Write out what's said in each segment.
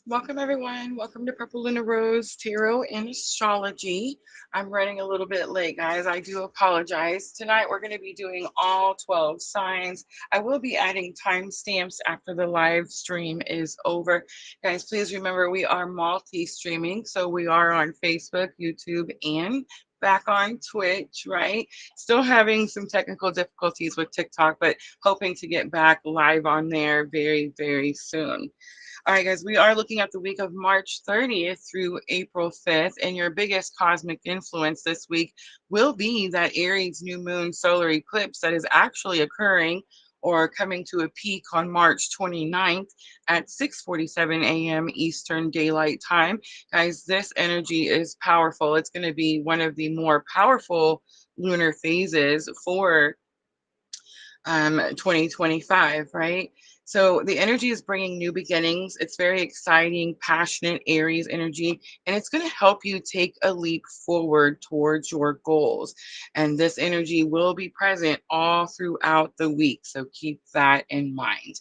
Welcome, everyone. Welcome to purplelunarose Tarot and Astrology. I'm running a little bit late, guys. I do apologize. Tonight, we're going to be doing all 12 signs. I will be adding timestamps after the live stream is over. Guys, please remember we are multi-streaming. So we are on Facebook, YouTube, and back on Twitch, right? Still having some technical difficulties with TikTok, but hoping to get back live on there very, very soon. All right, guys, we are looking at the week of March 30th through April 5th, and your biggest cosmic influence this week will be that Aries new moon solar eclipse that is actually occurring or coming to a peak on March 29th at 6:47 a.m. Eastern Daylight Time. Guys, this energy is powerful. It's going to be one of the more powerful lunar phases for 2025, right? So the energy is bringing new beginnings. It's very exciting, passionate Aries energy, and it's going to help you take a leap forward towards your goals. And this energy will be present all throughout the week. So keep that in mind.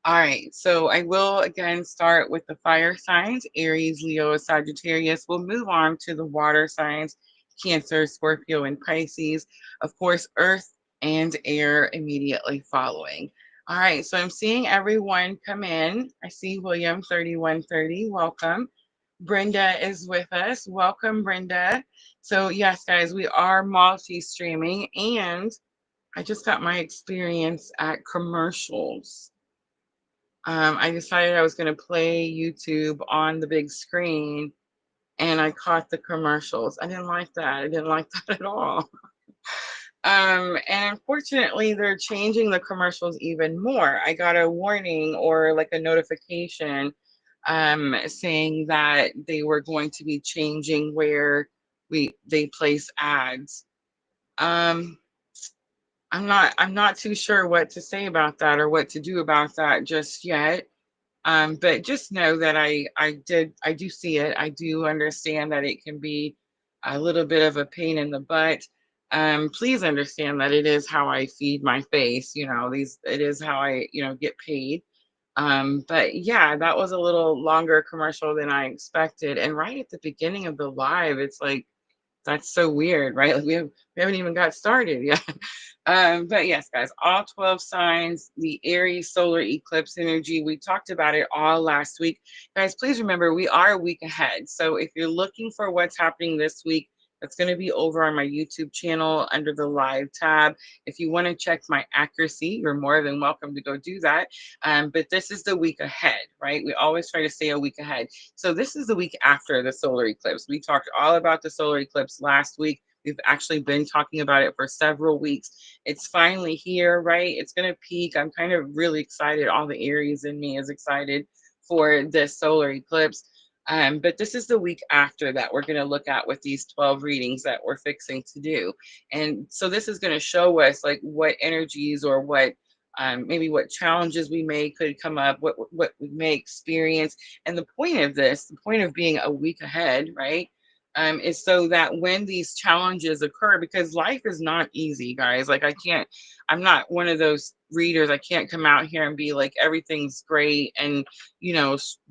All right. So I will again start with the fire signs, Aries, Leo, Sagittarius. We'll move on to the water signs, Cancer, Scorpio, and Pisces. Of course, Earth and air immediately following. All right, so I'm seeing everyone come in. I see William 3130. Welcome. Brenda is with us. Welcome, Brenda. So, yes, guys, we are multi streaming, and I just got my experience at commercials. I decided I was going to play YouTube on the big screen, and I caught the commercials. I didn't like that. I didn't like that at all. And unfortunately, they're changing the commercials even more. I got a warning or like a notification saying that they were going to be changing where they place ads. Um, I'm not too sure what to say about that or what to do about that just yet. But just know that I do see it. I do understand that it can be a little bit of a pain in the butt. Please understand that it is how I feed my face. It is how I get paid. But yeah, that was a little longer commercial than I expected. And right at the beginning of the live, it's like that's so weird, right? Like we haven't even got started yet. But yes, guys, all 12 signs, the Aries solar eclipse energy, we talked about it all last week. Guys, please remember we are a week ahead. So if you're looking for what's happening this week, that's going to be over on my YouTube channel under the live tab. If you want to check my accuracy, you're more than welcome to go do that. But this is the week ahead, right? We always try to stay a week ahead. So this is the week after the solar eclipse. We talked all about the solar eclipse last week. We've actually been talking about it for several weeks. It's finally here, right? It's going to peak. I'm kind of really excited. All the Aries in me is excited for this solar eclipse. But this is the week after that we're going to look at with these 12 readings that we're fixing to do. And so this is going to show us like what energies or what maybe what challenges we may could come up, what we may experience. And the point of this, the point of being a week ahead, right? Is so that when these challenges occur, because life is not easy, guys. Like I'm not one of those readers. I can't come out here and be like everything's great and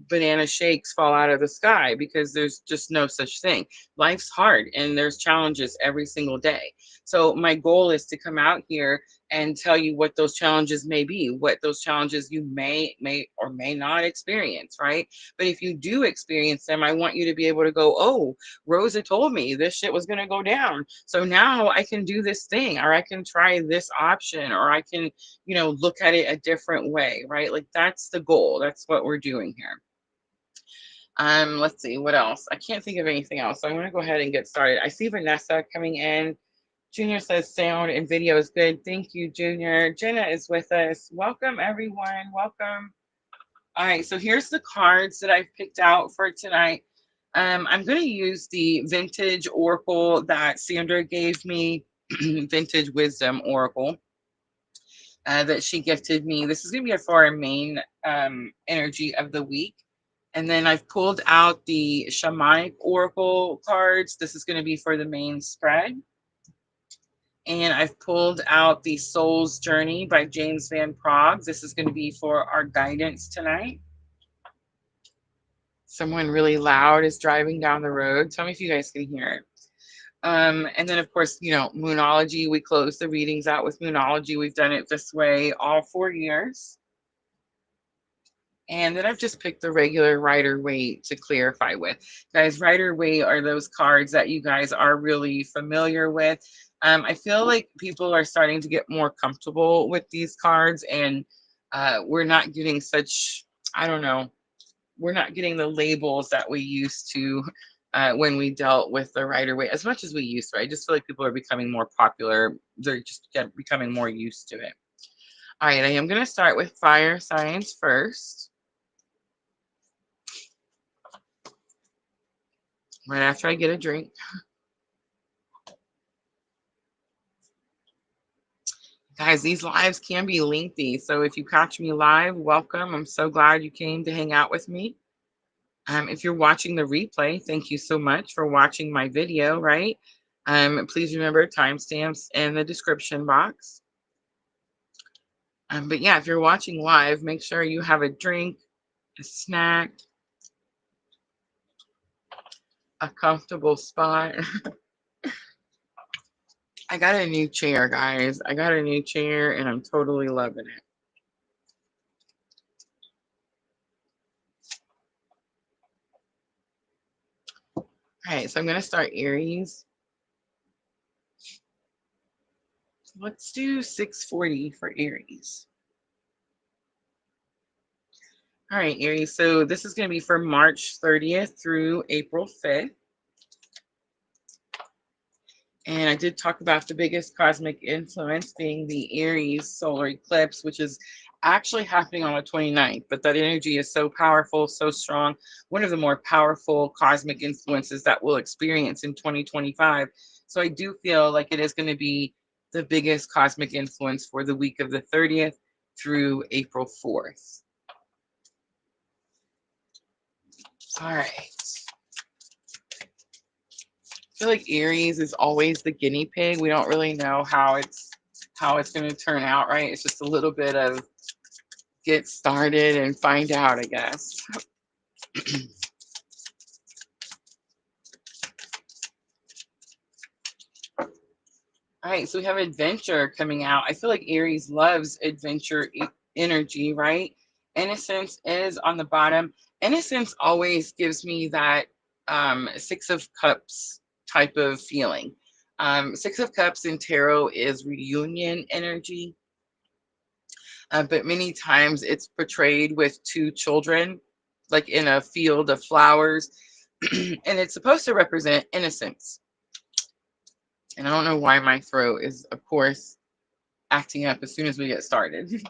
banana shakes fall out of the sky, because there's just no such thing. Life's hard and there's challenges every single day. So my goal is to come out here and tell you what those challenges may be, what those challenges you may or may not experience, right? But if you do experience them, I want you to be able to go, oh, Rosa told me this shit was going to go down. So now I can do this thing, or I can try this option, or I can, look at it a different way, right? Like that's the goal. That's what we're doing here. Let's see what else. I can't think of anything else. So I'm going to go ahead and get started. I see Vanessa coming in. Junior says sound and video is good. Thank you, Junior. Jenna is with us. Welcome, everyone. Welcome. All right, so here's the cards that I've picked out for tonight. I'm going to use the Vintage Oracle that Sandra gave me, Vintage Wisdom Oracle that she gifted me. This is going to be for our main energy of the week. And then I've pulled out the Shamanic Oracle cards. This is going to be for the main spread. And I've pulled out the Soul's Journey by James Van Prague. This is going to be for our guidance tonight. Someone really loud is driving down the road. Tell me if you guys can hear it. And then, of course, you know, Moonology, we close the readings out with Moonology. We've done it this way all 4 years. And then I've just picked the regular Rider-Waite to clarify with. Guys, Rider-Waite are those cards that you guys are really familiar with. I feel like people are starting to get more comfortable with these cards, and we're not getting such, I don't know, we're not getting the labels that we used to when we dealt with the Rider-Waite as much as we used to. I just feel like people are becoming more popular. They're just becoming more used to it. All right, I am going to start with fire signs first. Right after I get a drink. Guys, these lives can be lengthy. So if you catch me live, welcome. I'm so glad you came to hang out with me. If you're watching the replay, thank you so much for watching my video, right? Please remember timestamps in the description box. But yeah, if you're watching live, make sure you have a drink, a snack, a comfortable spot. I got a new chair, guys. I got a new chair and I'm totally loving it. All right, so I'm going to start Aries. Let's do 640 for Aries. All right, Aries. So this is going to be for March 30th through April 5th. And I did talk about the biggest cosmic influence being the Aries solar eclipse, which is actually happening on the 29th. But that energy is so powerful, so strong. One of the more powerful cosmic influences that we'll experience in 2025. So I do feel like it is going to be the biggest cosmic influence for the week of the 30th through April 4th. All right. I feel like Aries is always the guinea pig. We don't really know how it's going to turn out, right? It's just a little bit of get started and find out, I guess. All right, so we have adventure coming out. I feel like Aries loves adventure energy, right? Innocence is on the bottom. Innocence always gives me that Six of Cups type of feeling. Six of Cups in tarot is reunion energy, but many times it's portrayed with two children, like in a field of flowers, and it's supposed to represent innocence. And I don't know why my throat is, of course, acting up as soon as we get started.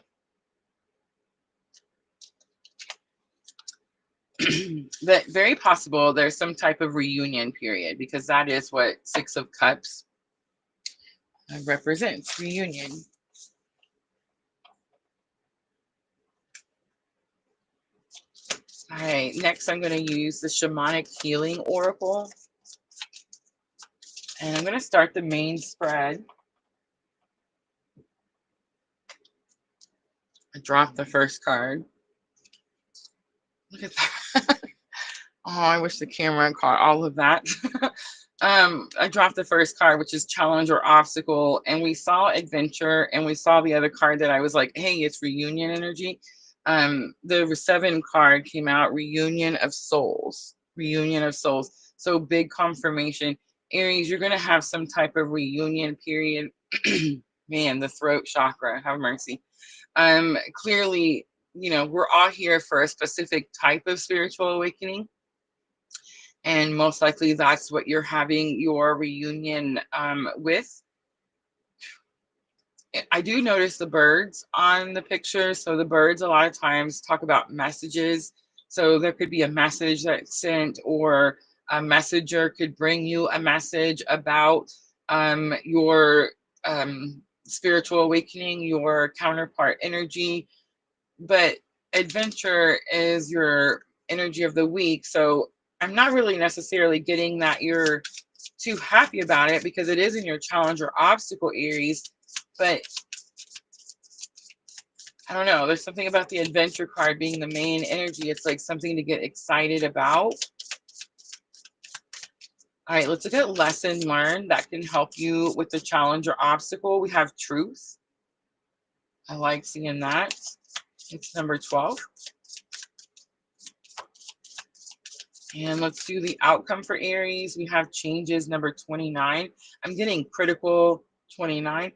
But very possible there's some type of reunion period, because that is what Six of Cups represents, reunion. All right, next I'm going to use the Shamanic Healing Oracle. And I'm going to start the main spread. I dropped the first card. Look at that. Oh, I wish the camera caught all of that. I dropped the first card, which is challenge or obstacle, and we saw adventure, and we saw the other card that I was like, hey, it's reunion energy. The 7 card came out, reunion of souls, reunion of souls. So big confirmation. Aries, you're going to have some type of reunion period. Man, the throat chakra, have mercy. Clearly, you know, we're all here for a specific type of spiritual awakening. And most likely that's what you're having your reunion with. I do notice the birds on the picture. So the birds a lot of times talk about messages. So there could be a message that's sent, or a messenger could bring you a message about your spiritual awakening, your counterpart energy. But adventure is your energy of the week. So I'm not really necessarily getting that you're too happy about it, because it is in your challenge or obstacle, Aries. But I don't know. There's something about the adventure card being the main energy. It's like something to get excited about. All right, let's look at lesson learned that can help you with the challenge or obstacle. We have truth. I like seeing that. It's number 12. And let's do the outcome for Aries. We have changes, number 29. I'm getting critical 29.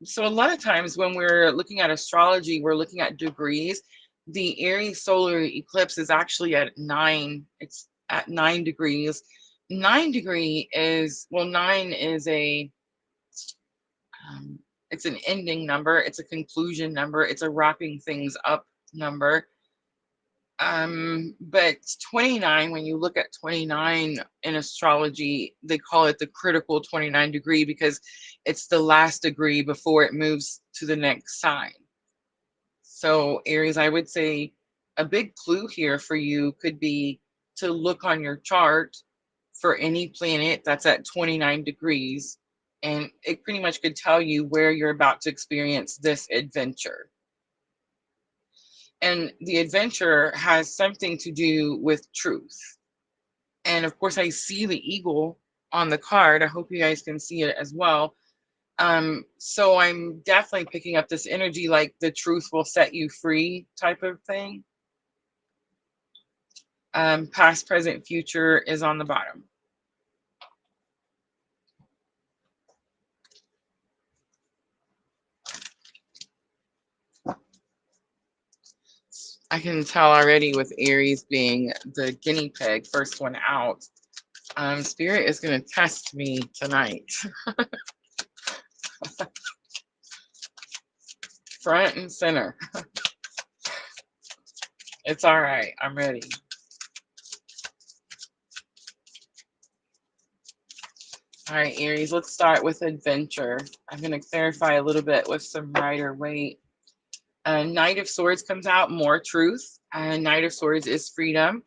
So a lot of times when we're looking at astrology, we're looking at degrees. The Aries solar eclipse is actually at 9. It's at 9 degrees. 9 is, well, 9 is it's an ending number. It's a conclusion number. It's a wrapping things up number. But 29, when you look at 29 in astrology, they call it the critical 29 degree because it's the last degree before it moves to the next sign. So Aries, I would say a big clue here for you could be to look on your chart for any planet that's at 29 degrees. And it pretty much could tell you where you're about to experience this adventure. And the adventure has something to do with truth. And of course, I see the eagle on the card. I hope you guys can see it as well. So I'm definitely picking up this energy like the truth will set you free type of thing. Past, present, future is on the bottom. I can tell already with Aries being the guinea pig, first one out. Spirit is going to test me tonight. Front and center. It's all right. I'm ready. All right, Aries, let's start with adventure. I'm going to clarify a little bit with some Rider-Waite. Knight of Swords comes out, more truth. Knight of Swords is freedom.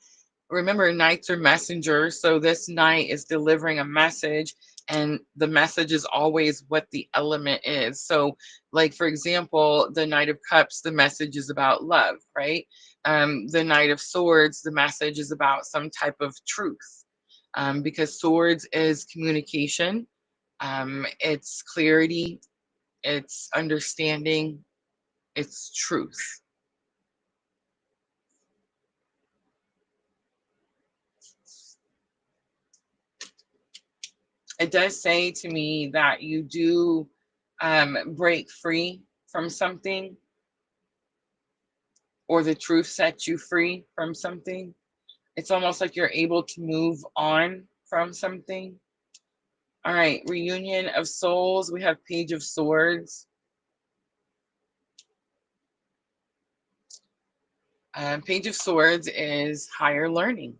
Remember, knights are messengers, so this knight is delivering a message, and the message is always what the element is. So, like, for example, the Knight of Cups, the message is about love, right? The Knight of Swords, the message is about some type of truth. Because swords is communication, it's clarity, it's understanding, it's truth. It does say to me that you do break free from something, or the truth sets you free from something. It's almost like you're able to move on from something. All right, reunion of souls. We have Page of Swords. Page of Swords is higher learning.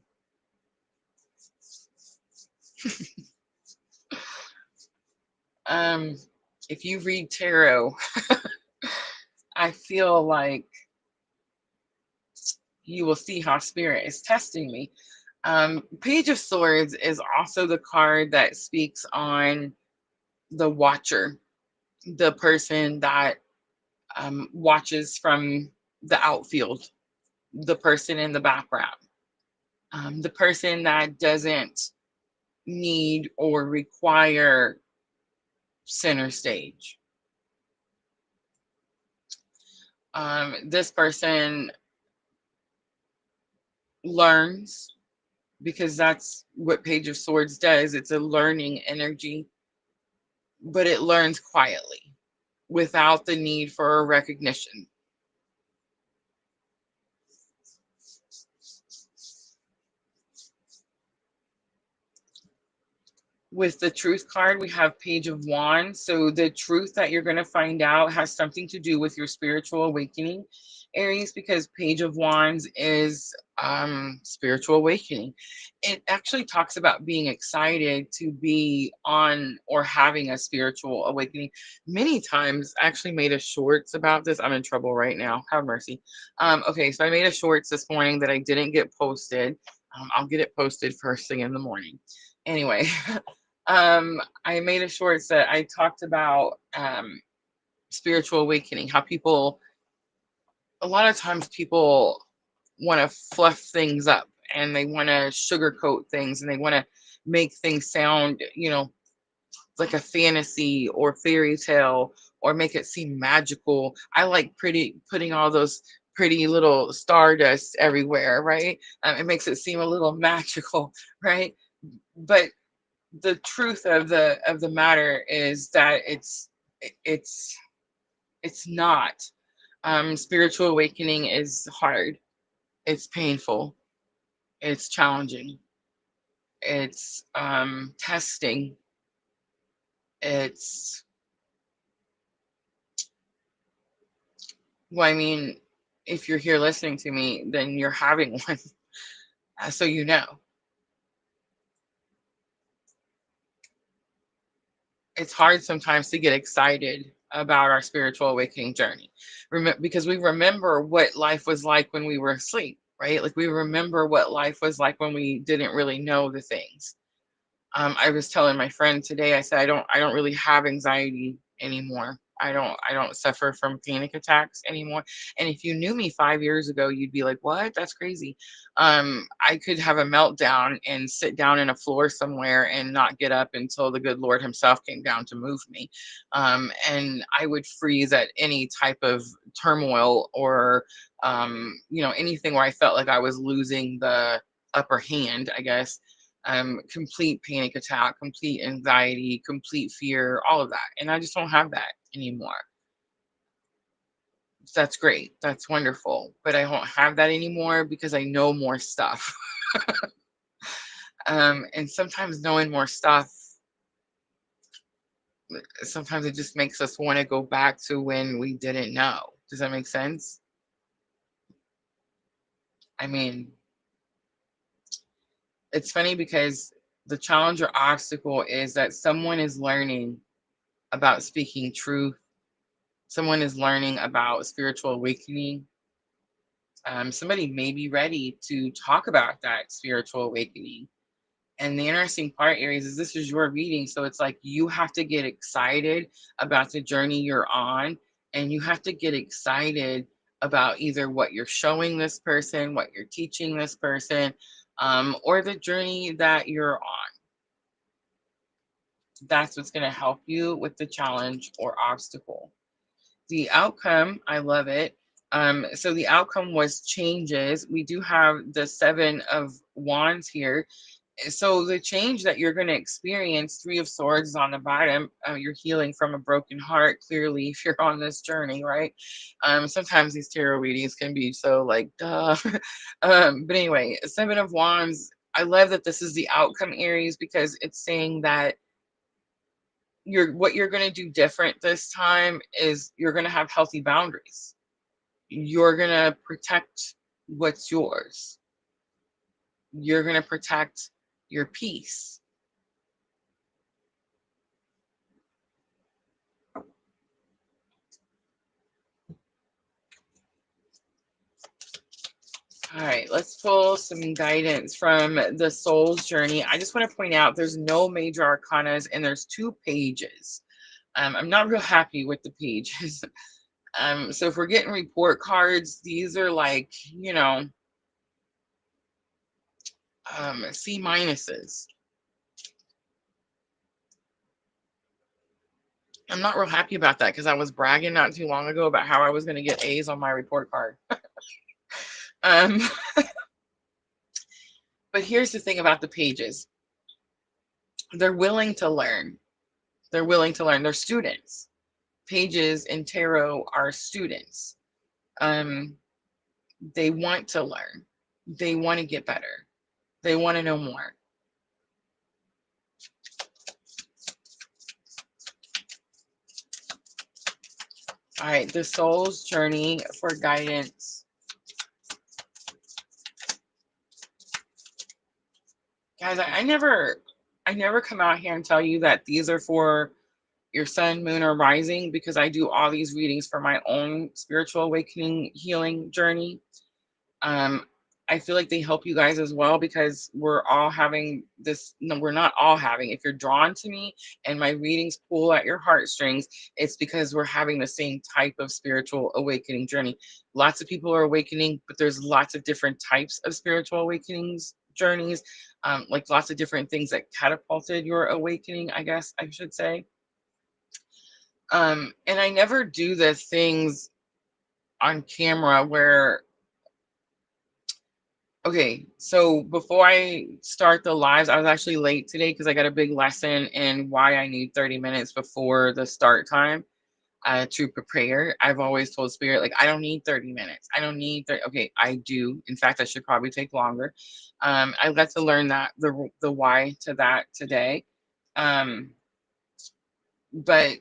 If you read tarot, I feel like you will see how Spirit is testing me. Page of Swords is also the card that speaks on the watcher, the person that watches from the outfield, the person in the background, the person that doesn't need or require center stage. This person learns because that's what Page of Swords does. It's a learning energy, but it learns quietly without the need for a recognition. With the truth card, we have Page of Wands. So the truth that you're going to find out has something to do with your spiritual awakening, Aries, because Page of Wands is spiritual awakening. It actually talks about being excited to be on or having a spiritual awakening. Many times, I actually made a shorts about this. I'm in trouble right now. Have mercy. Okay, so I made a shorts this morning that I didn't get posted. I'll get it posted first thing in the morning. Anyway, I made a shorts that I talked about spiritual awakening, how people, a lot of times people want to fluff things up and they want to sugarcoat things and they want to make things sound, like a fantasy or fairy tale, or make it seem magical. I like putting all those pretty little stardust everywhere, right? It makes it seem a little magical, right? But the truth of the matter is that it's it's not. Spiritual awakening is hard. It's painful. It's challenging. It's testing. It's, well, I mean, if you're here listening to me, then you're having one. So you know. It's hard sometimes to get excited about our spiritual awakening journey, because we remember what life was like when we were asleep, right? Like we remember what life was like when we didn't really know the things. I was telling my friend today, I said, I don't really have anxiety anymore. I don't suffer from panic attacks anymore. And if you knew me 5 years ago, you'd be like, what? That's crazy. I could have a meltdown and sit down in a floor somewhere and not get up until the good Lord himself came down to move me. And I would freeze at any type of turmoil or, anything where I felt like I was losing the upper hand, I guess. Complete panic attack, complete anxiety, complete fear, all of that. And I just don't have that anymore. That's great. That's wonderful. But I don't have that anymore because I know more stuff. And sometimes knowing more stuff, sometimes it just makes us want to go back to when we didn't know. Does that make sense? I mean, it's funny because the challenge or obstacle is that someone is learning about speaking truth. Someone is learning about spiritual awakening. Somebody may be ready to talk about that spiritual awakening. And the interesting part, Aries, is this is your reading. So it's like you have to get excited about the journey you're on. And you have to get excited about either what you're showing this person, what you're teaching this person, or the journey that you're on. That's what's going to help you with the challenge or obstacle. The outcome, I love it. So the outcome was changes. We do have the 7 of Wands here. So the change that you're going to experience, 3 of Swords is on the bottom. You're healing from a broken heart, clearly, if you're on this journey, right? Sometimes these tarot readings can be so like, duh. But anyway, 7 of Wands. I love that this is the outcome, Aries, because it's saying that what you're going to do different this time is you're going to have healthy boundaries. You're going to protect what's yours. You're going to protect your peace. All right, let's pull some guidance from the soul's journey. I just want to point out there's no major arcanas and there's 2 pages. I'm not real happy with the pages. So if we're getting report cards, these are like, C minuses. I'm not real happy about that because I was bragging not too long ago about how I was going to get A's on my report card. um, but here's the thing about the pages. They're willing to learn. They're willing to learn. They're students. Pages in tarot are students. They want to learn. They want to get better. They want to know more. All right, the soul's journey for guidance. Guys, I never come out here and tell you that these are for your sun, moon, or rising, because I do all these readings for my own spiritual awakening healing journey. I I feel like they help you guys as well, because we're all having this. No, we're not all having. If you're drawn to me and my readings pull at your heartstrings, it's because we're having the same type of spiritual awakening journey. Lots of people are awakening, but there's lots of different types of spiritual awakenings journeys, like lots of different things that catapulted your awakening, I guess I should say. And I never do the things on camera where, okay, so before I start the lives, I was actually late today because I got a big lesson in why I need 30 minutes before the start time to prepare. I've always told Spirit, like, I don't need 30 minutes. I don't need 30. Okay, I do. In fact, I should probably take longer. I got to learn that the why to that today. Um, but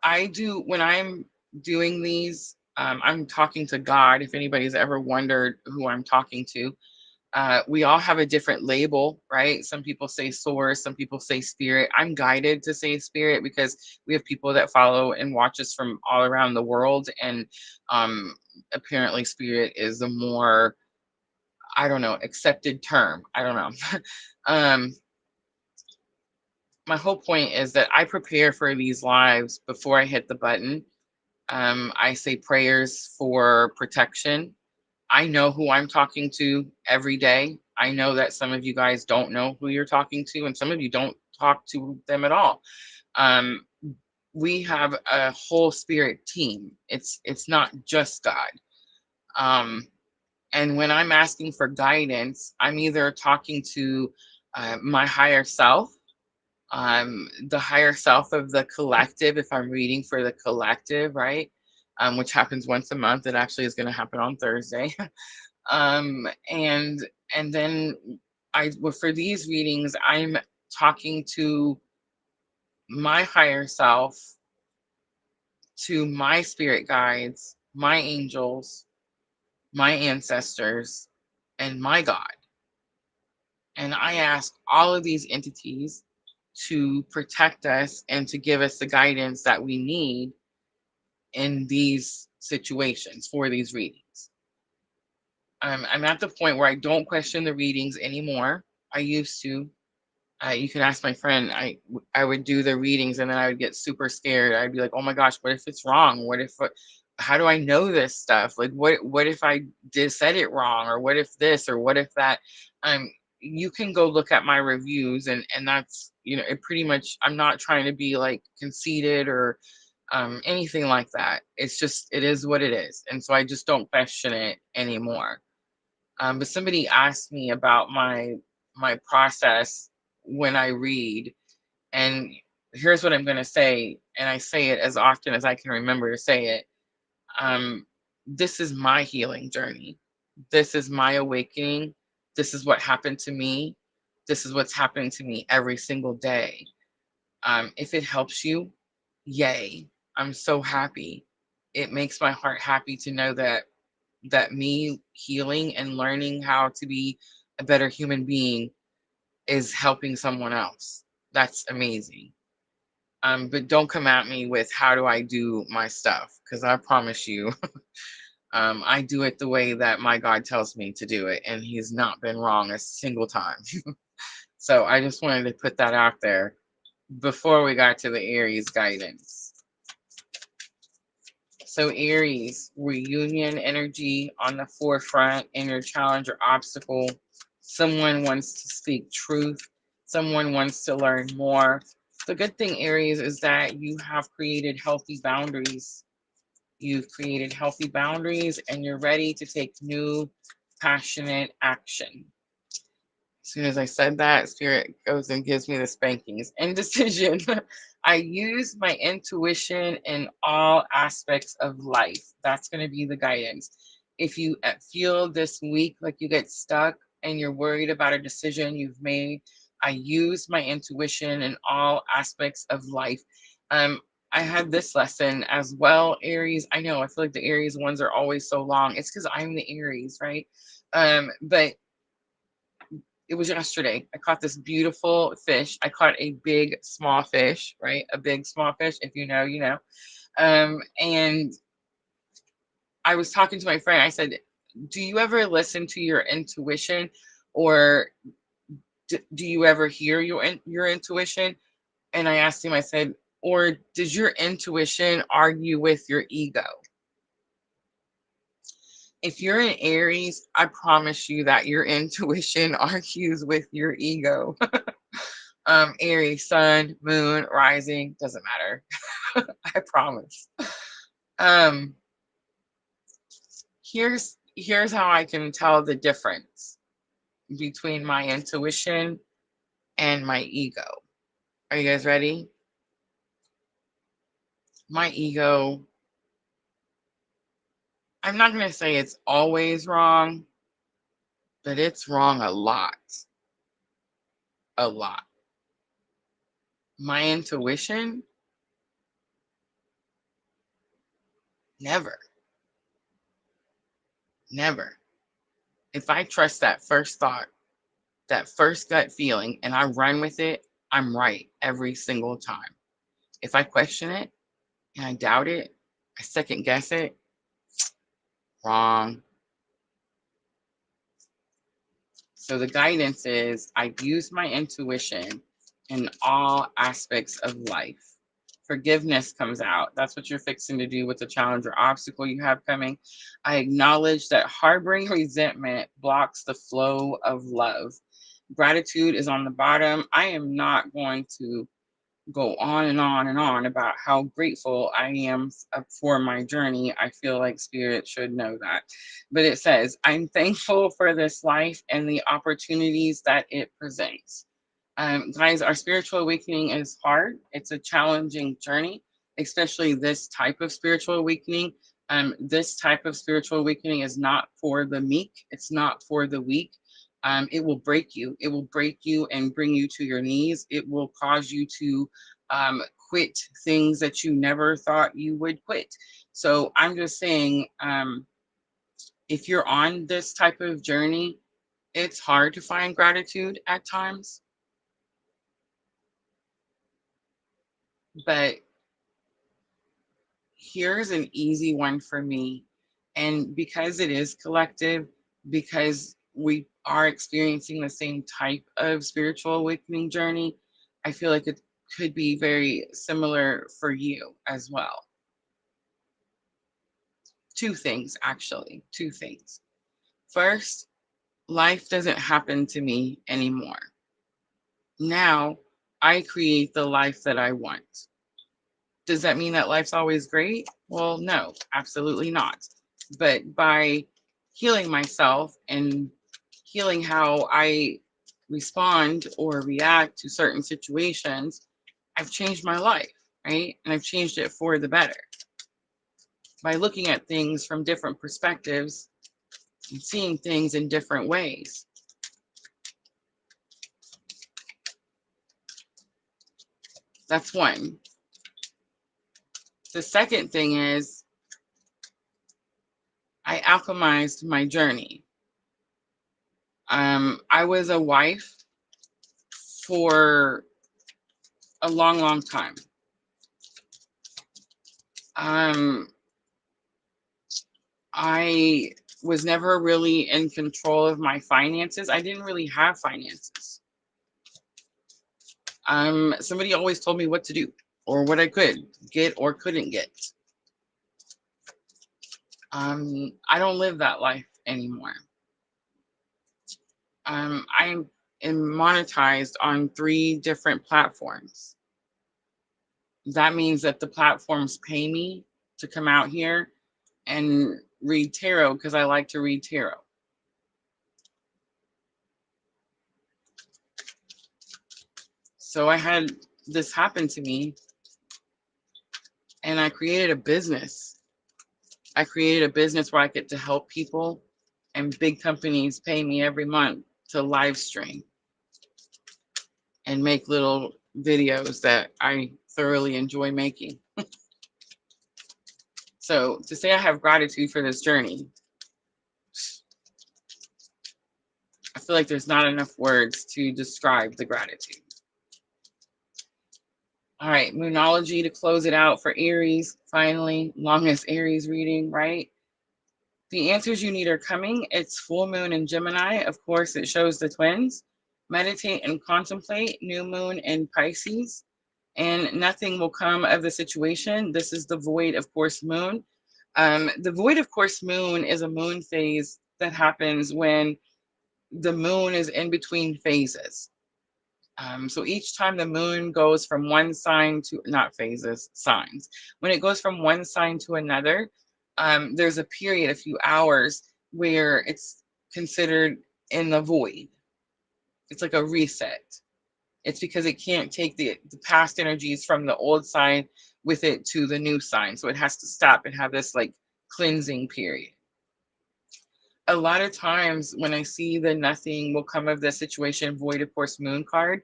I do, when I'm doing these, I'm talking to God. If anybody's ever wondered who I'm talking to, we all have a different label, right? Some people say source, some people say spirit. I'm guided to say spirit because we have people that follow and watch us from all around the world. And apparently, spirit is a more, I don't know, accepted term. I don't know. um, my whole point is that I prepare for these lives before I hit the button. I say prayers for protection. I know who I'm talking to every day. I know that some of you guys don't know who you're talking to, and some of you don't talk to them at all. Um, we have a whole spirit team. It's not just God. Um, and when I'm asking for guidance, I'm either talking to my higher self, the higher self of the collective, if I'm reading for the collective, right? Which happens once a month. It actually is going to happen on Thursday. um and and then well, for these readings, I'm talking to my higher self, to my spirit guides, my angels, my ancestors, and my God. And I ask all of these entities to protect us and to give us the guidance that we need in these situations for these readings. I'm at the point where I don't question the readings anymore. I used to. You can ask my friend. I would do the readings and then I would get super scared. I'd be like, oh my gosh, what if it's wrong? What if? How do I know this stuff? Like, what if I did said it wrong, or what if this, or what if that? Um, you can go look at my reviews, and that's, it pretty much. I'm not trying to be like conceited or anything like that. It's just, it is what it is, and so I just don't question it anymore. But somebody asked me about my process when I read, and here's what I'm going to say, and I say it as often as I can remember to say it. Um, this is my healing journey. This is my awakening. This is what happened to me. This is what's happening to me every single day. If it helps you, yay! I'm so happy. It makes my heart happy to know that me healing and learning how to be a better human being is helping someone else. That's amazing. But don't come at me with how do I do my stuff, because I promise you, I do it the way that my God tells me to do it, and he's not been wrong a single time. So I just wanted to put that out there before we got to the Aries guidance. So Aries, reunion energy on the forefront in your challenge or obstacle. Someone wants to speak truth. Someone wants to learn more. The good thing, Aries, is that you have created healthy boundaries. You've created healthy boundaries and you're ready to take new, passionate action. As soon as I said that, Spirit goes and gives me the spankings. Indecision. I use my intuition in all aspects of life. That's going to be the guidance. If you feel this week like you get stuck and you're worried about a decision you've made, I use my intuition in all aspects of life. I had this lesson as well, Aries. I know, I feel like the Aries ones are always so long. It's because I'm the Aries, right? But it was yesterday. I caught this beautiful fish. I caught a big, small fish, right? A big, small fish. If you know, you know. And I was talking to my friend. I said, do you ever listen to your intuition, or do you ever hear your intuition? And I asked him, I said, or does your intuition argue with your ego? If you're an Aries, I promise you that your intuition argues with your ego. Aries, sun, moon, rising, doesn't matter. I promise. Um, here's how I can tell the difference between my intuition and my ego. Are you guys ready? My ego, I'm not going to say it's always wrong, but it's wrong a lot. A lot. My intuition, never. Never. If I trust that first thought, that first gut feeling, and I run with it, I'm right every single time. If I question it and I doubt it, I second guess it, wrong. So the guidance is I use my intuition in all aspects of life. Forgiveness comes out. That's what you're fixing to do with the challenge or obstacle you have coming. I acknowledge that harboring resentment blocks the flow of love. Gratitude is on the bottom. I am not going to go on and on and on about how grateful I am for my journey. I feel like spirit should know that. But it says, I'm thankful for this life and the opportunities that it presents. Guys, our spiritual awakening is hard. It's a challenging journey, especially this type of spiritual awakening. This type of spiritual awakening is not for the meek. It's not for the weak. It will break you. It will break you and bring you to your knees. It will cause you to quit things that you never thought you would quit. So I'm just saying, if you're on this type of journey, it's hard to find gratitude at times, but here's an easy one for me. And because it is collective, because we are experiencing the same type of spiritual awakening journey, I feel like it could be very similar for you as well. Two things, actually, two things. First, life doesn't happen to me anymore. Now I create the life that I want. Does that mean that life's always great? Well, no, absolutely not. But by healing myself and healing how I respond or react to certain situations, I've changed my life, right? And I've changed it for the better. By looking at things from different perspectives and seeing things in different ways. That's one. The second thing is I alchemized my journey. I was a wife for a long, long time. I was never really in control of my finances. I didn't really have finances. Somebody always told me what to do or what I could get or couldn't get. I don't live that life anymore. I am monetized on 3 different platforms. That means that the platforms pay me to come out here and read tarot because I like to read tarot. So I had this happen to me and I created a business. I created a business where I get to help people and big companies pay me every month to live stream and make little videos that I thoroughly enjoy making. So to say I have gratitude for this journey, I feel like there's not enough words to describe the gratitude. All right, Moonology to close it out for Aries, finally, longest Aries reading, right? The answers you need are coming. It's full moon in Gemini. Of course, it shows the twins. Meditate and contemplate. New moon in Pisces. And nothing will come of the situation. This is the void of course moon. The void of course moon is a moon phase that happens when the moon is in between phases. So each time the moon goes from one sign to, not phases, signs. When it goes from one sign to another, there's a period, a few hours, where it's considered in the void. It's like a reset. It's because it can't take the past energies from the old sign with it to the new sign. So it has to stop and have this like cleansing period. A lot of times when I see the nothing will come of the situation, void of course moon card,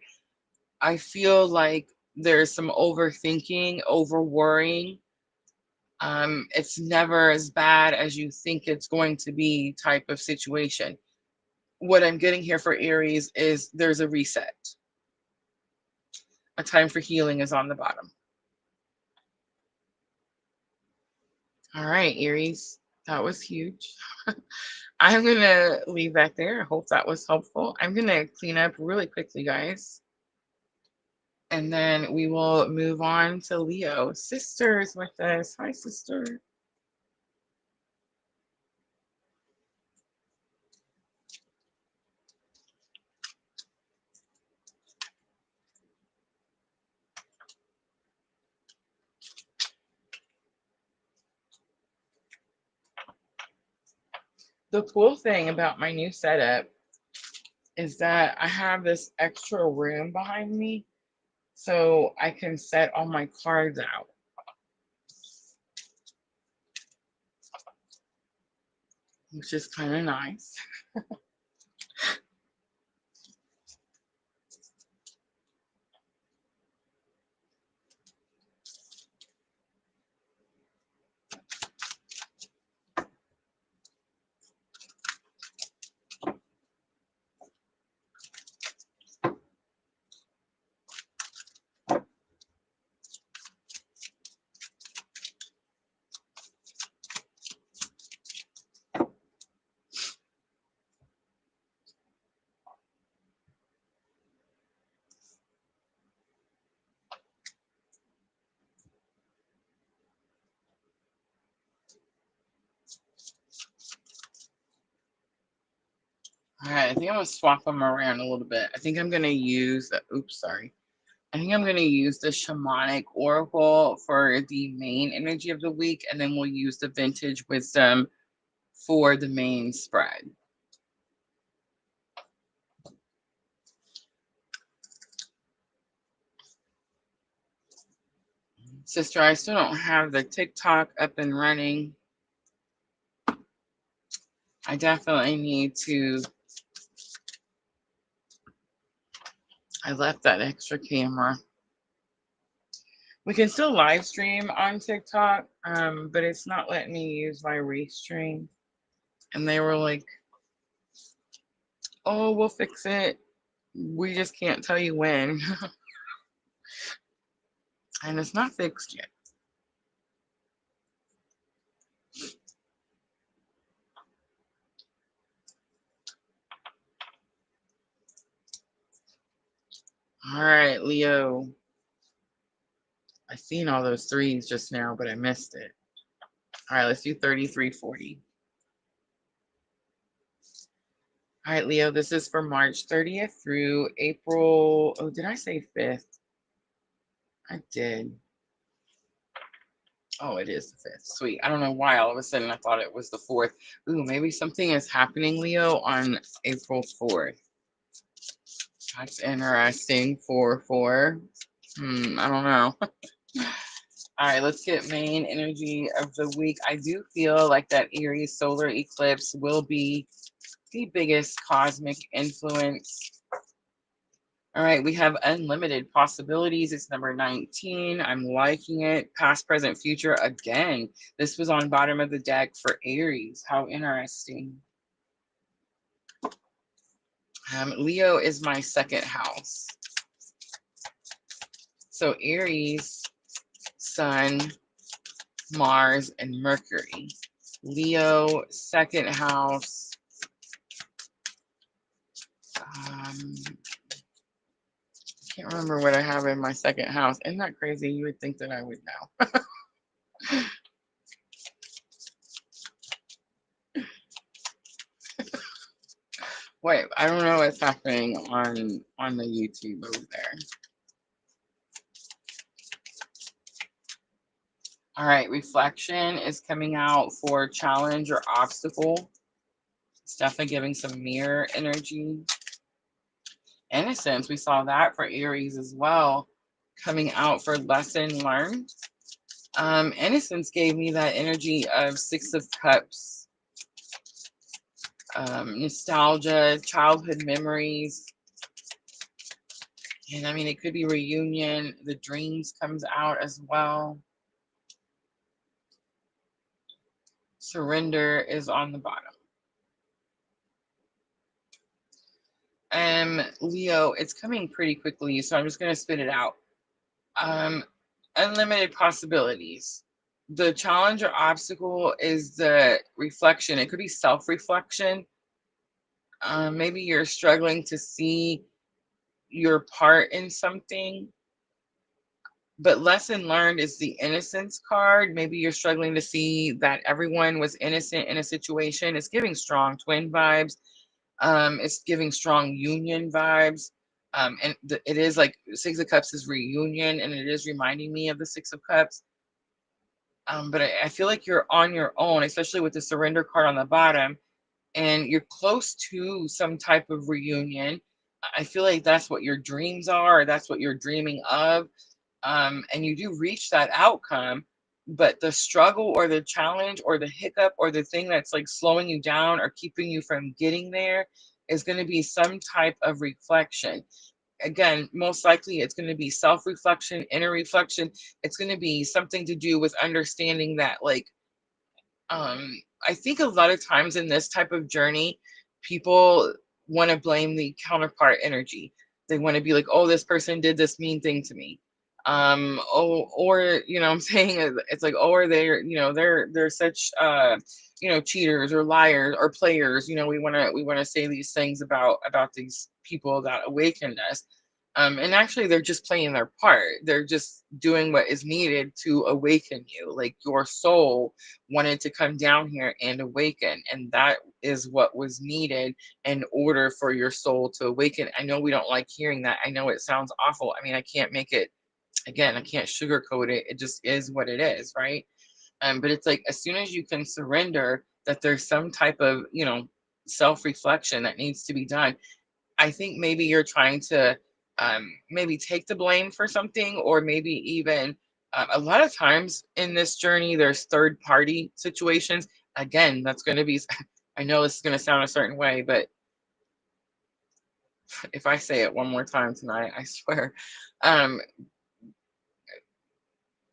I feel like there's some overthinking, over worrying. It's never as bad as you think it's going to be type of situation. What I'm getting here for Aries is there's a reset. A time for healing is on the bottom. All right, Aries, that was huge. I'm going to leave that there. I hope that was helpful. I'm going to clean up really quickly, guys. And then we will move on to Leo. Sister's with us. Hi, sister. The cool thing about my new setup is that I have this extra room behind me so I can set all my cards out, which is kind of nice. All right, I think I'm going to swap them around a little bit. I think I'm going to use, oops, sorry. I think I'm going to use the shamanic oracle for the main energy of the week, and then we'll use the vintage wisdom for the main spread. Sister, I still don't have the TikTok up and running. I definitely need to. I left that extra camera. We can still live stream on TikTok, but it's not letting me use my restream. And they were like, oh, we'll fix it. We just can't tell you when. And it's not fixed yet. All right, Leo. I seen all those threes just now, but I missed it. All right, let's do 3340. All right, Leo, this is for March 30th through April. Oh, did I say 5th? I did. Oh, it is the 5th. Sweet. I don't know why all of a sudden I thought it was the 4th. Ooh, maybe something is happening, Leo, on April 4th. That's interesting. 4-4. I don't know. All right, let's get main energy of the week. I do feel like that Aries solar eclipse will be the biggest cosmic influence. All right, we have unlimited possibilities. It's number 19. I'm liking it. Past, present, future. Again, this was on bottom of the deck for Aries. How interesting. Leo is my second house. So Aries, Sun, Mars, and Mercury. Leo, second house. Can't remember what I have in my second house. Isn't that crazy? You would think that I would know. Wait, I don't know what's happening on the YouTube over there. All right, reflection is coming out for challenge or obstacle. It's definitely giving some mirror energy. Innocence, we saw that for Aries as well, coming out for lesson learned. Innocence gave me that energy of Six of Cups, nostalgia, childhood memories. And I mean, it could be reunion. The dreams comes out as well. Surrender is on the bottom. Leo, it's coming pretty quickly, so I'm just going to spit it out. Unlimited possibilities. The challenge or obstacle is the reflection. It could be self-reflection. Maybe you're struggling to see your part in something. But lesson learned is the innocence card. Maybe you're struggling to see that everyone was innocent in a situation. It's giving strong twin vibes. It's giving strong union vibes. It is like Six of Cups is reunion, and it is reminding me of the Six of Cups. But I feel like you're on your own, especially with the surrender card on the bottom, and you're close to some type of reunion. I feel like that's what your dreams are, or that's what you're dreaming of. And you do reach that outcome, but the struggle or the challenge or the hiccup or the thing that's like slowing you down or keeping you from getting there is going to be some type of reflection. Again, most likely it's going to be self-reflection, inner reflection. It's going to be something to do with understanding that, like, I think a lot of times in this type of journey, people want to blame the counterpart energy. They want to be like, oh, this person did this mean thing to me. Or I'm saying it's like, oh, or they're such cheaters or liars or players. We want to say these things about these people that awakened us. And actually, they're just playing their part. They're just doing what is needed to awaken you. Like, your soul wanted to come down here and awaken, and that is what was needed in order for your soul to awaken. I know we don't like hearing that. I know it sounds awful. I mean, I can't make it, again, I can't sugarcoat it. It just is what it is, right? But it's like, as soon as you can surrender that there's some type of self-reflection that needs to be done. I think maybe you're trying to maybe take the blame for something, or maybe even a lot of times in this journey, there's third party situations. Again, that's going to be, I know this is going to sound a certain way, but if I say it one more time tonight, I swear, um,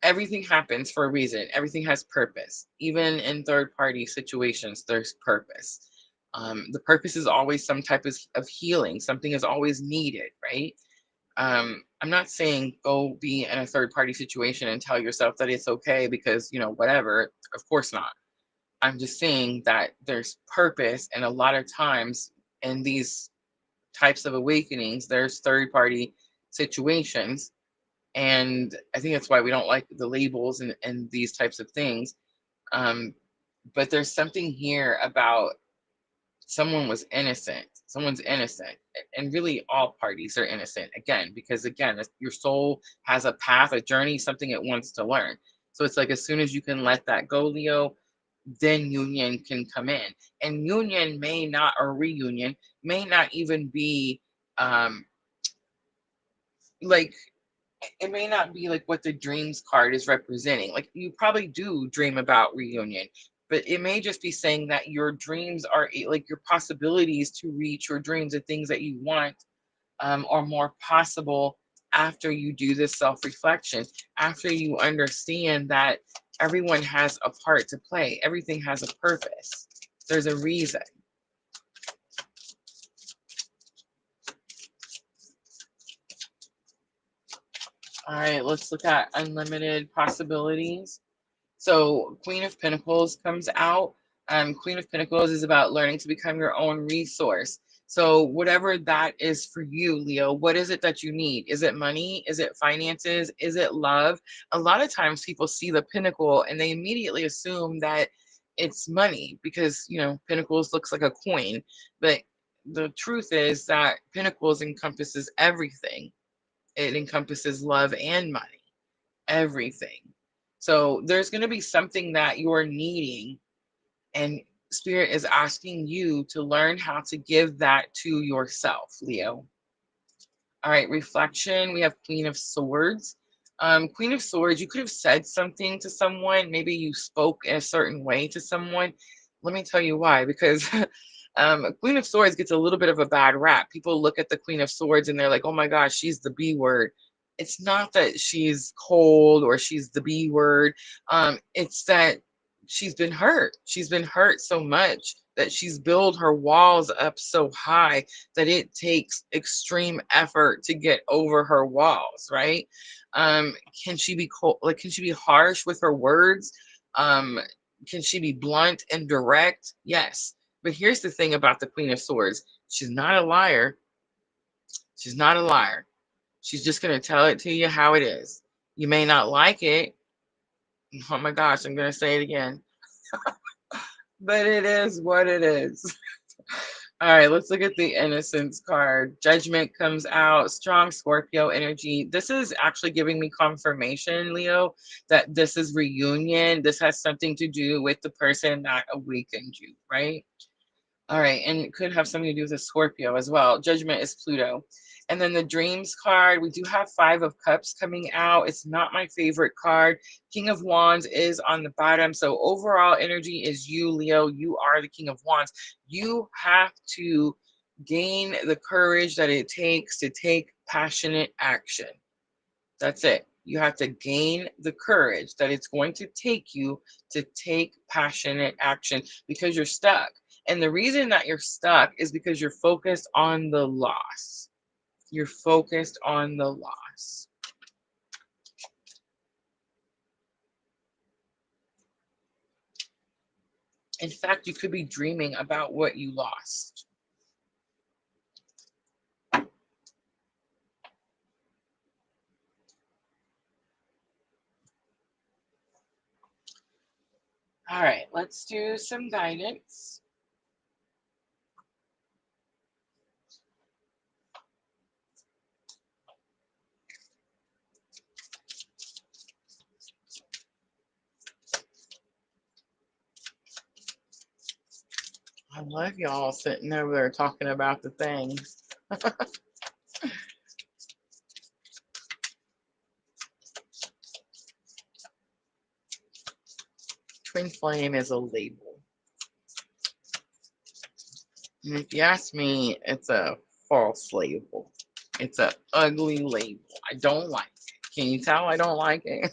everything happens for a reason. Everything has purpose. Even in third party situations, there's purpose. The purpose is always some type of healing. Something is always needed, right? I'm not saying go be in a third party situation and tell yourself that it's okay because, whatever. Of course not. I'm just saying that there's purpose. And a lot of times in these types of awakenings, there's third party situations. And I think that's why we don't like the labels and these types of things. But there's something here about someone's innocent, and really all parties are innocent, again, because again, your soul has a path, a journey, something it wants to learn. So it's like, as soon as you can let that go, Leo, then union can come in. And union may not, or reunion may not even be like, it may not be like what the dreams card is representing. Like, you probably do dream about reunion, but it may just be saying that your dreams are like your possibilities to reach your dreams and things that you want are more possible after you do this self-reflection, after you understand that everyone has a part to play. Everything has a purpose. There's a reason. All right, let's look at unlimited possibilities. So Queen of Pentacles comes out. Queen of Pentacles is about learning to become your own resource. So whatever that is for you, Leo, what is it that you need? Is it money? Is it finances? Is it love? A lot of times people see the pentacle and they immediately assume that it's money because, pentacles looks like a coin. But the truth is that pentacles encompasses everything. It encompasses love and money, everything. So there's going to be something that you're needing, and Spirit is asking you to learn how to give that to yourself, Leo. All right, reflection. We have Queen of Swords. Queen of Swords, you could have said something to someone. Maybe you spoke in a certain way to someone. Let me tell you why. Because Queen of Swords gets a little bit of a bad rap. People look at the Queen of Swords and they're like, oh my gosh, she's the B word. It's not that she's cold or she's the B word. It's that she's been hurt. She's been hurt so much that she's built her walls up so high that it takes extreme effort to get over her walls, right? Can she be cold? Like, can she be harsh with her words? Um, can she be blunt and direct? Yes. But here's the thing about the Queen of Swords. She's not a liar. She's not a liar. She's just going to tell it to you how it is. You may not like it. Oh my gosh, I'm going to say it again. But it is what it is. All right, let's look at the Innocence card. Judgment comes out, strong Scorpio energy. This is actually giving me confirmation, Leo, that this is reunion. This has something to do with the person that awakened you, right? All right, and it could have something to do with a Scorpio as well. Judgment is Pluto. And then the Dreams card, we do have Five of Cups coming out. It's not my favorite card. King of Wands is on the bottom. So overall energy is you, Leo. You are the King of Wands. You have to gain the courage that it takes to take passionate action. That's it. You have to gain the courage that it's going to take you to take passionate action because you're stuck. And the reason that you're stuck is because you're focused on the loss. You're focused on the loss. In fact, you could be dreaming about what you lost. All right, let's do some guidance. I love y'all sitting over there talking about the things. Twin flame is a label. And if you ask me, it's a false label. It's an ugly label. I don't like it. Can you tell I don't like it?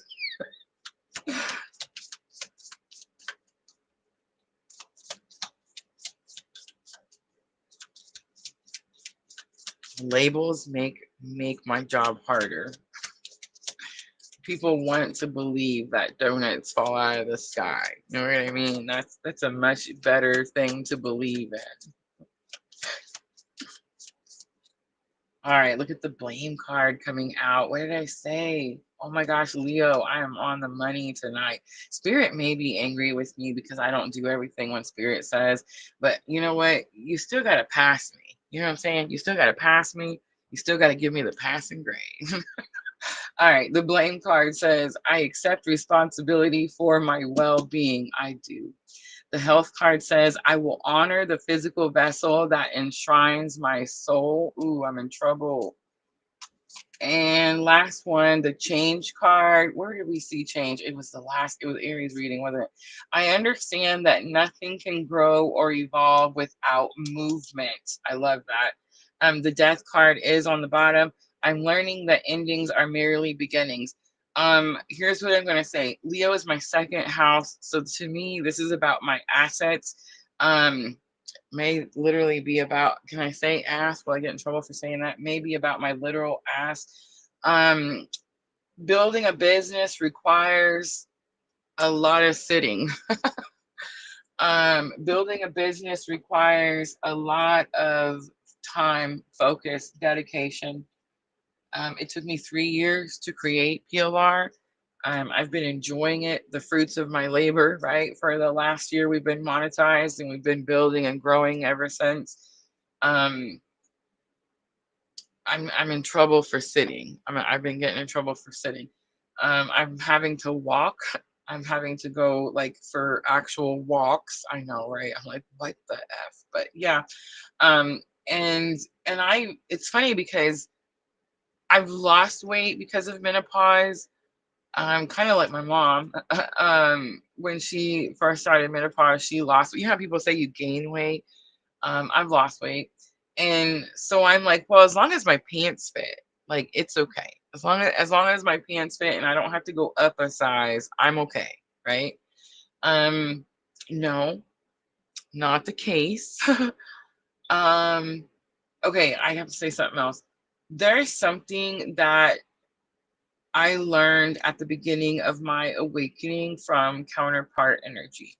Labels make my job harder. People want to believe that donuts fall out of the sky. You know what I mean? That's a much better thing to believe in. All right, look at the blame card coming out. What did I say? Oh my gosh, Leo, I am on the money tonight. Spirit may be angry with me because I don't do everything when Spirit says, but you know what? You still got to pass me. You know what I'm saying? You still got to pass me. You still got to give me the passing grade. All right, the blame card says, I accept responsibility for my well-being. I do. The health card says, I will honor the physical vessel that enshrines my soul. Ooh, I'm in trouble. And last one, the change card. Where did we see change? It was Aries reading, wasn't it? I understand that nothing can grow or evolve without movement. I love that. The death card is on the bottom. I'm learning that endings are merely beginnings. Here's what I'm going to say. Leo is my second house. So to me, this is about my assets. May literally be about, can I say ass? Will I get in trouble for saying that? Maybe about my literal ass. Building a business requires a lot of sitting. Building a business requires a lot of time, focus, dedication. It took me 3 years to create PLR. I've been enjoying it, the fruits of my labor, right? For the last year, we've been monetized and we've been building and growing ever since. Um, I'm in trouble for sitting. I've been getting in trouble for sitting. I'm having to walk. I'm having to go like for actual walks. I know, right? I'm like, what the F? But yeah. Um, and it's funny because I've lost weight because of menopause. I'm kind of like my mom. When she first started menopause, she lost. You know how people say you gain weight? I've lost weight. And so I'm like, well, as long as my pants fit, like it's okay. As long as my pants fit and I don't have to go up a size, I'm okay, right? Um, no, not the case. um, okay, I have to say something else. There's something that I learned at the beginning of my awakening from counterpart energy.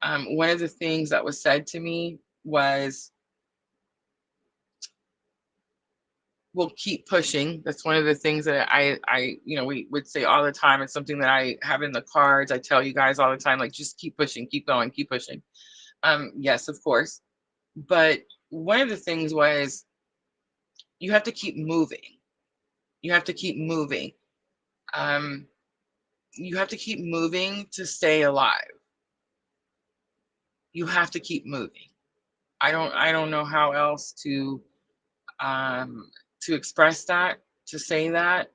One of the things that was said to me was, "We'll keep pushing." That's one of the things that we would say all the time. It's something that I have in the cards. I tell you guys all the time, like, just keep pushing, keep going, keep pushing. Yes, of course. But one of the things was you have to keep moving. You have to keep moving. Um, you have to keep moving to stay alive. You have to keep moving. I don't know how else um to express that, to say that.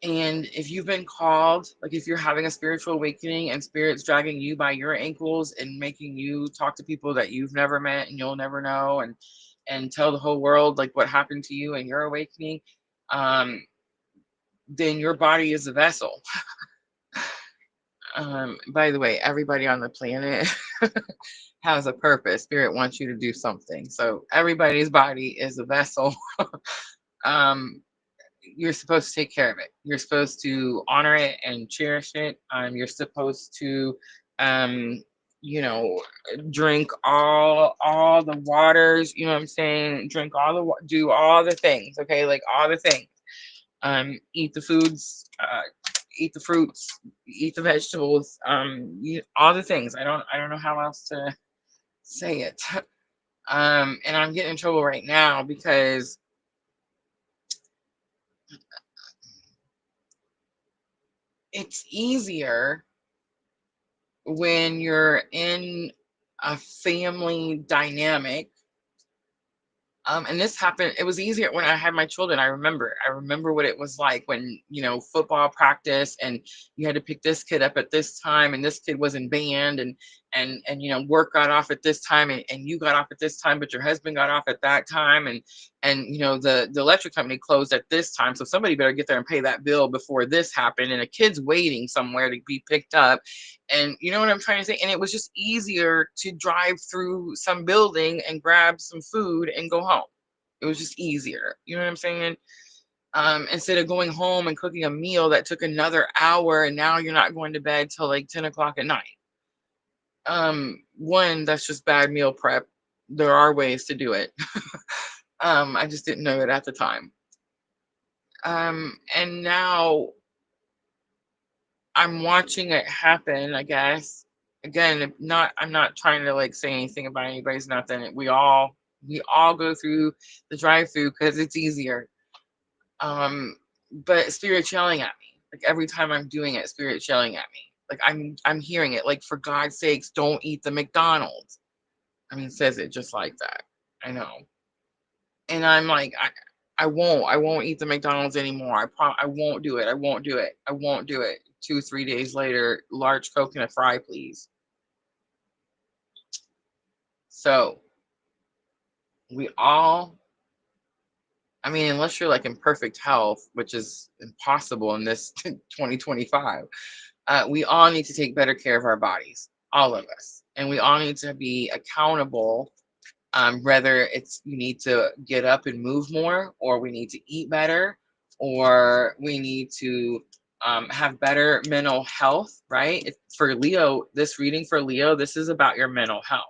And if you've been called, like if you're having a spiritual awakening and spirit's dragging you by your ankles and making you talk to people that you've never met and you'll never know, and tell the whole world like what happened to you and your awakening, um then your body is a vessel. By the way, everybody on the planet has a purpose. Spirit wants you to do something. So everybody's body is a vessel. um, you're supposed to take care of it. You're supposed to honor it and cherish it. You're supposed to, um, you know, drink all the waters. You know what I'm saying? Drink all do all the things. Okay, like all the things. Eat the foods. Eat the fruits. Eat the vegetables. All the things. I don't know how else to say it. And I'm getting in trouble right now because it's easier when you're in a family dynamic. And this happened, it was easier when I had my children. I remember what it was like when, football practice and you had to pick this kid up at this time and this kid was in band and work got off at this time and you got off at this time, but your husband got off at that time and the electric company closed at this time. So somebody better get there and pay that bill before this happened. And a kid's waiting somewhere to be picked up. And you know what I'm trying to say? And it was just easier to drive through some building and grab some food and go home. It was just easier. You know what I'm saying? Instead of going home and cooking a meal that took another hour and now you're not going to bed till like 10 o'clock at night. One, that's just bad meal prep. There are ways to do it. I just didn't know it at the time. And now I'm watching it happen, I guess. Again, I'm not trying to like say anything about anybody's nothing. We all go through the drive-through because it's easier. Um, but spirit's yelling at me. Like every time I'm doing it, spirit's yelling at me. Like I'm hearing it. Like, for God's sakes, don't eat the McDonald's. I mean, says it just like that. I know. And I'm like, I won't eat the McDonald's anymore. I won't do it. I won't do it. I won't do it. 2 3 days later, large Coke and a fry, please. So we all, I mean, unless you're like in perfect health, which is impossible in this 2025, we all need to take better care of our bodies, all of us. And we all need to be accountable. Whether it's you need to get up and move more, or we need to eat better, or we need to have better mental health, right? For Leo, this reading for Leo, this is about your mental health.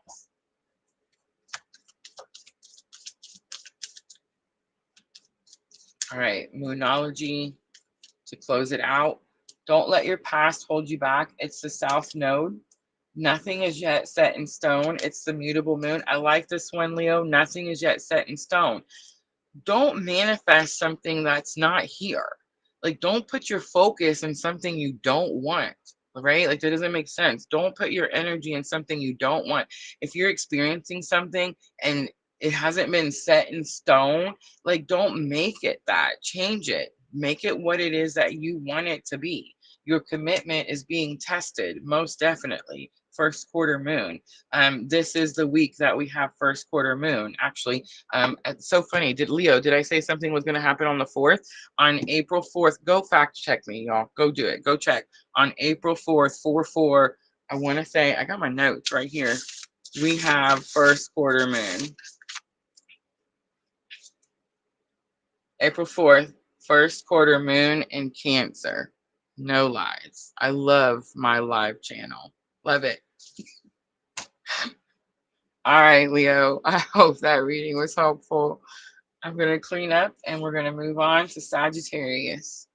All right, Moonology to close it out. Don't let your past hold you back. It's the South Node. Nothing is yet set in stone. It's the mutable moon. I like this one, Leo. Nothing is yet set in stone. Don't manifest something that's not here. Like, don't put your focus on something you don't want, right? Like, that doesn't make sense. Don't put your energy in something you don't want. If you're experiencing something and it hasn't been set in stone, like, don't make it that. Change it. Make it what it is that you want it to be. Your commitment is being tested, most definitely. First quarter moon. This is the week that we have first quarter moon. Actually, it's so funny. Did I say something was going to happen on the 4th? On April 4th, go fact check me, y'all. Go do it. Go check. On April 4th, 4/4, I want to say, I got my notes right here. We have first quarter moon. April 4th, first quarter moon in Cancer. No lies. I love my live channel. Love it. All right, Leo. I hope that reading was helpful. I'm going to clean up and we're going to move on to Sagittarius.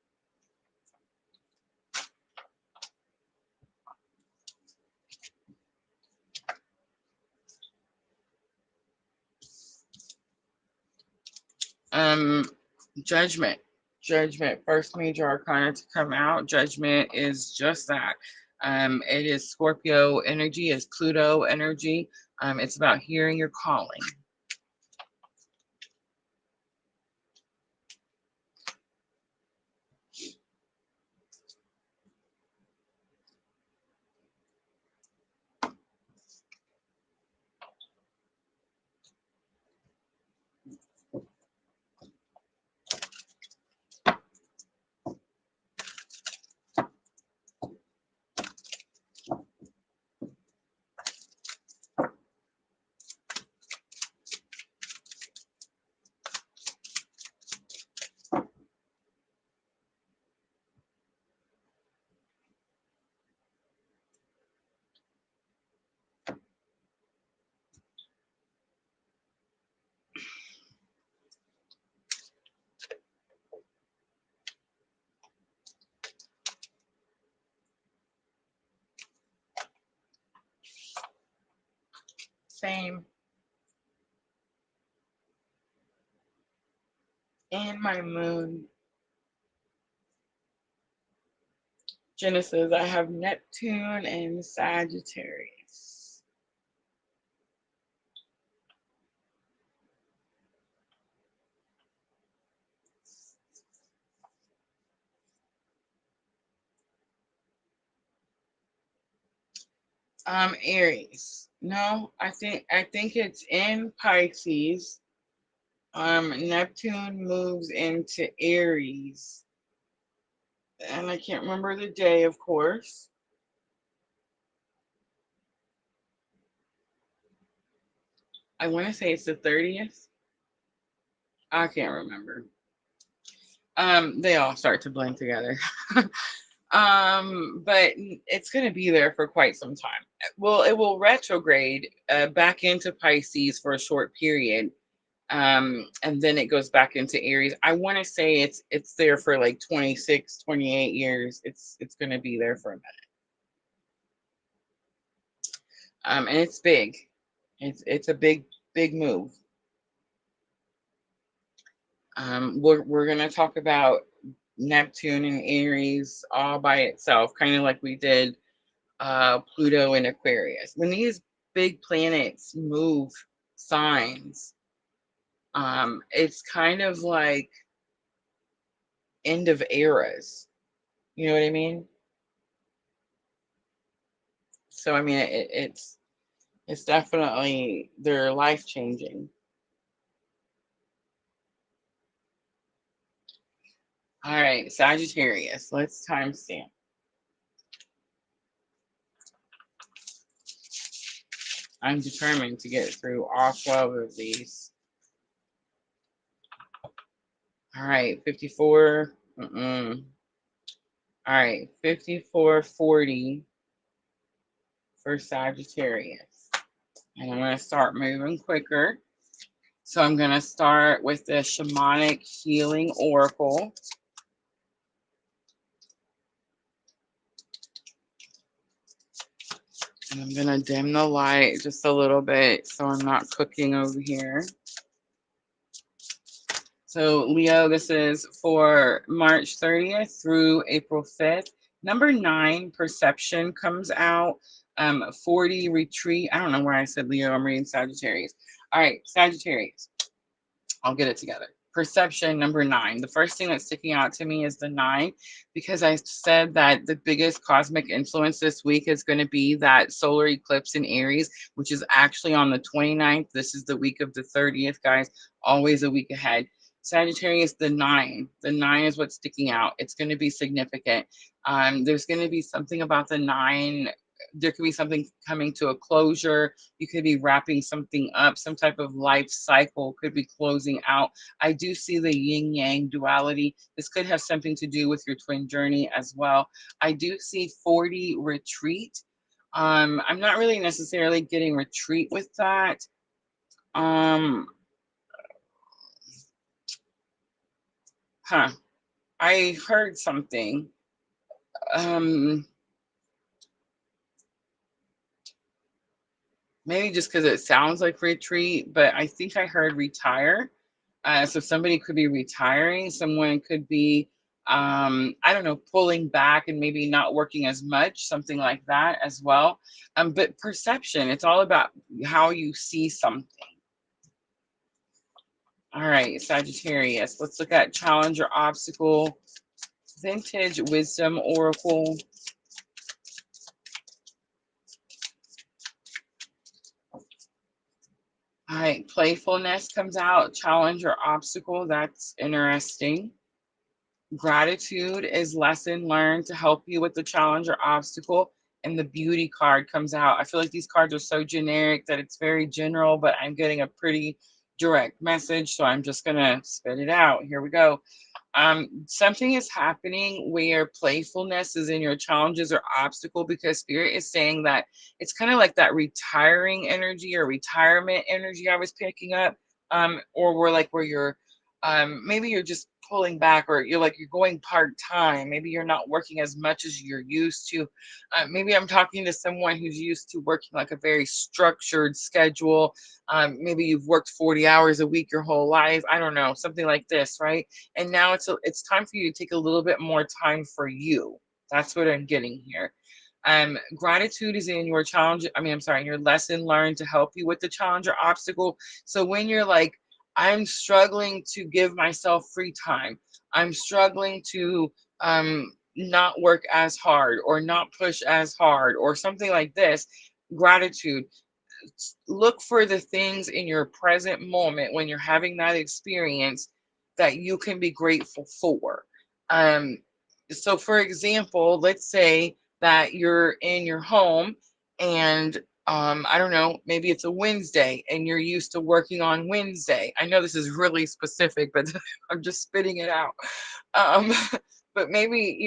Judgment. Judgment. First major arcana to come out. Judgment is just that. It is Scorpio energy, it's Pluto energy. It's about hearing your calling. Same. And my moon. Genesis, I have Neptune and Sagittarius. Aries. No, I think it's in Pisces. Neptune moves into Aries. And I can't remember the day, of course. I want to say it's the 30th. I can't remember. They all start to blend together. But it's going to be there for quite some time. Well, it will retrograde back into Pisces for a short period. And then it goes back into Aries. I want to say it's there for like 26, 28 years. It's going to be there for a minute. And it's big. It's a big move. We're going to talk about Neptune and Aries all by itself, kind of like we did Pluto and Aquarius. When these big planets move signs, it's kind of like end of eras. You know what I mean? So I mean, it's definitely, they're life changing. All right, Sagittarius. Let's timestamp. I'm determined to get through all 12 of these. All right, 54. All right, 5440 for Sagittarius. And I'm going to start moving quicker. So I'm going to start with the Shamanic Healing Oracle. And I'm going to dim the light just a little bit so I'm not cooking over here. So Leo, this is for March 30th through April 5th. Number 9, Perception comes out. 40, Retreat. I don't know why I said Leo. I'm reading Sagittarius. All right, Sagittarius. I'll get it together. Perception, number 9. The first thing that's sticking out to me is the 9, because I said that the biggest cosmic influence this week is going to be that solar eclipse in Aries, which is actually on the 29th. This is the week of the 30th, guys. Always a week ahead. Sagittarius, the 9. The 9 is what's sticking out. It's going to be significant. There's going to be something about the 9. There could be something coming to a closure. You could be wrapping something up. Some type of life cycle could be closing out. I do see the yin yang duality. This could have something to do with your twin journey as well. I do see 40, Retreat. I'm not really necessarily getting retreat with that. I heard something. Maybe just because it sounds like retreat, but I think I heard retire. So somebody could be retiring. Someone could be, I don't know, pulling back and maybe not working as much, something like that as well. But perception, it's all about how you see something. All right, Sagittarius, let's look at challenge or obstacle, vintage wisdom oracle. All right, playfulness comes out, challenge or obstacle. That's interesting. Gratitude is lesson learned to help you with the challenge or obstacle. And the beauty card comes out. I feel like these cards are so generic that it's very general, but I'm getting a pretty direct message. So I'm just going to spit it out. Here we go. Something is happening where playfulness is in your challenges or obstacle, because spirit is saying that it's kind of like that retiring energy or retirement energy I was picking up, or where you're maybe you're just pulling back, or you're going part-time. Maybe you're not working as much as you're used to. Maybe I'm talking to someone who's used to working like a very structured schedule. Maybe you've worked 40 hours a week your whole life. I don't know, something like this, right? And now it's time for you to take a little bit more time for you. That's what I'm getting here. Gratitude is in your challenge. I'm sorry, in your lesson learned to help you with the challenge or obstacle. So when you're like, I'm struggling to give myself free time, I'm struggling to not work as hard or not push as hard or something like this, gratitude. Look for the things in your present moment when you're having that experience that you can be grateful for. Um, so, for example, let's say that you're in your home and I don't know, maybe it's a Wednesday and you're used to working on Wednesday. I know this is really specific, but I'm just spitting it out. Um, but maybe,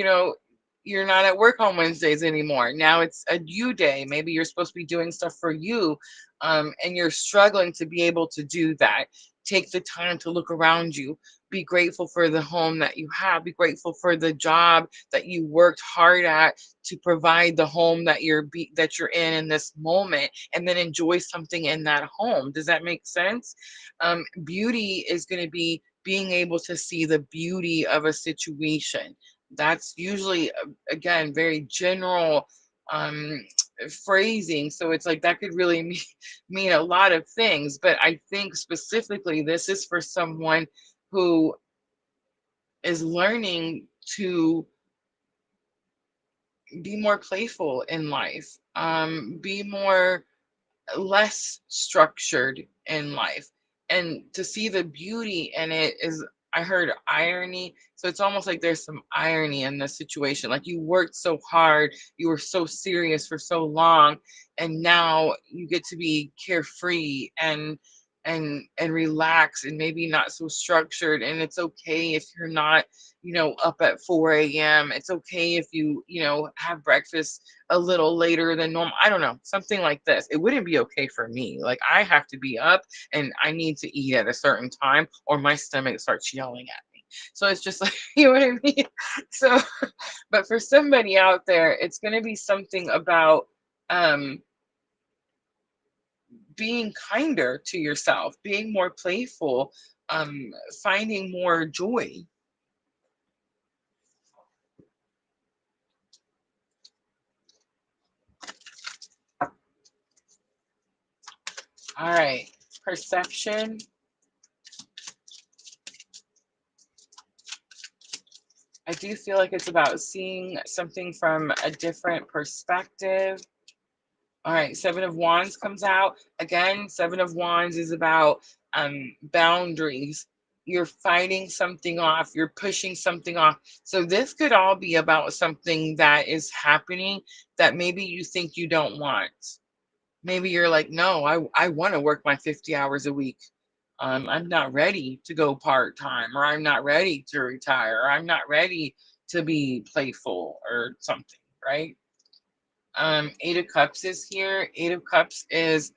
you're not at work on Wednesdays anymore. Now it's a you day. Maybe you're supposed to be doing stuff for you, and you're struggling to be able to do that. Take the time to look around you. Be grateful for the home that you have. Be grateful for the job that you worked hard at to provide the home that you're in this moment, and then enjoy something in that home. Does that make sense? Beauty is going to be being able to see the beauty of a situation. That's usually, again, very general um, phrasing. So it's like that could really mean a lot of things. But I think specifically this is for someone who is learning to be more playful in life, be more less structured in life, and to see the beauty in it. Is I heard irony, so it's almost like there's some irony in the situation. Like, you worked so hard, you were so serious for so long, and now you get to be carefree and and relax and maybe not so structured. And it's okay if you're not, up at 4 a.m. It's okay if you have breakfast a little later than normal. I don't know, something like this. It wouldn't be okay for me. Like, I have to be up and I need to eat at a certain time or my stomach starts yelling at me. So it's just like, you know what I mean? So, but for somebody out there, it's going to be something about um being kinder to yourself, being more playful, um, finding more joy. All right, perception. I do feel like it's about seeing something from a different perspective. All right, Seven of Wands comes out. Again, Seven of Wands is about boundaries. You're fighting something off, you're pushing something off. So this could all be about something that is happening that maybe you think you don't want. Maybe you're like, no, I want to work my 50 hours a week. I'm not ready to go part-time, or I'm not ready to retire, or I'm not ready to be playful or something, right? Eight of Cups is here. Eight of Cups is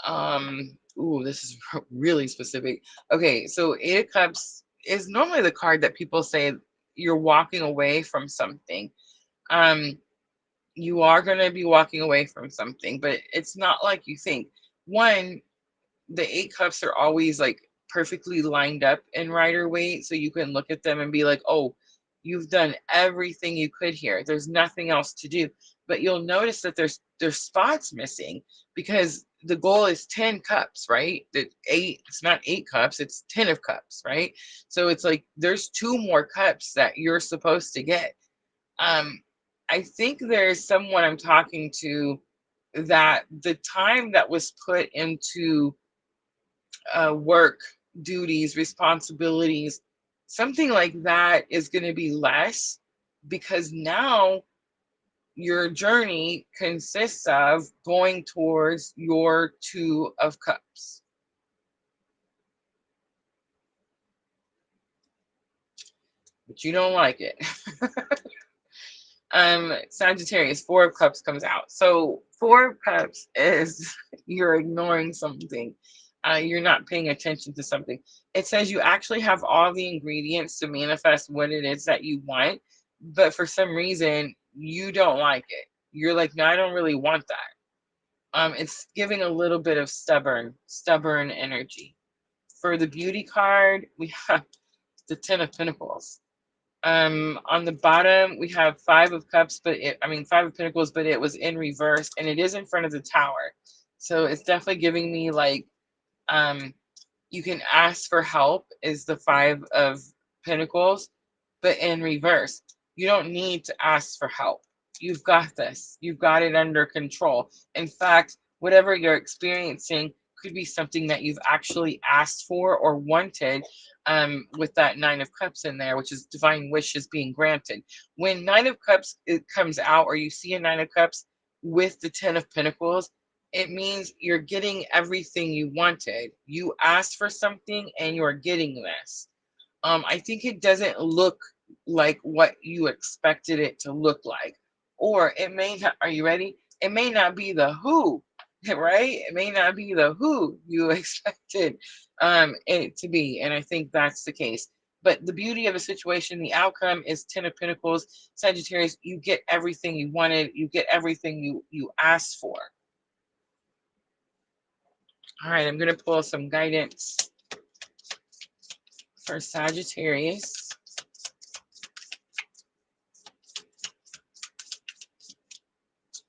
ooh, this is really specific. Okay, so Eight of Cups is normally the card that people say you're walking away from something. Um, you are going to be walking away from something, but it's not like you think. One, the Eight Cups are always like perfectly lined up in Rider Waite, so you can look at them and be like, oh, you've done everything you could here. There's nothing else to do. But you'll notice that there's spots missing because the goal is 10 cups, right? The eight, it's not 8 cups, it's 10 of cups, right? So it's like there's two more cups that you're supposed to get. um, I think there's someone I'm talking to that the time that was put into work, duties, responsibilities, something like that is going to be less because now your journey consists of going towards your Two of Cups. But you don't like it. Sagittarius, Four of Cups comes out. So Four of Cups is you're ignoring something. You're not paying attention to something. It says you actually have all the ingredients to manifest what it is that you want, but for some reason you don't like it. You're like, no, I don't really want that. It's giving a little bit of stubborn energy. For the beauty card, we have the Ten of Pentacles. On the bottom, we have Five of Cups, Five of Pentacles, but it was in reverse and it is in front of the Tower. So it's definitely giving me like, um, you can ask for help is the Five of Pentacles, but in reverse. You don't need to ask for help. You've got this. You've got it under control. In fact, whatever you're experiencing could be something that you've actually asked for or wanted, with that Nine of Cups in there, which is divine wishes being granted. When Nine of Cups it comes out, or you see a Nine of Cups with the Ten of Pentacles, it means you're getting everything you wanted. You asked for something and you're getting this. I think it doesn't look like what you expected it to look like. Or it may not, are you ready? It may not be the who, right? It may not be the who you expected it to be. And I think that's the case. But the beauty of a situation, the outcome is Ten of Pentacles. Sagittarius, you get everything you wanted. You get everything you asked for. All right, I'm going to pull some guidance for Sagittarius.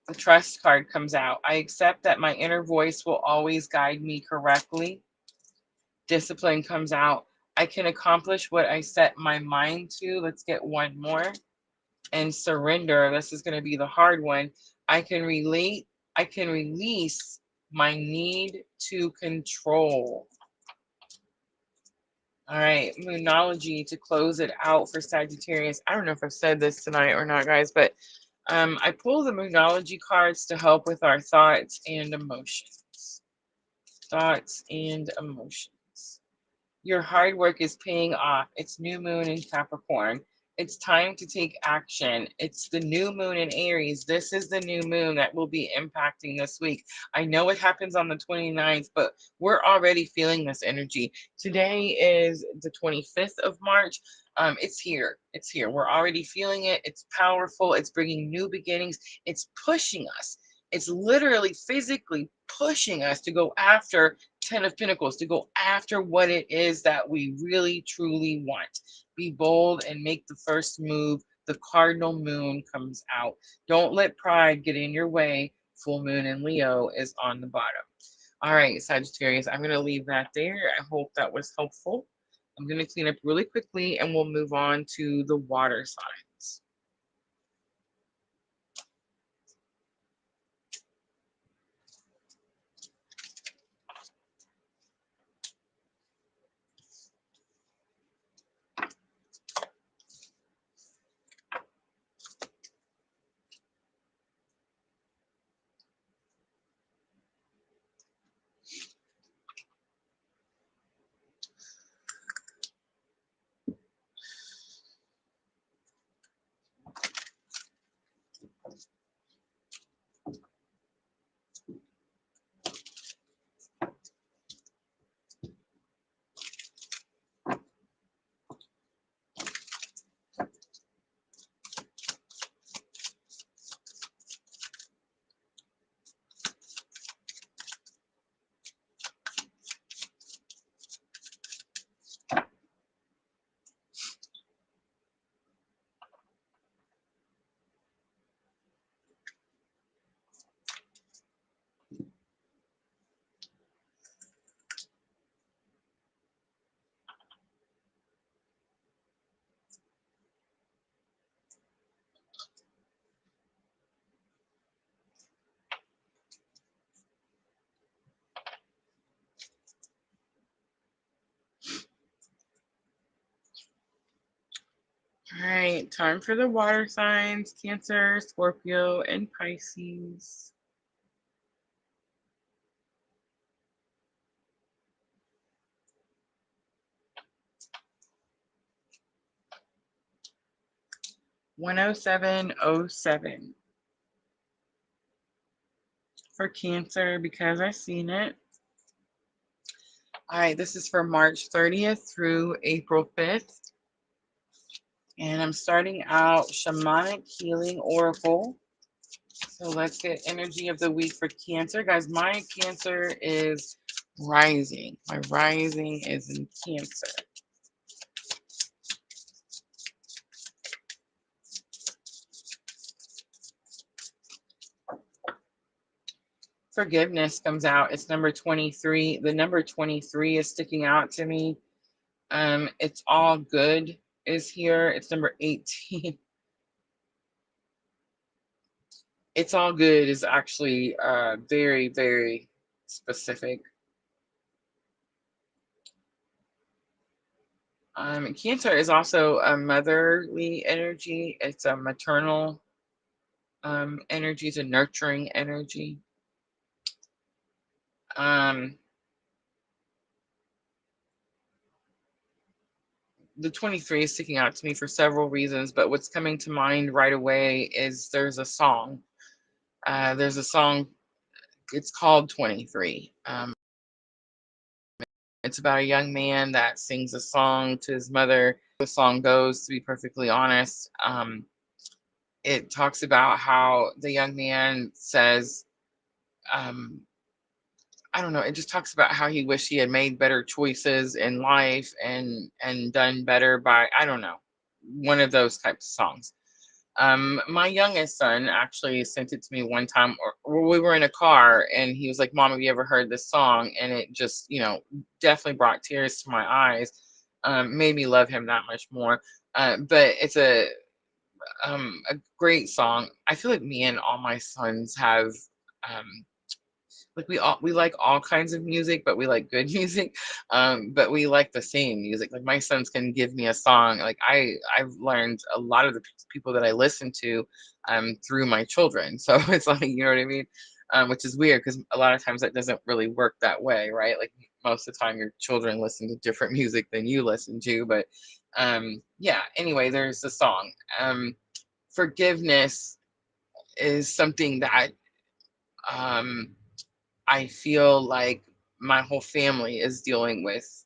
The Trust card comes out. I accept that my inner voice will always guide me correctly. Discipline comes out. I can accomplish what I set my mind to. Let's get one more. And surrender. This is going to be the hard one. I can release my need to control. All right, Moonology to close it out for Sagittarius. I don't know if I've said this tonight or not, guys, but I pull the Moonology cards to help with our thoughts and emotions. thoughts and emotions. Your hard work is paying off. It's new moon in Capricorn. It's time to take action. It's the new moon in Aries. This is the new moon that will be impacting this week. I know it happens on the 29th, but we're already feeling this energy. Today is the 25th of March. It's here. It's here. We're already feeling it. It's powerful. It's bringing new beginnings. It's pushing us. It's literally physically pushing us to go after 10 of Pentacles, to go after what it is that we really truly want. Be bold and make the first move. The cardinal moon comes out. Don't let pride get in your way. Full moon in Leo is on the bottom. All right, Sagittarius, I'm going to leave that there. I hope that was helpful. I'm going to clean up really quickly and we'll move on to the water signs. All right, time for the water signs, Cancer, Scorpio, and Pisces. $107.07 for Cancer because I've seen it. All right, this is for March 30th through April 5th. And I'm starting out Shamanic Healing Oracle. So let's get energy of the week for Cancer. Guys, my Cancer is rising. My rising is in Cancer. Forgiveness comes out. It's number 23. The number 23 is sticking out to me. It's all good is here. It's number 18. It's all good is actually very, very specific. Cancer is also a motherly energy. It's a maternal energy. It's a nurturing energy. The 23 is sticking out to me for several reasons, but what's coming to mind right away is there's a song. There's a song, it's called 23. It's about a young man that sings a song to his mother. The song goes, to be perfectly honest, it talks about how the young man says, I don't know, it just talks about how he wished he had made better choices in life and done better by, I don't know, one of those types of songs. My youngest son actually sent it to me one time, or we were in a car and he was like, "Mom, have you ever heard this song?" And it just, definitely brought tears to my eyes, made me love him that much more. But it's a great song. I feel like me and all my sons have, like we like all kinds of music, but we like good music. But we like the same music. Like my sons can give me a song. Like I've learned a lot of the people that I listen to through my children. So it's like, you know what I mean? which is weird because a lot of times that doesn't really work that way, right? Like most of the time your children listen to different music than you listen to. But yeah, anyway, there's the song. Forgiveness is something that I feel like my whole family is dealing with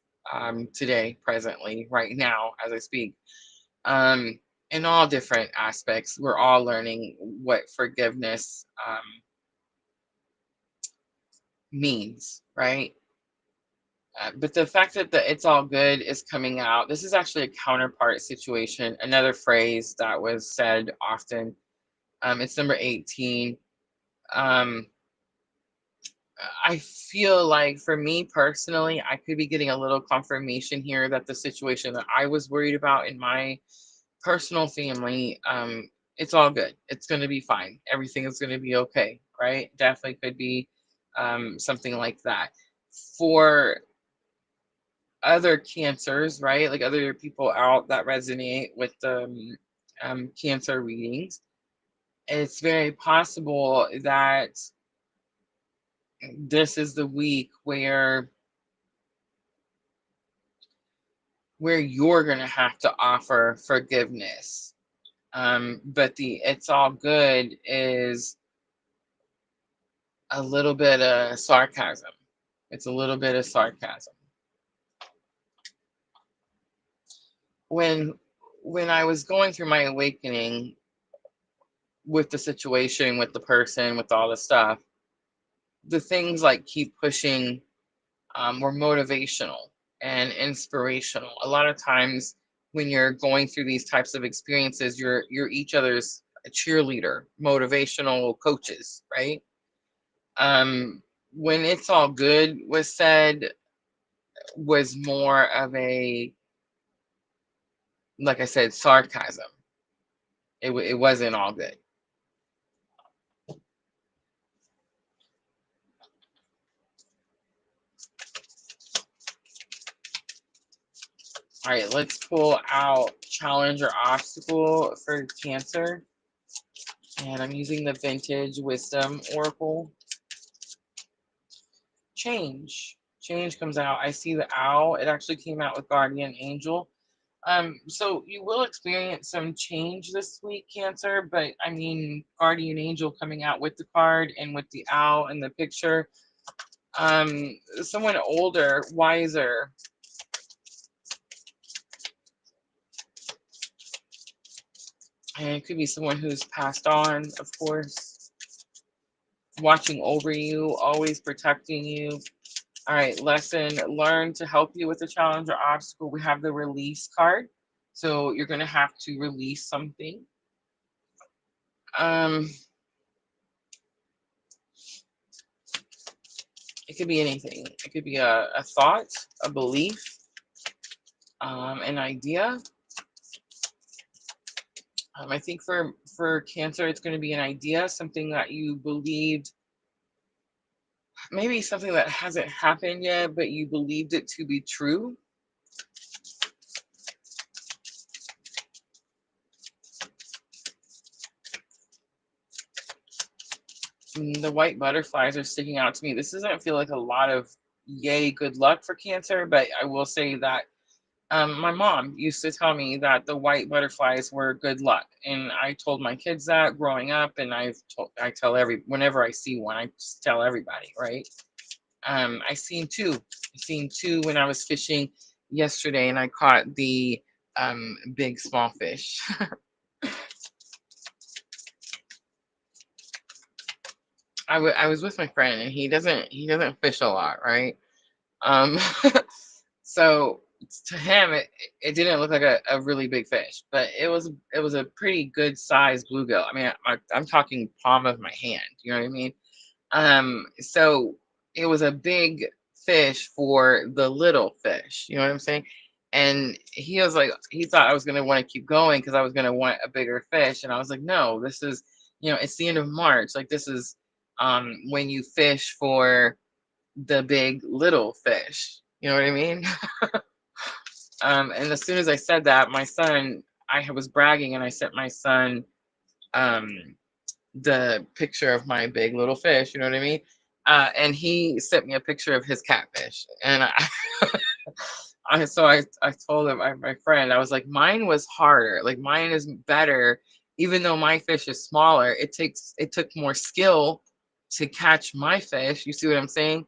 today, presently, right now, as I speak. Um, in all different aspects, we're all learning what forgiveness means, right? But the fact that the it's all good is coming out, this is actually a counterpart situation, another phrase that was said often. It's number 18. Um, I feel like for me personally, I could be getting a little confirmation here that the situation that I was worried about in my personal family, it's all good. It's going to be fine. Everything is going to be okay, right? Definitely could be something like that. For other cancers, right? Like other people out that resonate with the cancer readings, it's very possible that this is the week where you're going to have to offer forgiveness. But the it's all good is a little bit of sarcasm. It's a little bit of sarcasm. When when I was going through my awakening with the situation, with the person, with all the stuff, the things like keep pushing were motivational and inspirational. A lot of times when you're going through these types of experiences, you're each other's cheerleader, motivational coaches, right? When it's all good was said, was more of a, like I said, sarcasm. It wasn't all good. All right, let's pull out challenge or obstacle for Cancer. And I'm using the Vintage Wisdom Oracle. Change comes out. I see the owl. It actually came out with guardian angel. So you will experience some change this week, Cancer, but I mean, guardian angel coming out with the card and with the owl in the picture. Someone older, wiser. And it could be someone who's passed on, of course, watching over you, always protecting you. All right, lesson learned to help you with the challenge or obstacle. We have the release card. So you're going to have to release something. Um, it could be anything. It could be a thought, a belief, an idea. I think for Cancer, it's going to be an idea, something that you believed, maybe something that hasn't happened yet, but you believed it to be true. The white butterflies are sticking out to me. This doesn't feel like a lot of yay, good luck for Cancer, but I will say that my mom used to tell me that the white butterflies were good luck, and I told my kids that growing up, and I tell whenever I see one, I just tell everybody, right? I seen two. I seen two when I was fishing yesterday, and I caught the big small fish. I was with my friend, and he doesn't fish a lot, right? Um, so to him, it didn't look like a really big fish, but it was a pretty good sized bluegill. I mean, I'm talking palm of my hand. You know what I mean? So it was a big fish for the little fish. You know what I'm saying? And he was like, he thought I was gonna want to keep going because I was gonna want a bigger fish, and I was like, no, this is, it's the end of March. Like this is when you fish for the big little fish. You know what I mean? And as soon as I said that, my son, I was bragging and I sent my son the picture of my big little fish, you know what I mean? And he sent me a picture of his catfish. And I told him, my friend, I was like, mine was harder. Like mine is better, even though my fish is smaller. It took more skill to catch my fish. You see what I'm saying?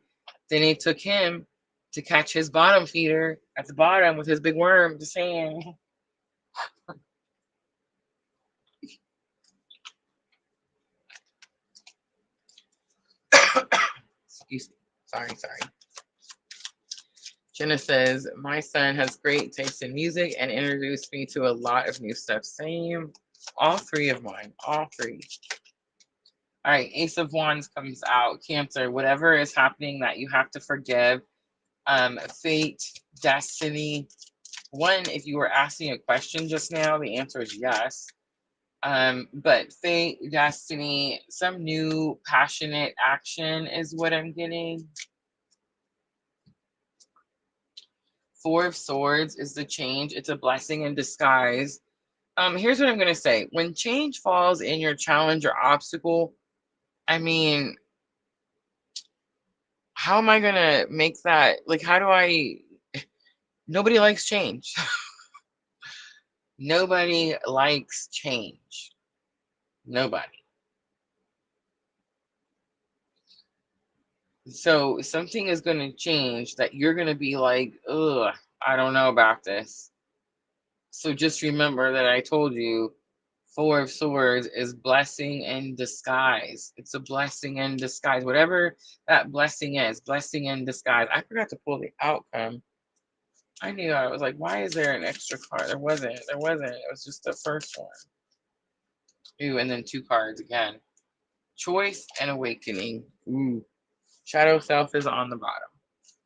Then it took him to catch his bottom feeder at the bottom with his big worm. Just saying. Excuse me. Sorry. Jenna says, my son has great taste in music and introduced me to a lot of new stuff. Same. All three of mine. All three. All right. Ace of Wands comes out. Cancer. Whatever is happening that you have to forgive. Fate, destiny. One, if you were asking a question just now, the answer is yes. But fate, destiny, some new passionate action is what I'm getting. Four of Swords is the change. It's a blessing in disguise. Here's what I'm going to say. When change falls in your challenge or obstacle, I mean, how am I going to make that? Like, nobody likes change. Nobody likes change. Nobody. So something is going to change that you're going to be like, ugh, I don't know about this. So just remember that I told you Four of Swords is blessing in disguise. It's a blessing in disguise. Whatever that blessing is, blessing in disguise. I forgot to pull the outcome. I knew I was like, why is there an extra card? There wasn't. It was just the first one. Ooh, and then two cards again. Choice and awakening. Ooh. Shadow self is on the bottom.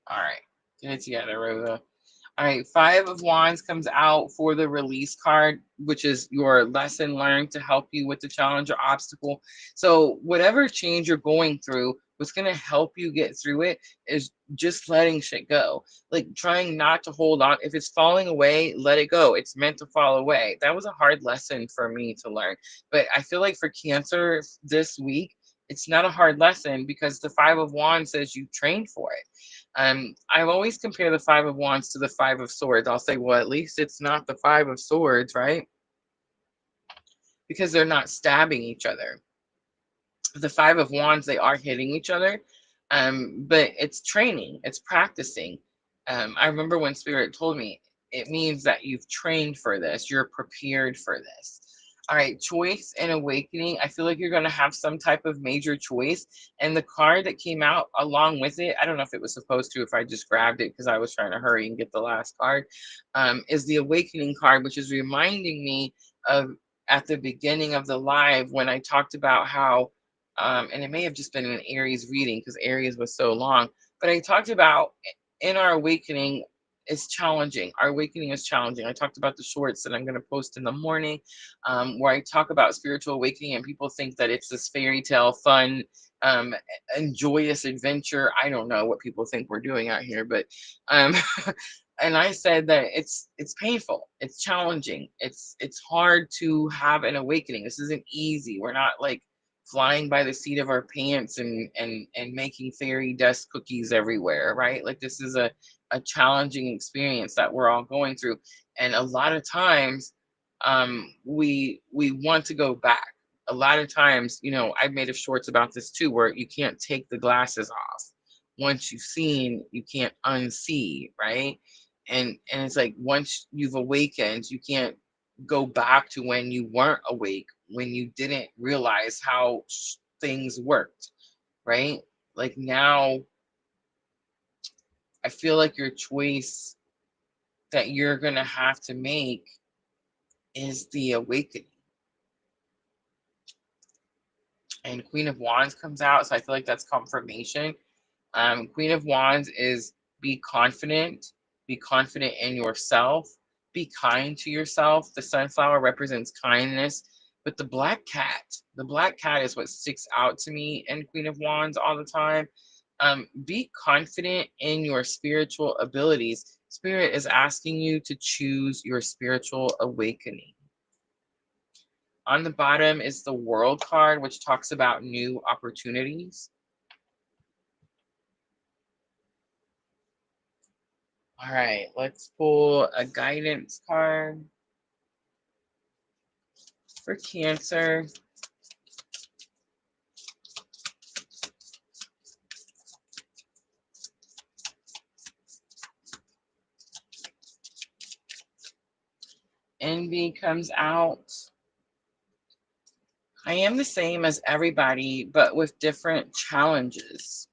All right. Get it together, Rosa. All right, Five of Wands comes out for the release card, which is your lesson learned to help you with the challenge or obstacle. So whatever change you're going through, what's going to help you get through it is just letting shit go. Like trying not to hold on. If it's falling away, let it go. It's meant to fall away. That was a hard lesson for me to learn. But I feel like for Cancer this week, it's not a hard lesson because the Five of Wands says you trained for it. I've always compared the Five of Wands to the Five of Swords. I'll say, well, at least it's not the Five of Swords, right? Because they're not stabbing each other. The Five of Wands, they are hitting each other, but it's training, it's practicing. I remember when Spirit told me, it means that you've trained for this, you're prepared for this. All right, choice and awakening. I feel like you're going to have some type of major choice. And the card that came out along with it, I don't know if it was supposed to, if I just grabbed it because I was trying to hurry and get the last card, is the awakening card, which is reminding me of at the beginning of the live when I talked about how, and it may have just been an Aries reading because Aries was so long, but I talked about in our awakening, is challenging. Our awakening is challenging. I talked about the shorts that I'm going to post in the morning, where I talk about spiritual awakening, and people think that it's this fairy tale, fun, and joyous adventure. I don't know what people think we're doing out here, but and I said that it's painful, it's challenging, it's hard to have an awakening. This isn't easy. We're not like flying by the seat of our pants and making fairy dust cookies everywhere, right? Like this is a challenging experience that we're all going through, and a lot of times we want to go back. A lot of times, you know, I've made a shorts about this too, where you can't take the glasses off. Once you've seen, you can't unsee, right? And it's like once you've awakened, you can't go back to when you weren't awake, when you didn't realize how things worked, right? Like now I feel like your choice that you're going to have to make is the awakening. And Queen of Wands comes out, so I feel like that's confirmation. Queen of Wands is be confident in yourself, be kind to yourself. The sunflower represents kindness, but the black cat is what sticks out to me in Queen of Wands all the time. Be confident in your spiritual abilities. Spirit is asking you to choose your spiritual awakening. On the bottom is the World card, which talks about new opportunities. All right, let's pull a guidance card for Cancer. Envy comes out. I am the same as everybody, but with different challenges.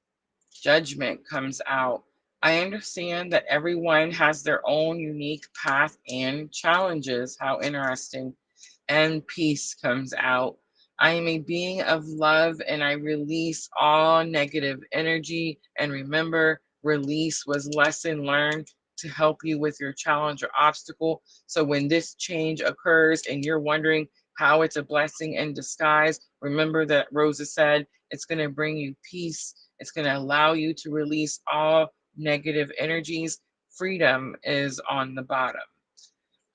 Judgment comes out. I understand that everyone has their own unique path and challenges. How interesting. And peace comes out. I am a being of love and I release all negative energy. And remember, release was lesson learned to help you with your challenge or obstacle. So when this change occurs and you're wondering how it's a blessing in disguise, remember that Rosa said it's going to bring you peace. It's going to allow you to release all negative energies. Freedom is on the bottom.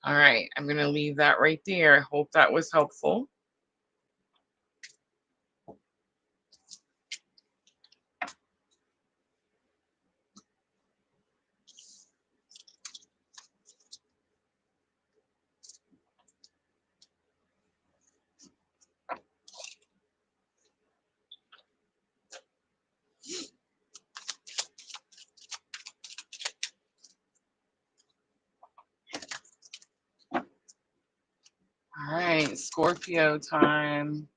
All right, I'm going to leave that right there. I hope that was helpful. All right, Scorpio time.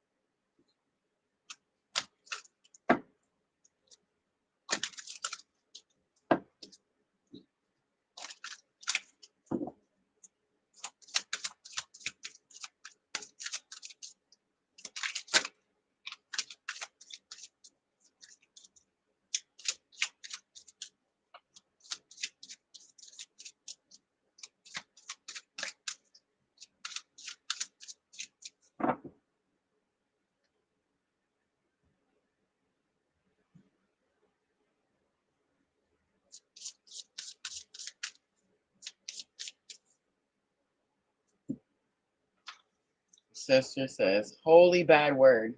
Sister says, holy bad word.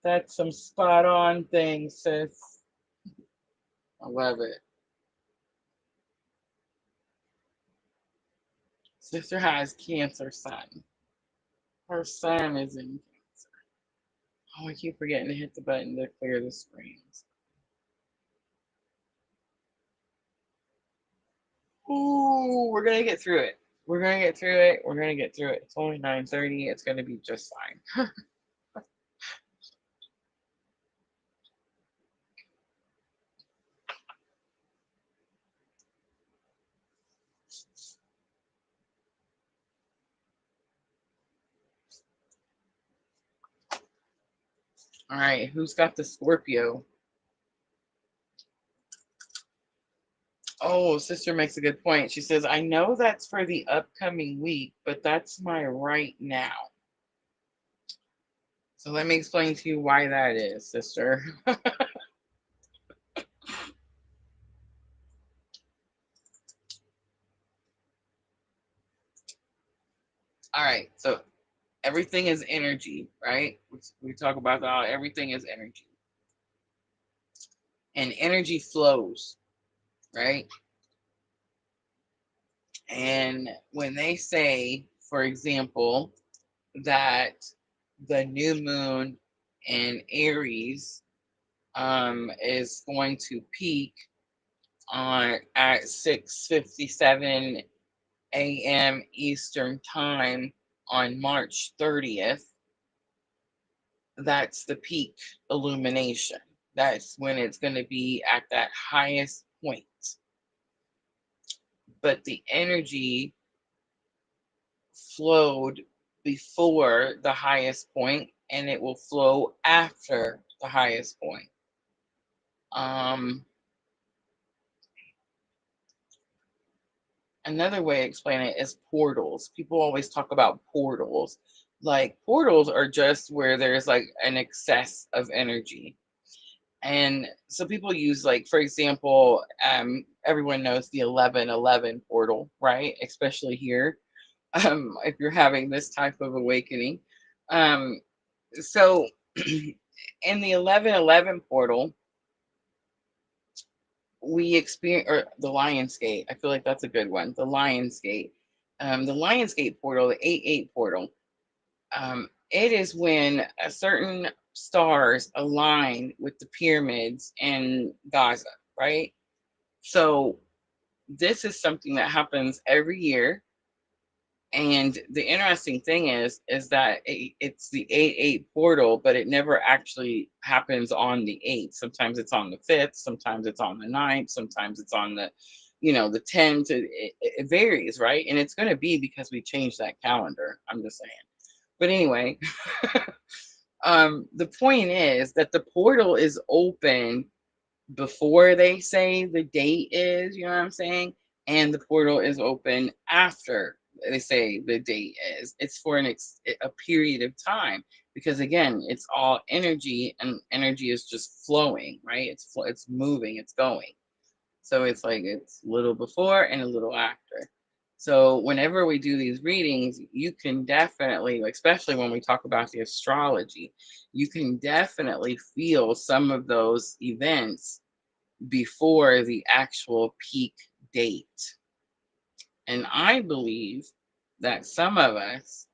That's some spot on thing, sis. I love it. Sister has Cancer sun. Her sun is in Cancer. Oh, I keep forgetting to hit the button to clear the screens. Ooh, we're gonna get through it. We're gonna get through it. We're gonna get through it. It's only 9:30. It's gonna be just fine. All right, who's got the Scorpio? Oh, sister makes a good point. She says, I know that's for the upcoming week, but that's my right now. So let me explain to you why that is, sister. All right, so everything is energy, right? We talk about that. Everything is energy. And energy flows, right? And when they say, for example, that the new moon in Aries is going to peak on at 6:57 a.m. Eastern time on March 30th. That's the peak illumination. That's when it's going to be at that highest point. But the energy flowed before the highest point and it will flow after the highest point. Another way to explain it is portals. People always talk about portals. Like portals are just where there's like an excess of energy. And so people use, like, for example, everyone knows the 1111 portal, right? Especially here. if you're having this type of awakening. Um, so in the 1111 portal, we experience, or the Lionsgate, I feel like that's a good one. The Lionsgate. The Lionsgate portal, the 8-8 portal. It is when a certain stars align with the pyramids in Gaza, right? So this is something that happens every year. And the interesting thing is that it's the 8-8 portal, but it never actually happens on the 8th. Sometimes it's on the 5th, sometimes it's on the 9th, sometimes it's on the, the 10th. It varies, right? And it's going to be because we changed that calendar. I'm just saying. But anyway, the point is that the portal is open before they say the date is, you know what I'm saying? And the portal is open after they say the date is. It's for a period of time because again, it's all energy and energy is just flowing, right? It's moving, it's going. So it's like it's a little before and a little after. So whenever we do these readings, you can definitely, especially when we talk about the astrology, you can definitely feel some of those events before the actual peak date. And I believe that some of us,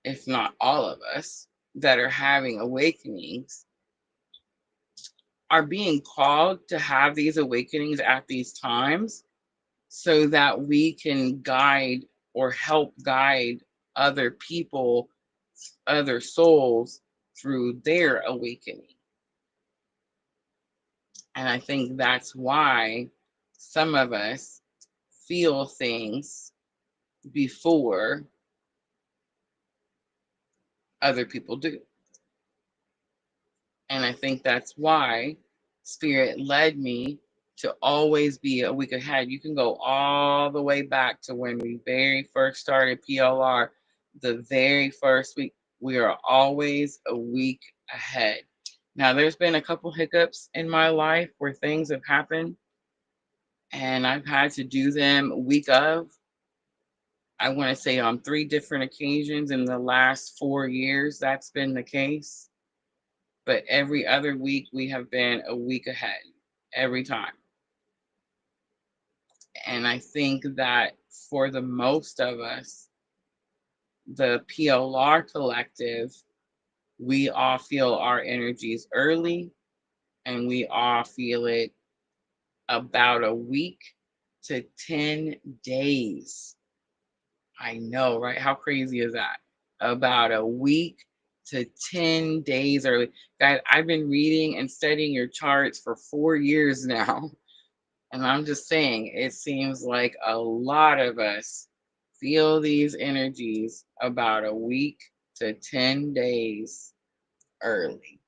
if not all of us, that are having awakenings are being called to have these awakenings at these times so that we can guide or help guide other people, other souls through their awakening. And I think that's why some of us feel things before other people do. And I think that's why Spirit led me to always be a week ahead. You can go all the way back to when we very first started PLR, the very first week. We are always a week ahead. Now, there's been a couple hiccups in my life where things have happened and I've had to do them week of. I want to say on 3 different occasions in the last 4 years, that's been the case. But every other week, we have been a week ahead every time. And I think that for the most of us, the PLR collective, we all feel our energies early and we all feel it about a week to 10 days. I know, right? How crazy is that? About a week to 10 days early. Guys, I've been reading and studying your charts for 4 years now. And I'm just saying, it seems like a lot of us feel these energies about a week to 10 days early.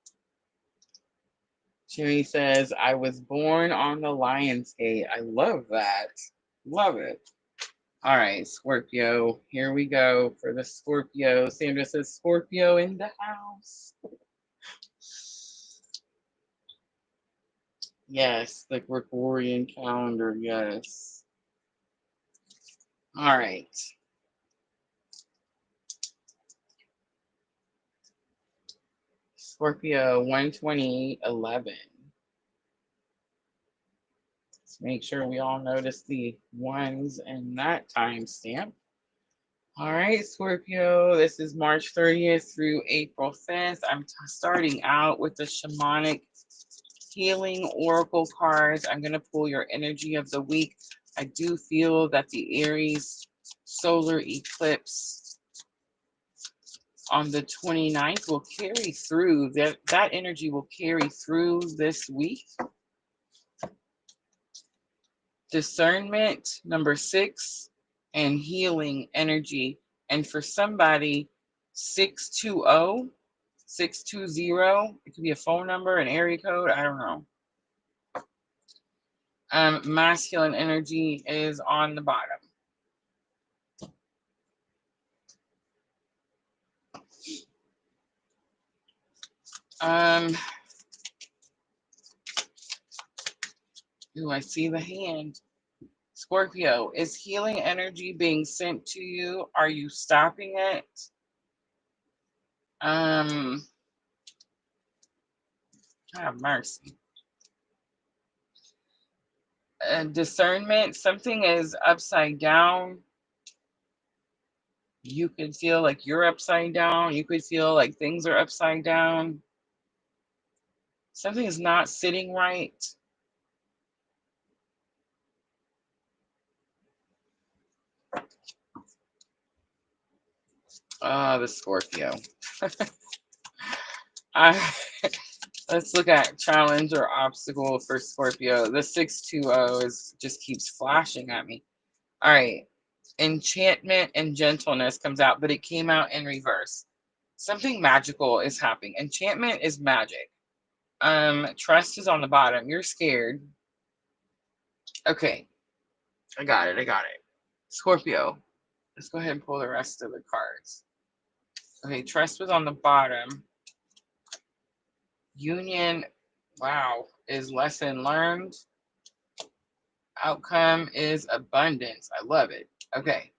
Jimmy says, I was born on the Lion's Gate. I love that. Love it. All right, Scorpio. Here we go for the Scorpio. Sandra says, Scorpio in the house. Yes, the Gregorian calendar. Yes. All right. Scorpio 128:11. Let's make sure we all notice the ones in that timestamp. All right, Scorpio, this is March 30th through April 5th. I'm starting out with the shamanic healing oracle cards. I'm going to pull your energy of the week. I do feel that the Aries solar eclipse on the 29th will carry through, that energy will carry through this week. Discernment, number 6, and healing energy. And for somebody, 620, 620, it could be a phone number, an area code, I don't know. Masculine energy is on the bottom. I see the hand. Scorpio, is healing energy being sent to you? Are you stopping it? Have mercy. Discernment, something is upside down. You could feel like you're upside down. You could feel like things are upside down. Something is not sitting right. The Scorpio. I, let's look at challenge or obstacle for Scorpio. The 620 just keeps flashing at me. All right. Enchantment and gentleness comes out, but it came out in reverse. Something magical is happening. Enchantment is magic. Trust is on the bottom. You're scared. Okay. I got it. Scorpio. Let's go ahead and pull the rest of the cards. Okay, trust was on the bottom. Union, wow, is lesson learned. Outcome is abundance. I love it. Okay,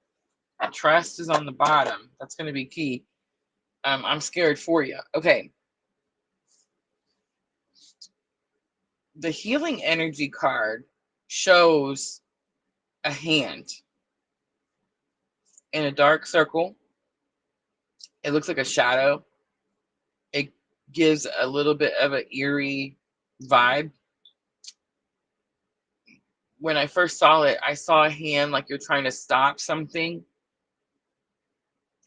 trust is on the bottom. That's going to be key. I'm scared for you. Okay. The healing energy card shows a hand in a dark circle. It looks like a shadow. It gives a little bit of an eerie vibe. When I first saw it, I saw a hand like you're trying to stop something.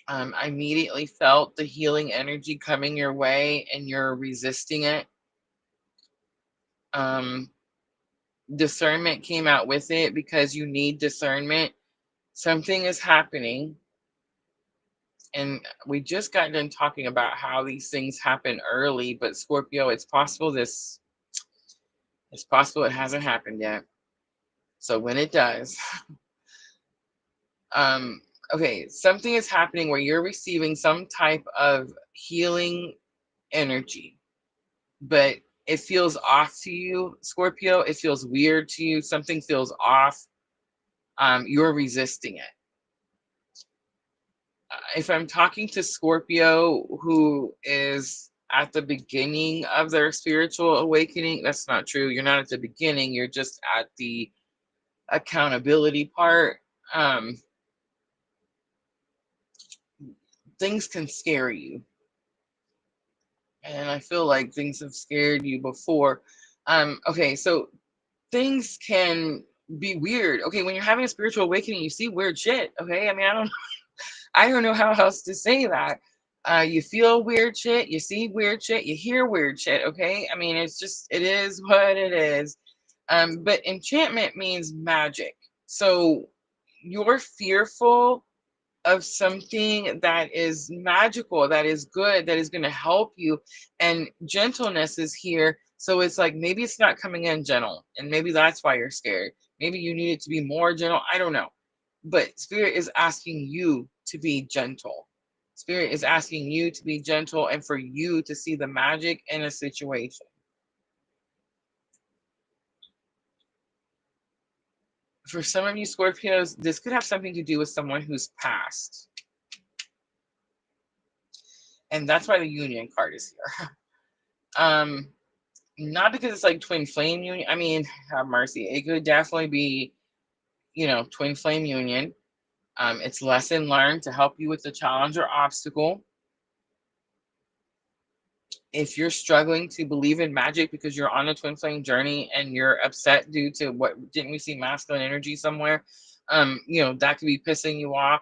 I immediately felt the healing energy coming your way and you're resisting it. Discernment came out with it because you need discernment. Something is happening. And we just got done talking about how these things happen early, but Scorpio, it's possible it hasn't happened yet. So when it does, okay, something is happening where you're receiving some type of healing energy, but it feels off to you, Scorpio. It feels weird to you. Something feels off. You're resisting it. If I'm talking to Scorpio who is at the beginning of their spiritual awakening, that's not true. You're not at the beginning. You're just at the accountability part. Things can scare you. And I feel like things have scared you before. Okay, so things can be weird. Okay, when you're having a spiritual awakening, you see weird shit. Okay, I mean, I don't know how else to say that. You feel weird shit, you see weird shit, you hear weird shit. Okay, I mean, it is what it is. But enchantment means magic. So you're fearful of something that is magical, that is good, that is going to help you. And gentleness is here. So it's like maybe it's not coming in gentle. And maybe that's why you're scared. Maybe you need it to be more gentle. I don't know. But Spirit is asking you to be gentle. Spirit is asking you to be gentle and for you to see the magic in a situation. For some of you Scorpios, this could have something to do with someone who's passed. And that's why the union card is here. Not because it's like twin flame union. I mean, have mercy. It could definitely be, twin flame union. It's lesson learned to help you with the challenge or obstacle. If you're struggling to believe in magic because you're on a twin flame journey and you're upset due to what didn't we see masculine energy somewhere, that could be pissing you off.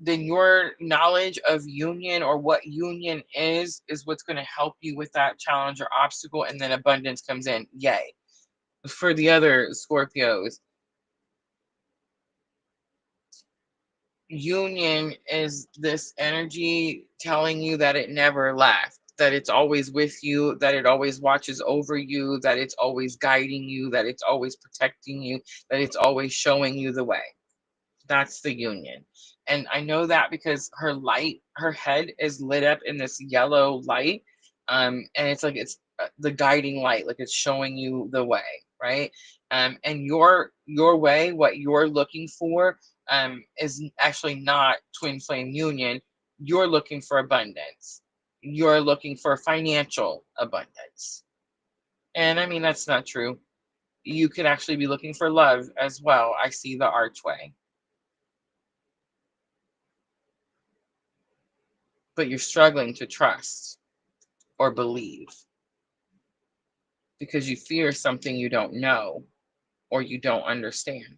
Then your knowledge of union or what union is what's going to help you with that challenge or obstacle, and then abundance comes in. Yay. For the other Scorpios, union is this energy telling you that it never left, that it's always with you, that it always watches over you, that it's always guiding you, that it's always protecting you, that it's always showing you the way. That's the union. And I know that because her head is lit up in this yellow light. And it's like it's the guiding light, like it's showing you the way. right? And your way, what you're looking for, is actually not twin flame union. You're looking for abundance. You're looking for financial abundance. And I mean, that's not true. You could actually be looking for love as well. I see the archway. But you're struggling to trust or believe because you fear something you don't know or you don't understand.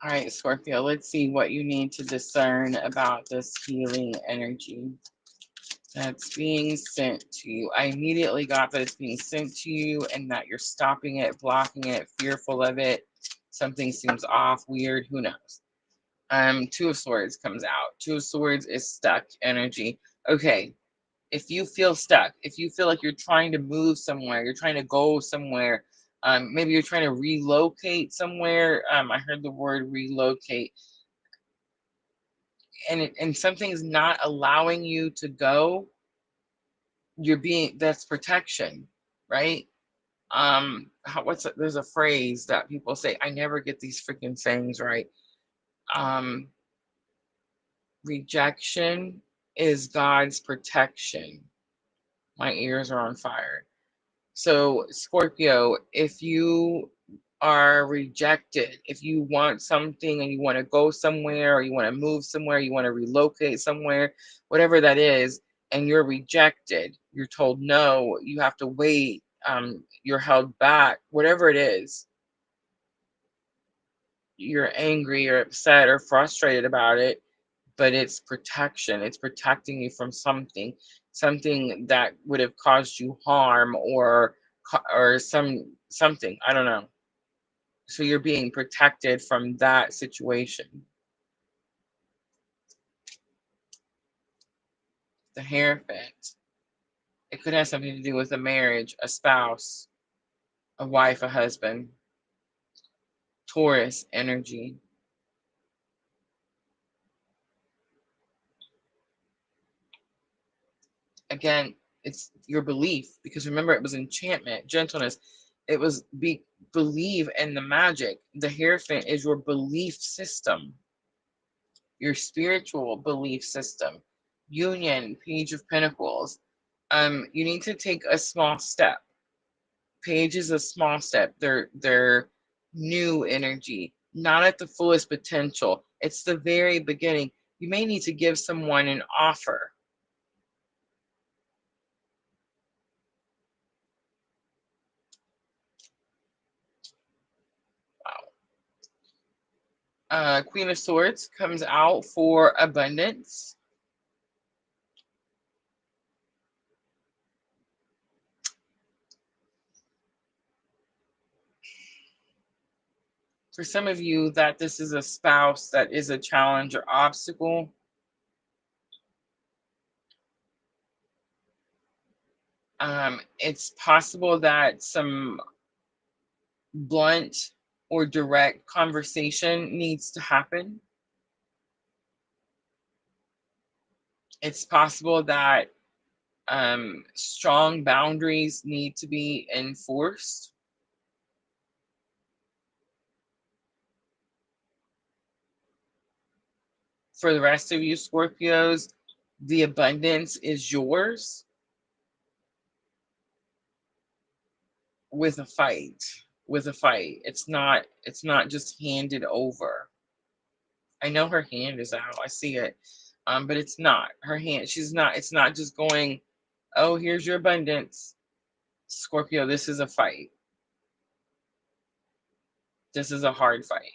All right, Scorpio, let's see what you need to discern about this healing energy that's being sent to you. I immediately got that it's being sent to you and that you're stopping it, blocking it, fearful of it. Something seems off, weird, who knows? Two of Swords comes out. Two of Swords is stuck energy. Okay, if you feel stuck, if you feel like you're trying to move somewhere, you're trying to go somewhere, maybe you're trying to relocate somewhere. I heard the word relocate, and something's not allowing you to go. That's protection, right? There's a phrase that people say. I never get these freaking sayings right. Um, Rejection is God's protection. My ears are on fire. So, Scorpio, if you are rejected, if you want something and you want to go somewhere or you want to move somewhere, you want to relocate somewhere, whatever that is, and you're rejected, you're told no, you have to wait, you're held back, whatever it is, you're angry or upset or frustrated about it, but it's protection. It's protecting you from something that would have caused you harm or something. I don't know. So you're being protected from that situation. The Hierophant. It could have something to do with a marriage, a spouse, a wife, a husband. Taurus energy. Again, it's your belief, because remember, it was enchantment, gentleness. It was believe in the magic. The Hierophant is your belief system, your spiritual belief system. Union, Page of Pentacles. You need to take a small step. Page is a small step. They're new energy, not at the fullest potential. It's the very beginning. You may need to give someone an offer. Queen of Swords comes out for abundance. For some of you, that this is a spouse that is a challenge or obstacle. It's possible that some blunt or direct conversation needs to happen. It's possible that strong boundaries need to be enforced. For the rest of you Scorpios, the abundance is yours with a fight. With a fight. It's not just handed over. I know her hand is out. I see it. But it's not. Her hand, it's not just going, oh, here's your abundance. Scorpio, this is a fight. This is a hard fight.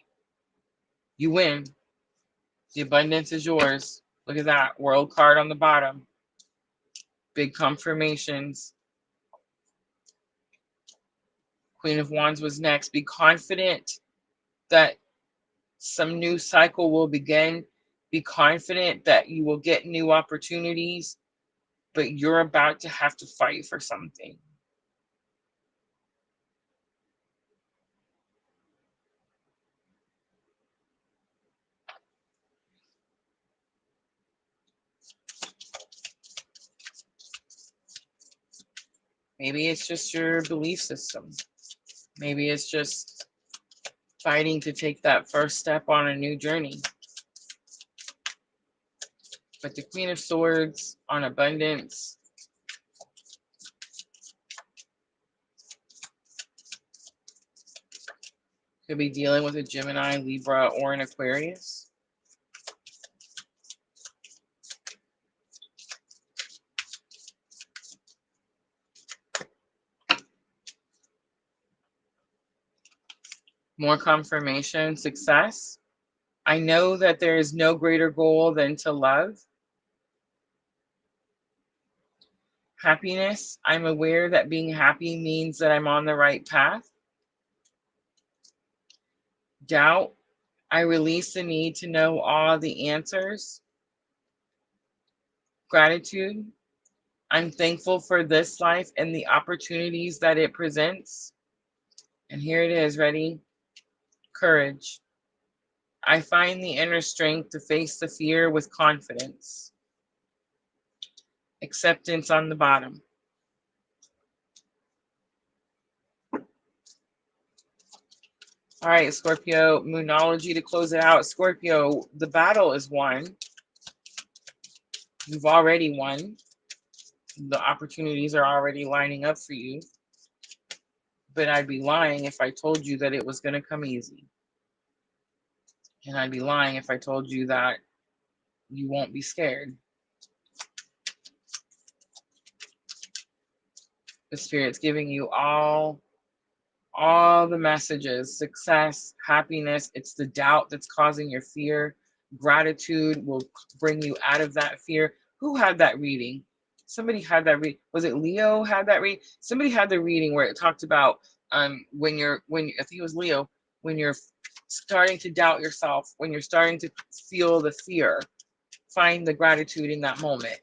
You win. The abundance is yours. Look at that. World card on the bottom. Big confirmations. Queen of Wands was next. Be confident that some new cycle will begin. Be confident that you will get new opportunities, but you're about to have to fight for something. Maybe it's just your belief system. Maybe it's just fighting to take that first step on a new journey. But the Queen of Swords on abundance, could be dealing with a Gemini, Libra, or an Aquarius. More confirmation, success. I know that there is no greater goal than to love. Happiness. I'm aware that being happy means that I'm on the right path. Doubt. I release the need to know all the answers. Gratitude. I'm thankful for this life and the opportunities that it presents. And here it is, ready? Courage. I find the inner strength to face the fear with confidence. Acceptance on the bottom. All right, Scorpio, Moonology to close it out. Scorpio, the battle is won. You've already won. The opportunities are already lining up for you. But I'd be lying if I told you that it was going to come easy. And I'd be lying if I told you that you won't be scared. The Spirit's giving you all the messages: success, happiness. It's the doubt that's causing your fear. Gratitude will bring you out of that fear. Who had that reading? Somebody had that read. Was it Leo had that read? Somebody had the reading where it talked about when I think it was Leo, when you're starting to doubt yourself, when you're starting to feel the fear, find the gratitude in that moment.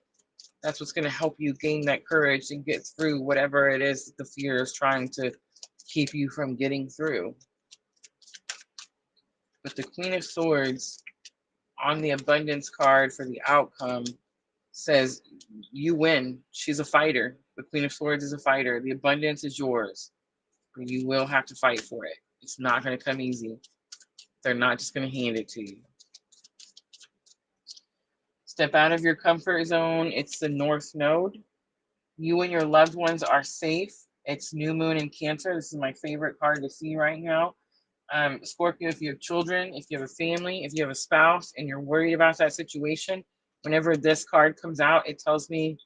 That's what's going to help you gain that courage and get through whatever it is that the fear is trying to keep you from getting through. But the Queen of Swords on the abundance card for the outcome says you win. She's a fighter. The Queen of Swords is a fighter. The abundance is yours, but you will have to fight for it. It's not going to come easy. They're not just going to hand it to you. Step out of your comfort zone. It's the North Node. You and your loved ones are safe. It's new moon in Cancer. This is my favorite card to see right now. Scorpio, if you have children, if you have a family, if you have a spouse, and you're worried about that situation, whenever this card comes out, it tells me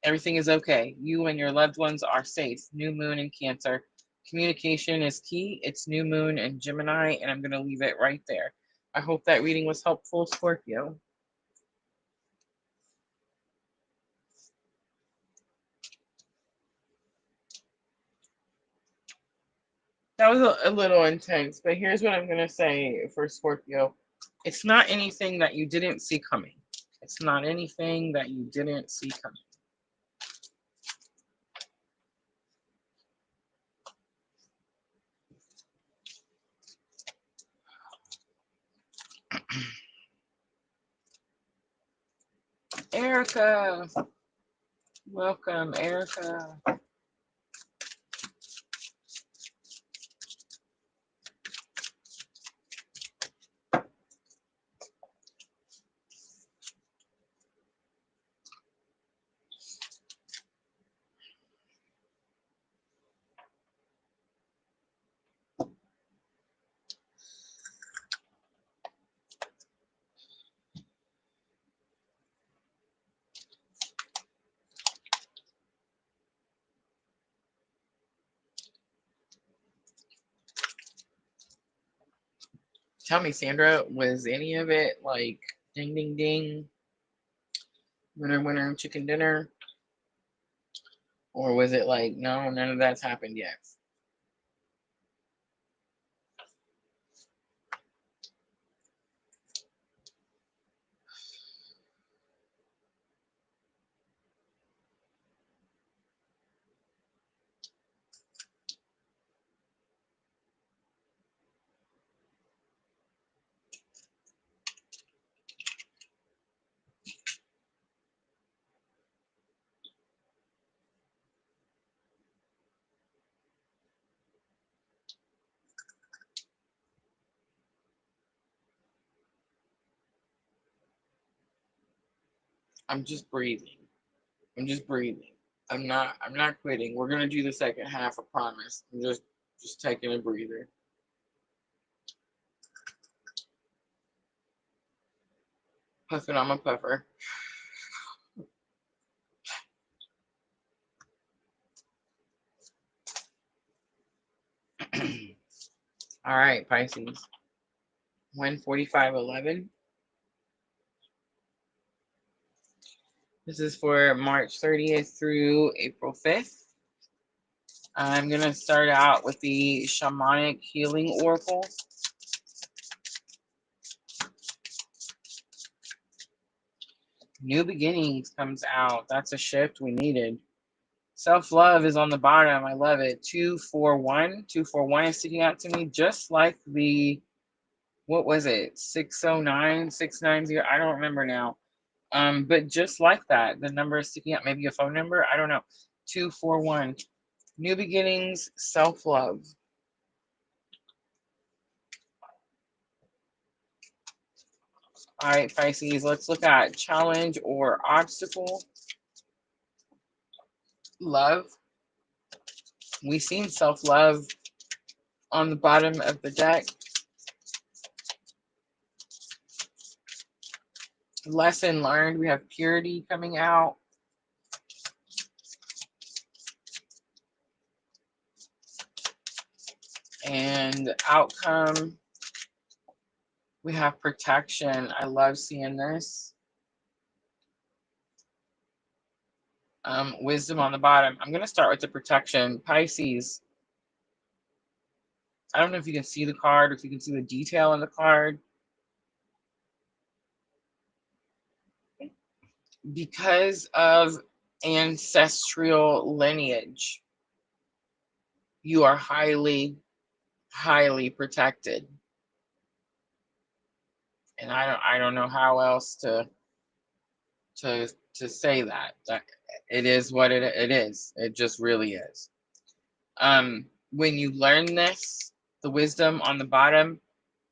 everything is okay. You and your loved ones are safe. New moon in Cancer. Communication is key. It's new moon in Gemini, and I'm going to leave it right there. I hope that reading was helpful, Scorpio. That was a little intense, but here's what I'm going to say for Scorpio. It's not anything that you didn't see coming. It's not anything that you didn't see coming. Erica, welcome, Erica. Tell me, Sandra, was any of it like ding, ding, ding, winner, winner, chicken dinner? Or was it like, no, none of that's happened yet? I'm just breathing. I'm just breathing. I'm not quitting. We're gonna do the second half, I promise. I'm just taking a breather. Puffing on my puffer. All right, Pisces. 1:45:11. This is for March 30th through April 5th. I'm going to start out with the Shamanic Healing Oracle. New Beginnings comes out. That's a shift we needed. Self-love is on the bottom. I love it. 241. 241 is sticking out to me, just like the, what was it? 609, 690. I don't remember now. But just like that, the number is sticking out. Maybe a phone number. I don't know. 241. New beginnings, self-love. All right, Pisces, let's look at challenge or obstacle. Love. We've seen self-love on the bottom of the deck. Lesson learned. We have purity coming out. And outcome. We have protection. I love seeing this. Wisdom on the bottom. I'm going to start with the protection. Pisces. I don't know if you can see the card or if you can see the detail in the card. Because of ancestral lineage, you are highly, highly protected. And I don't know how else to say that. It is what it is. It just really is. When you learn this, the wisdom on the bottom,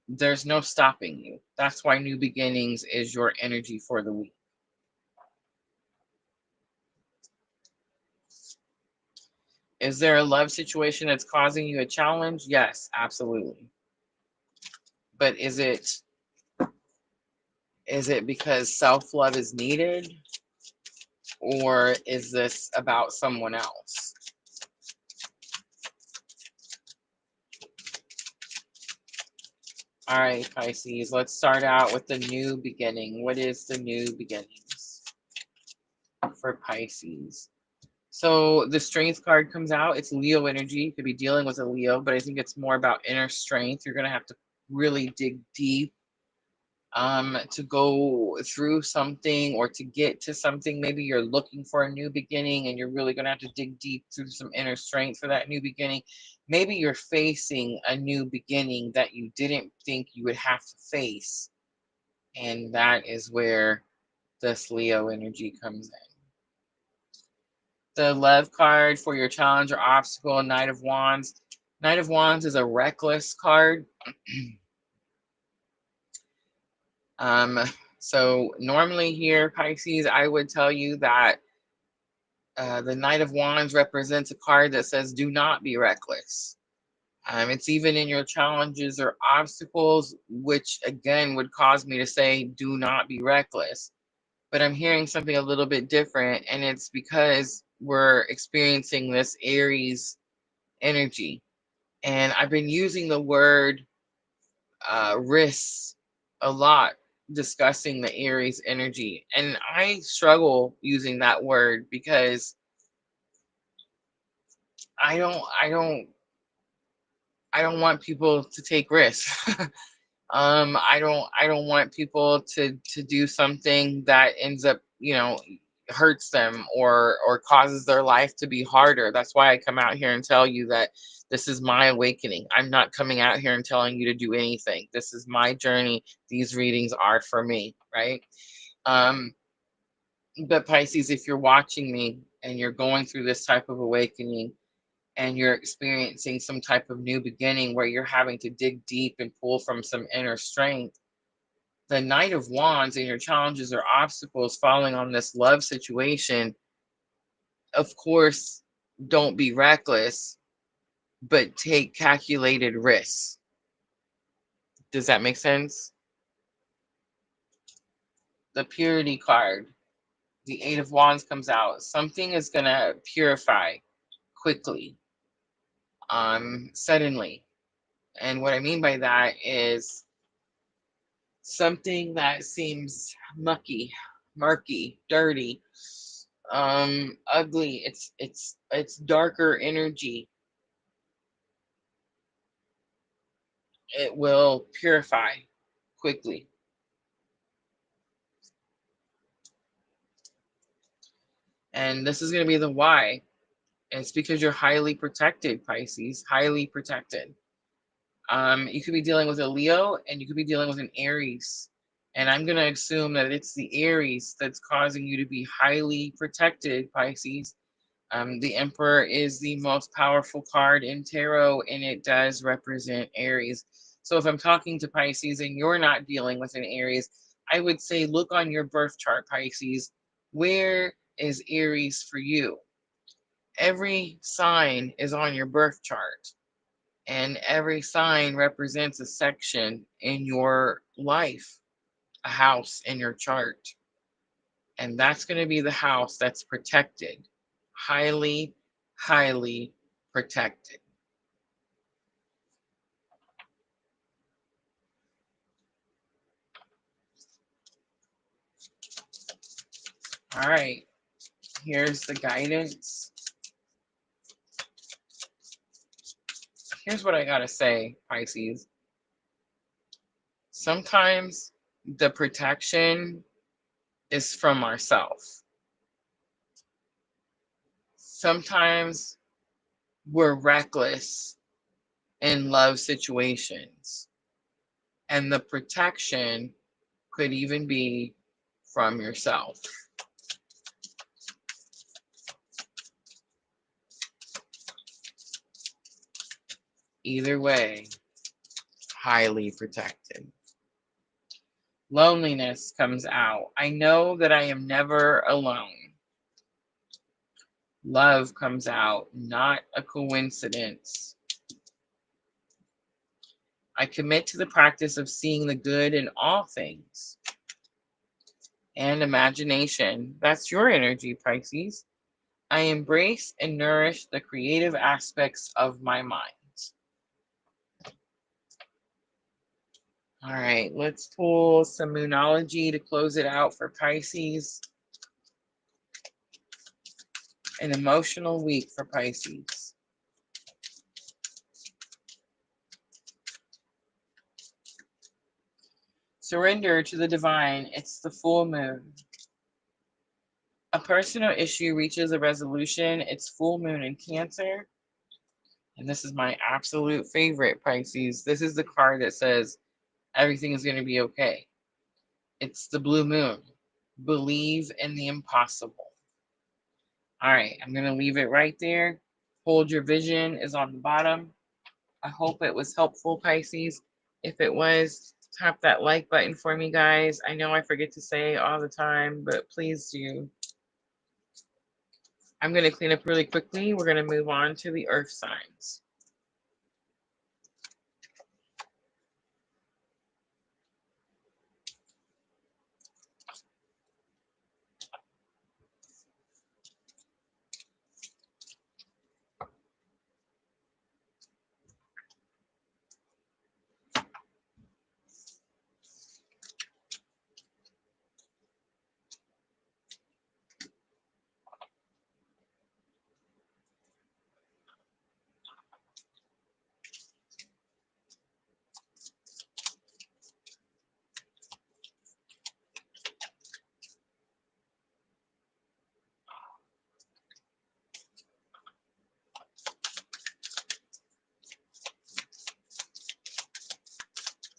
there's no stopping you. That's why New Beginnings is your energy for the week. Is there a love situation that's causing you a challenge? Yes, absolutely. But is it because self-love is needed? Or is this about someone else? All right, Pisces, let's start out with the new beginning. What is the new beginnings for Pisces? So the strength card comes out. It's Leo energy. You could be dealing with a Leo, but I think it's more about inner strength. You're going to have to really dig deep to go through something or to get to something. Maybe you're looking for a new beginning and you're really going to have to dig deep through some inner strength for that new beginning. Maybe you're facing a new beginning that you didn't think you would have to face. And that is where this Leo energy comes in. The love card for your challenge or obstacle, Knight of Wands. Knight of Wands is a reckless card. So normally here, Pisces, I would tell you that the Knight of Wands represents a card that says do not be reckless. It's even in your challenges or obstacles, which again would cause me to say do not be reckless. But I'm hearing something a little bit different, and it's because we're experiencing this Aries energy. And I've been using the word risk a lot discussing the Aries energy, and I struggle using that word because I don't want people to take risks. I don't want people to do something that ends up, hurts them or causes their life to be harder. That's why I come out here and tell you that this is my awakening. I'm not coming out here and telling you to do anything. This is my journey. These readings are for me, right? But Pisces, if you're watching me and you're going through this type of awakening and you're experiencing some type of new beginning where you're having to dig deep and pull from some inner strength, The Knight of Wands and your challenges or obstacles falling on this love situation, of course, don't be reckless, but take calculated risks. Does that make sense? The Purity card, the Eight of Wands comes out. Something is going to purify quickly, suddenly. And what I mean by that is something that seems mucky, murky, dirty, ugly. It's darker energy. It will purify quickly. And this is going to be the why. It's because you're highly protected, Pisces, highly protected. You could be dealing with a Leo and you could be dealing with an Aries. And I'm going to assume that it's the Aries that's causing you to be highly protected, Pisces. The Emperor is the most powerful card in tarot, and it does represent Aries. So if I'm talking to Pisces and you're not dealing with an Aries, I would say look on your birth chart, Pisces. Where is Aries for you? Every sign is on your birth chart, and every sign represents a section in your life, a house in your chart. And that's going to be the house that's protected, highly, highly protected. All right, here's the guidance. Here's what I got to say, Pisces. Sometimes the protection is from ourselves. Sometimes we're reckless in love situations, and the protection could even be from yourself. Either way, highly protected. Loneliness comes out. I know that I am never alone. Love comes out, not a coincidence. I commit to the practice of seeing the good in all things. And imagination. That's your energy, Pisces. I embrace and nourish the creative aspects of my mind. All right, let's pull some Moonology to close it out for Pisces. An emotional week for Pisces. Surrender to the divine. It's the full moon. A personal issue reaches a resolution. It's full moon in Cancer. And this is my absolute favorite, Pisces. This is the card that says everything is going to be okay. It's the blue moon. Believe in the impossible. All right, I'm going to leave it right there. Hold your vision is on the bottom. I hope it was helpful, Pisces. If it was, tap that like button for me, guys. I know I forget to say all the time, but please do. I'm going to clean up really quickly. We're going to move on to the earth signs.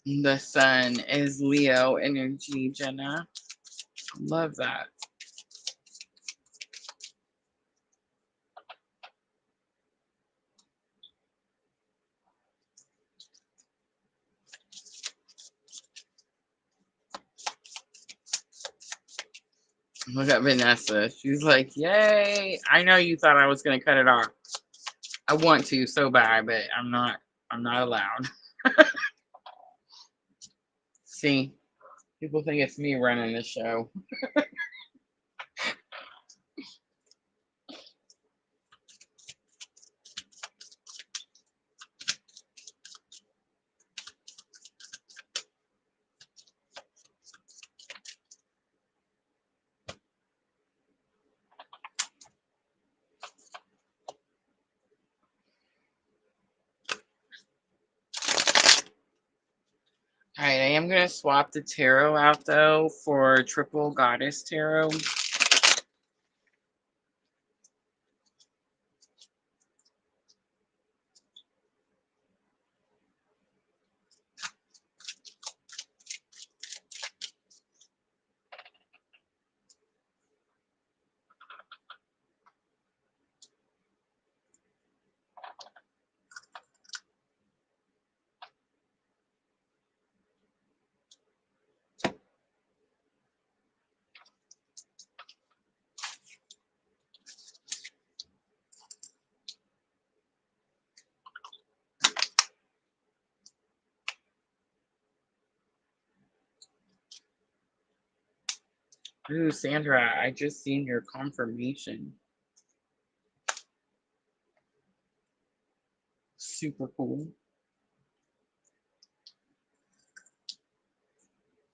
The sun is Leo energy, Jenna. Love that. Look at Vanessa. She's like, yay. I know you thought I was going to cut it off. I want to so bad, but I'm not allowed. See, people think it's me running the show. All right, I am going to swap the tarot out, though, for Triple Goddess Tarot. Ooh, Sandra, I just seen your confirmation. Super cool.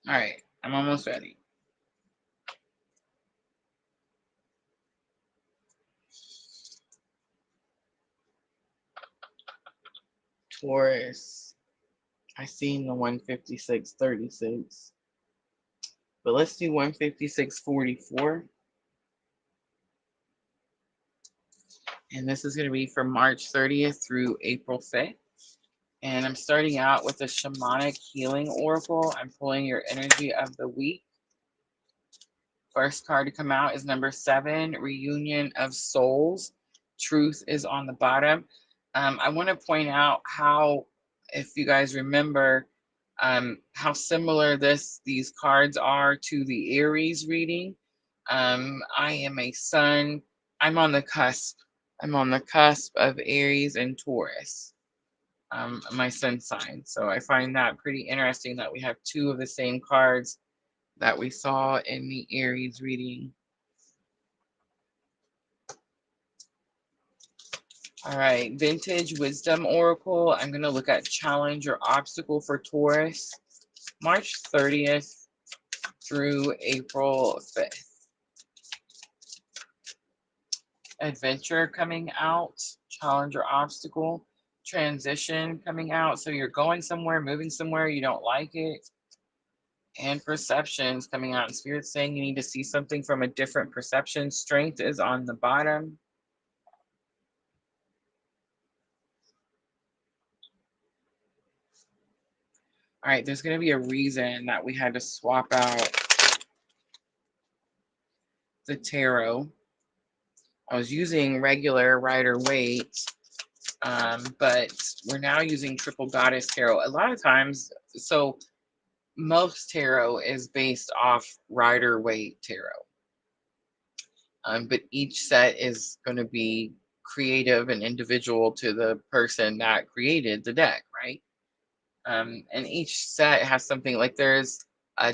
All right, I'm almost ready. Taurus. I seen the 156.36. But let's do 156.44. And this is going to be from March 30th through April 5th. And I'm starting out with a shamanic healing oracle. I'm pulling your energy of the week. First card to come out is number 7, Reunion of Souls. Truth is on the bottom. I want to point out how, if you guys remember, how similar these cards are to the Aries reading. I am a sun. I'm on the cusp. I'm on the cusp of Aries and Taurus. My sun sign. So I find that pretty interesting that we have two of the same cards that we saw in the Aries reading. All right, Vintage Wisdom Oracle. I'm going to look at challenge or obstacle for Taurus, March 30th through April 5th. Adventure coming out, challenge or obstacle. Transition coming out. So you're going somewhere, moving somewhere, you don't like it. And perceptions coming out. Spirit saying you need to see something from a different perception. Strength is on the bottom. All right, there's going to be a reason that we had to swap out the tarot. I was using regular Rider-Waite, but we're now using Triple Goddess Tarot. A lot of times, so most tarot is based off Rider-Waite Tarot. But each set is going to be creative and individual to the person that created the deck, right? And each set has something, like there's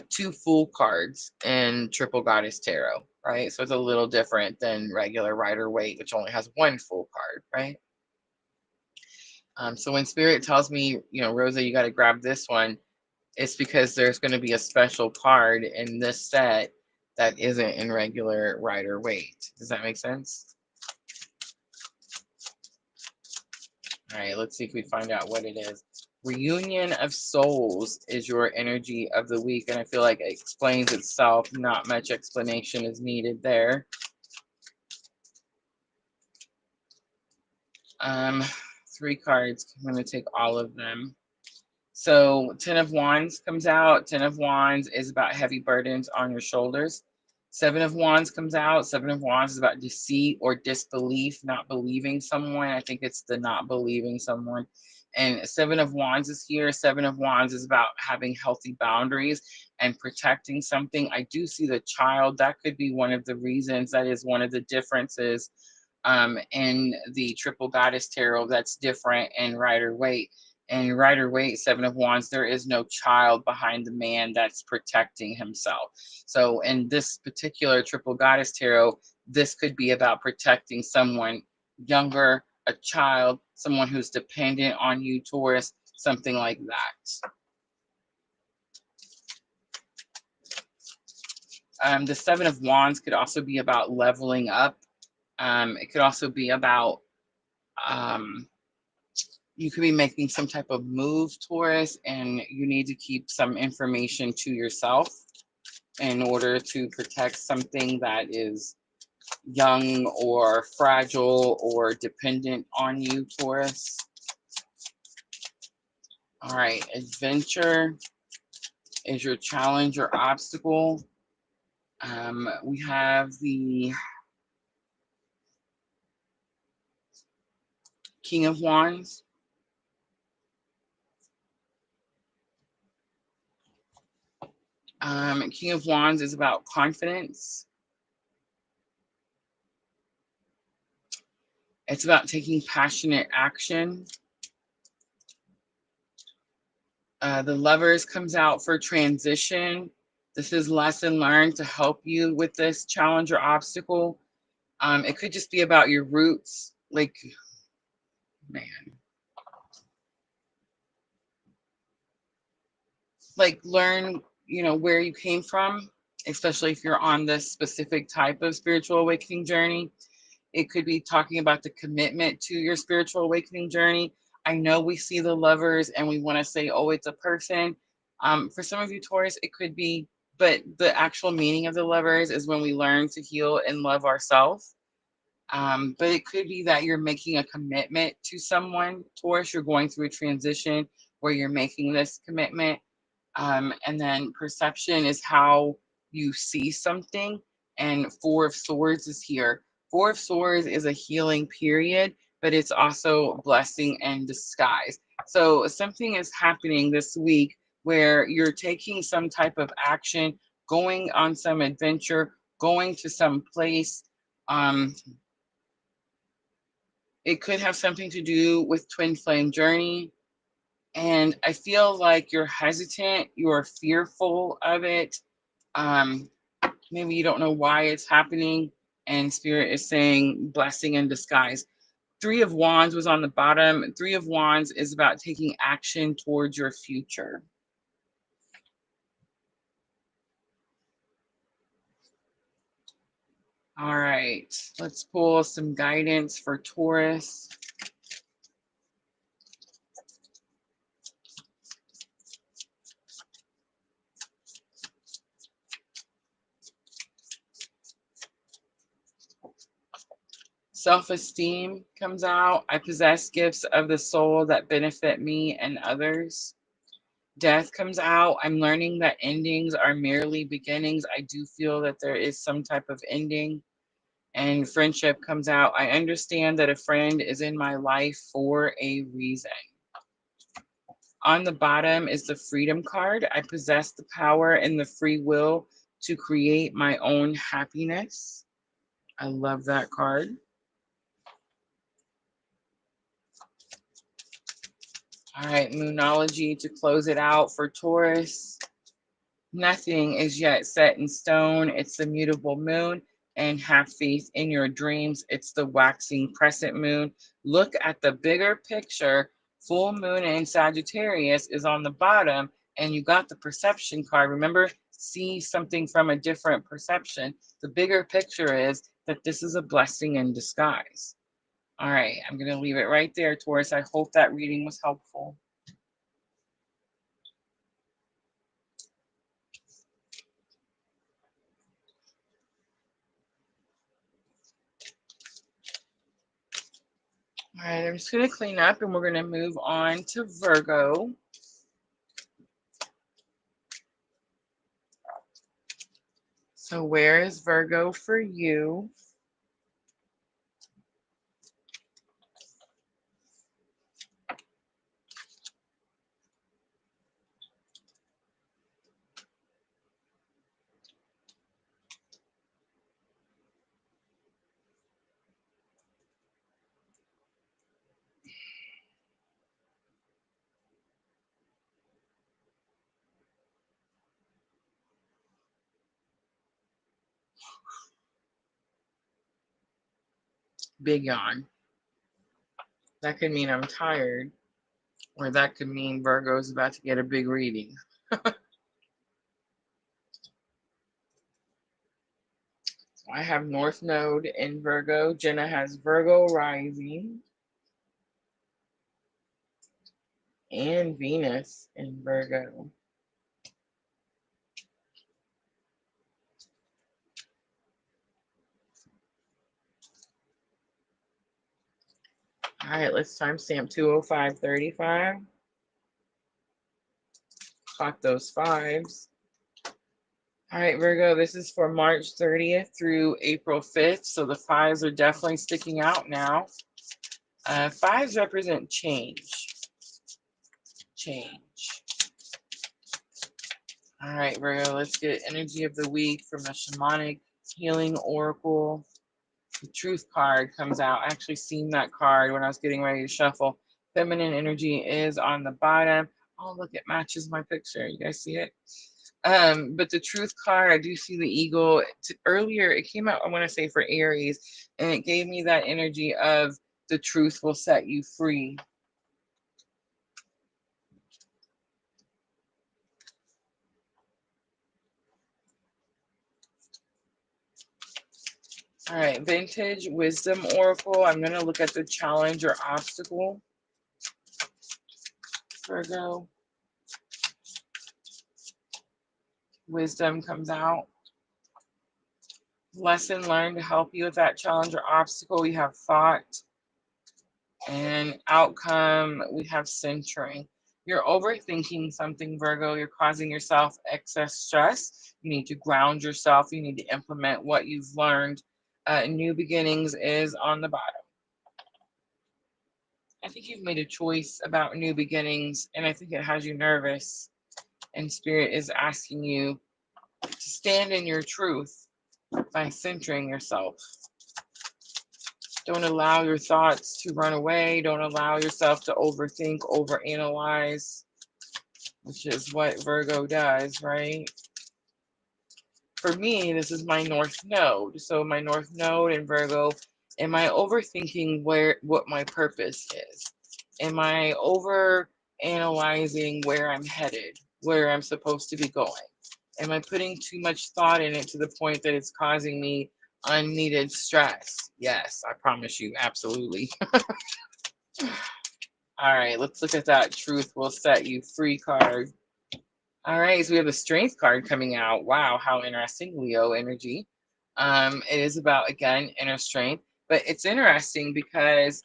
2 full cards in Triple Goddess Tarot, right? So it's a little different than regular Rider-Waite, which only has 1 full card, right? So when Spirit tells me, Rosa, you got to grab this one, it's because there's going to be a special card in this set that isn't in regular Rider-Waite. Does that make sense? All right, let's see if we find out what it is. Reunion of Souls is your energy of the week, and I feel like it explains itself. Not much explanation is needed there. 3 cards. I'm going to take all of them. So 10 of Wands comes out. 10 of Wands is about heavy burdens on your shoulders. 7 of Wands comes out. 7 of Wands is about deceit or disbelief, not believing someone. I think it's the not believing someone. And Seven of Wands is here. Seven of Wands is about having healthy boundaries and protecting something. I do see the child. That could be one of the reasons. That is one of the differences in the Triple Goddess Tarot that's different in Rider-Waite. In Rider-Waite, Seven of Wands, there is no child behind the man that's protecting himself. So in this particular Triple Goddess Tarot, this could be about protecting someone younger, a child, someone who's dependent on you, Taurus, something like that. The Seven of Wands could also be about leveling up. It could also be about you could be making some type of move, Taurus, and you need to keep some information to yourself in order to protect something that is young or fragile or dependent on you, Taurus. All right, adventure is your challenge or obstacle. We have the King of Wands. King of Wands is about confidence. It's about taking passionate action. The Lovers comes out for transition. This is lesson learned to help you with this challenge or obstacle. It could just be about your roots. Like, man. Like, learn, where you came from, especially if you're on this specific type of spiritual awakening journey. It could be talking about the commitment to your spiritual awakening journey. I know we see the Lovers and we want to say, oh, it's a person. For some of you, Taurus, it could be, but the actual meaning of the Lovers is when we learn to heal and love ourselves. But it could be that you're making a commitment to someone, Taurus. You're going through a transition where you're making this commitment. And then perception is how you see something. And Four of Swords is here. Four of Swords is a healing period, but it's also blessing and disguise. So something is happening this week where you're taking some type of action, going on some adventure, going to some place. It could have something to do with twin flame journey. And I feel like you're hesitant, you're fearful of it. Maybe you don't know why it's happening. And Spirit is saying blessing in disguise. Three of Wands was on the bottom. Three of Wands is about taking action towards your future. All right, let's pull some guidance for Taurus. Self-esteem comes out. I possess gifts of the soul that benefit me and others. Death comes out. I'm learning that endings are merely beginnings. I do feel that there is some type of ending. And friendship comes out. I understand that a friend is in my life for a reason. On the bottom is the freedom card. I possess the power and the free will to create my own happiness. I love that card. All right, Moonology to close it out for Taurus. Nothing is yet set in stone. It's the mutable moon, and have faith in your dreams. It's the waxing crescent moon. Look at the bigger picture. Full moon in Sagittarius is on the bottom, and you got the perception card. Remember, see something from a different perception. The bigger picture is that this is a blessing in disguise. All right, I'm going to leave it right there, Taurus. I hope that reading was helpful. All right, I'm just going to clean up and we're going to move on to Virgo. So where is Virgo for you? Big yawn. That could mean I'm tired, or that could mean Virgo's about to get a big reading. I have North Node in Virgo. Jenna has Virgo rising and Venus in Virgo. All right, let's timestamp 2:05:35. Clock those fives. All right, Virgo, this is for March 30th through April 5th. So the fives are definitely sticking out now. Fives represent change. Change. All right, Virgo, let's get energy of the week from the Shamanic Healing Oracle. The Truth card comes out. I actually seen that card when I was getting ready to shuffle. Feminine energy is on the bottom. Oh, look, it matches my picture. You guys see it? But the Truth card, I do see the eagle. Earlier, it came out, I want to say, for Aries, and it gave me that energy of the truth will set you free. All right, Vintage Wisdom Oracle. I'm going to look at the challenge or obstacle. Virgo. Wisdom comes out. Lesson learned to help you with that challenge or obstacle. We have thought. And outcome, we have centering. You're overthinking something, Virgo. You're causing yourself excess stress. You need to ground yourself. You need to implement what you've learned. New beginnings is on the bottom. I think you've made a choice about new beginnings, and I think it has you nervous. And Spirit is asking you to stand in your truth by centering yourself. Don't allow your thoughts to run away. Don't allow yourself to overthink, overanalyze, which is what Virgo does, right? For me, this is my North Node. So my North Node in Virgo, am I overthinking what my purpose is? Am I over analyzing where I'm headed, where I'm supposed to be going? Am I putting too much thought in it to the point that it's causing me unneeded stress? Yes, I promise you, absolutely. All right, let's look at that Truth Will Set You Free card. All right, so we have the Strength card coming out. Wow, how interesting. Leo energy. It is about, again, inner strength, but it's interesting because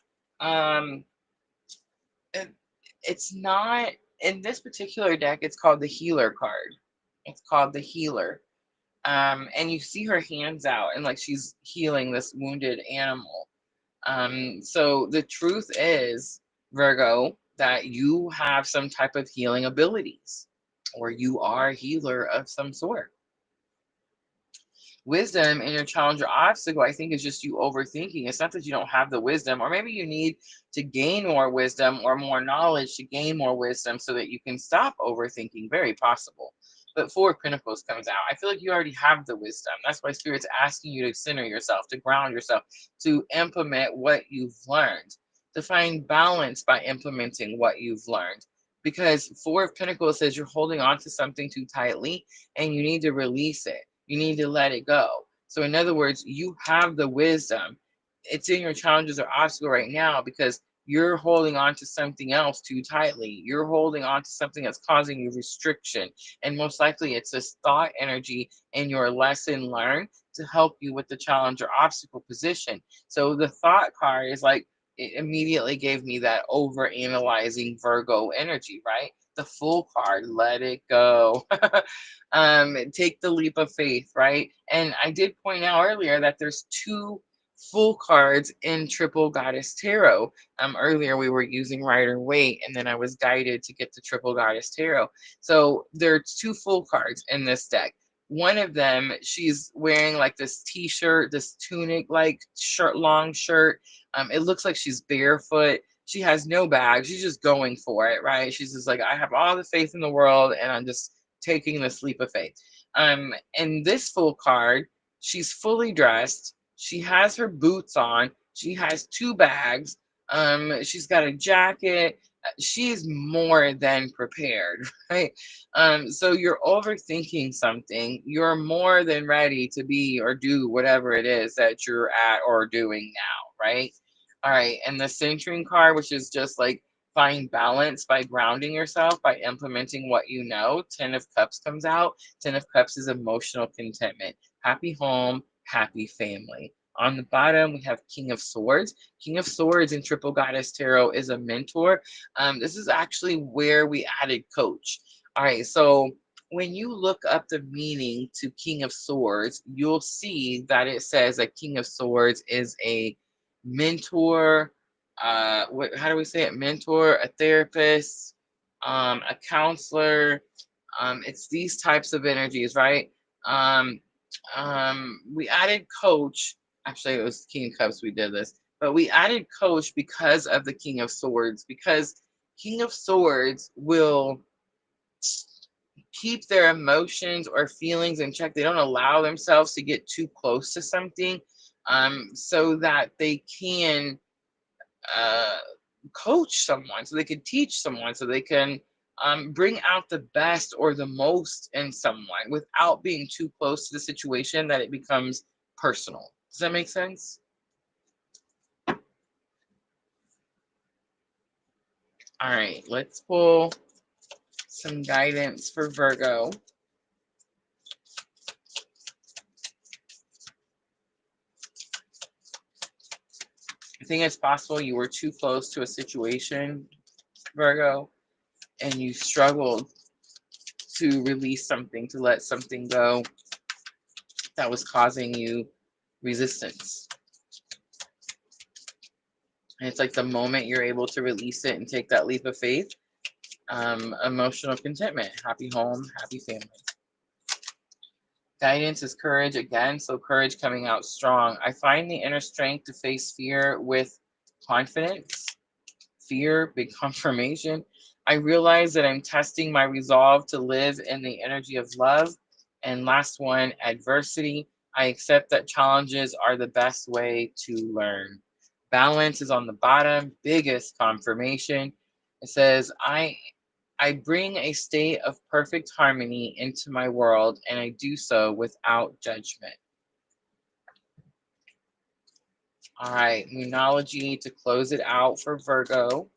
it's not, in this particular deck, it's called the Healer card. It's called the Healer. And you see her hands out and like she's healing this wounded animal. So the truth is, Virgo, that you have some type of healing abilities, or you are a healer of some sort. Wisdom in your challenge or obstacle, I think, is just you overthinking. It's not that you don't have the wisdom, or maybe you need to gain more wisdom or more knowledge to gain more wisdom so that you can stop overthinking. Very possible. But Four of Pentacles comes out. I feel like you already have the wisdom. That's why Spirit's asking you to center yourself, to ground yourself, to implement what you've learned, to find balance by implementing what you've learned. Because Four of Pentacles says you're holding on to something too tightly and you need to release it. You need to let it go. So in other words, you have the wisdom. It's in your challenges or obstacle right now because you're holding on to something else too tightly. You're holding on to something that's causing you restriction. And most likely it's this thought energy in your lesson learned to help you with the challenge or obstacle position. So the thought card is like, it immediately gave me that over analyzing Virgo energy, right? The Fool card, let it go. Take the leap of faith, right? And I did point out earlier that there's two Fool cards in Triple Goddess Tarot. Earlier we were using Rider Waite, and then I was guided to get the Triple Goddess Tarot. So there's two Fool cards in this deck. One of them, she's wearing like this t-shirt, this tunic like shirt, long shirt. It looks like she's barefoot. She has no bag. She's just going for it, right? She's just like, I have all the faith in the world, and I'm just taking this leap of faith. And this Fool card, she's fully dressed. She has her boots on, She has 2 bags. She's got a jacket. She's more than prepared, right? So you're overthinking something. You're more than ready to be or do whatever it is that you're at or doing now, right? All right. And the centering card, which is just like find balance by grounding yourself, by implementing what you know. 10 of Cups comes out. 10 of Cups is emotional contentment, happy home, happy family. On the bottom, we have King of Swords. King of Swords in Triple Goddess Tarot is a mentor. This is actually where we added coach. All right, so when you look up the meaning to King of Swords, you'll see that it says that King of Swords is a mentor. How do we say it? Mentor, a therapist, a counselor. It's these types of energies, right? Um, we added coach. Actually, it was King of Cups we did this, but we added coach because of the King of Swords, because King of Swords will keep their emotions or feelings in check. They don't allow themselves to get too close to something, so that they can uh, coach someone, so they can teach someone, so they can bring out the best or the most in someone without being too close to the situation that it becomes personal. Does that make sense? All right, let's pull some guidance for Virgo. I think it's possible you were too close to a situation, Virgo, and you struggled to release something, to let something go that was causing you resistance. And it's like the moment you're able to release it and take that leap of faith, emotional contentment, happy home, happy family. Guidance is courage again, so courage coming out strong. I find the inner strength to face fear with confidence. Fear, big confirmation. I realize that I'm testing my resolve to live in the energy of love. And last one, adversity. I accept that challenges are the best way to learn. Balance is on the bottom, biggest confirmation. It says, I bring a state of perfect harmony into my world, and I do so without judgment. All right, Moonology to close it out for Virgo.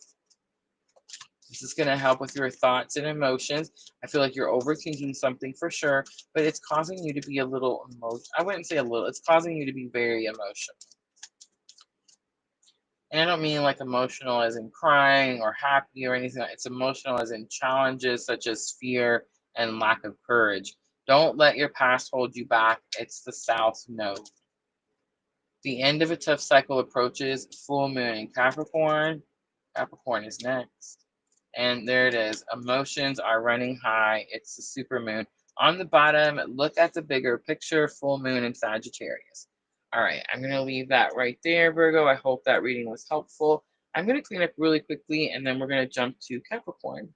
This is going to help with your thoughts and emotions. I feel like you're overthinking something for sure, but it's causing you to be a little emotional. I wouldn't say a little, it's causing you to be very emotional. And I don't mean like emotional as in crying or happy or anything. It's emotional as in challenges such as fear and lack of courage. Don't let your past hold you back. It's the South Node. The end of a tough cycle approaches. Full moon in Capricorn. Capricorn is next. And there it is. Emotions are running high. It's the super moon. On the bottom, look at the bigger picture. Full moon in Sagittarius. All right, I'm going to leave that right there, Virgo. I hope that reading was helpful. I'm going to clean up really quickly, and then we're going to jump to Capricorn.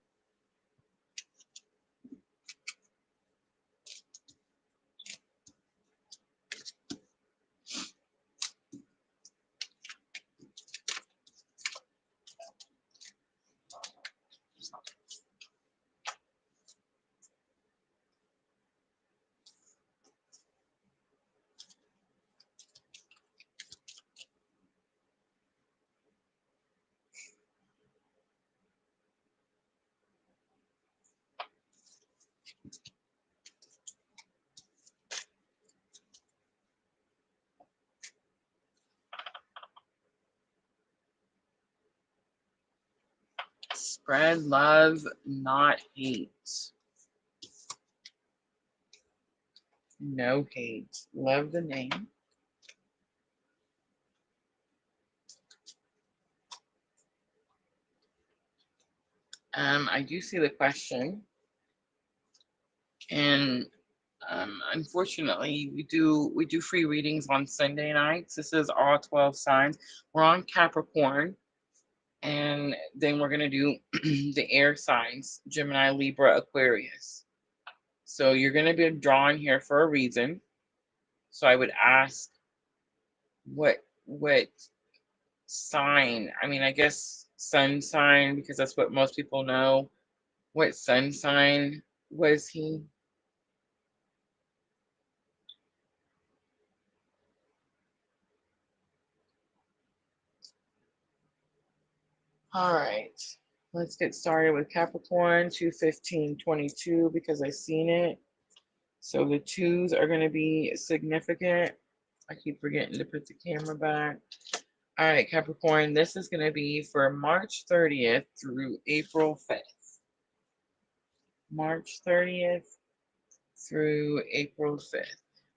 Spread love, not hate. No hate. Love the name. I do see the question, and unfortunately, we do free readings on Sunday nights. This is all 12 signs. We're on Capricorn, and then we're gonna do the air signs: Gemini, Libra, Aquarius. So you're gonna be drawn here for a reason. So I would ask, what sign? I mean, I guess sun sign, because that's what most people know. What sun sign was he? All right. Let's get started with Capricorn 21522 because I seen it. So the twos are going to be significant. I keep forgetting to put the camera back. All right, Capricorn, this is going to be for March 30th through April 5th. March 30th through April 5th.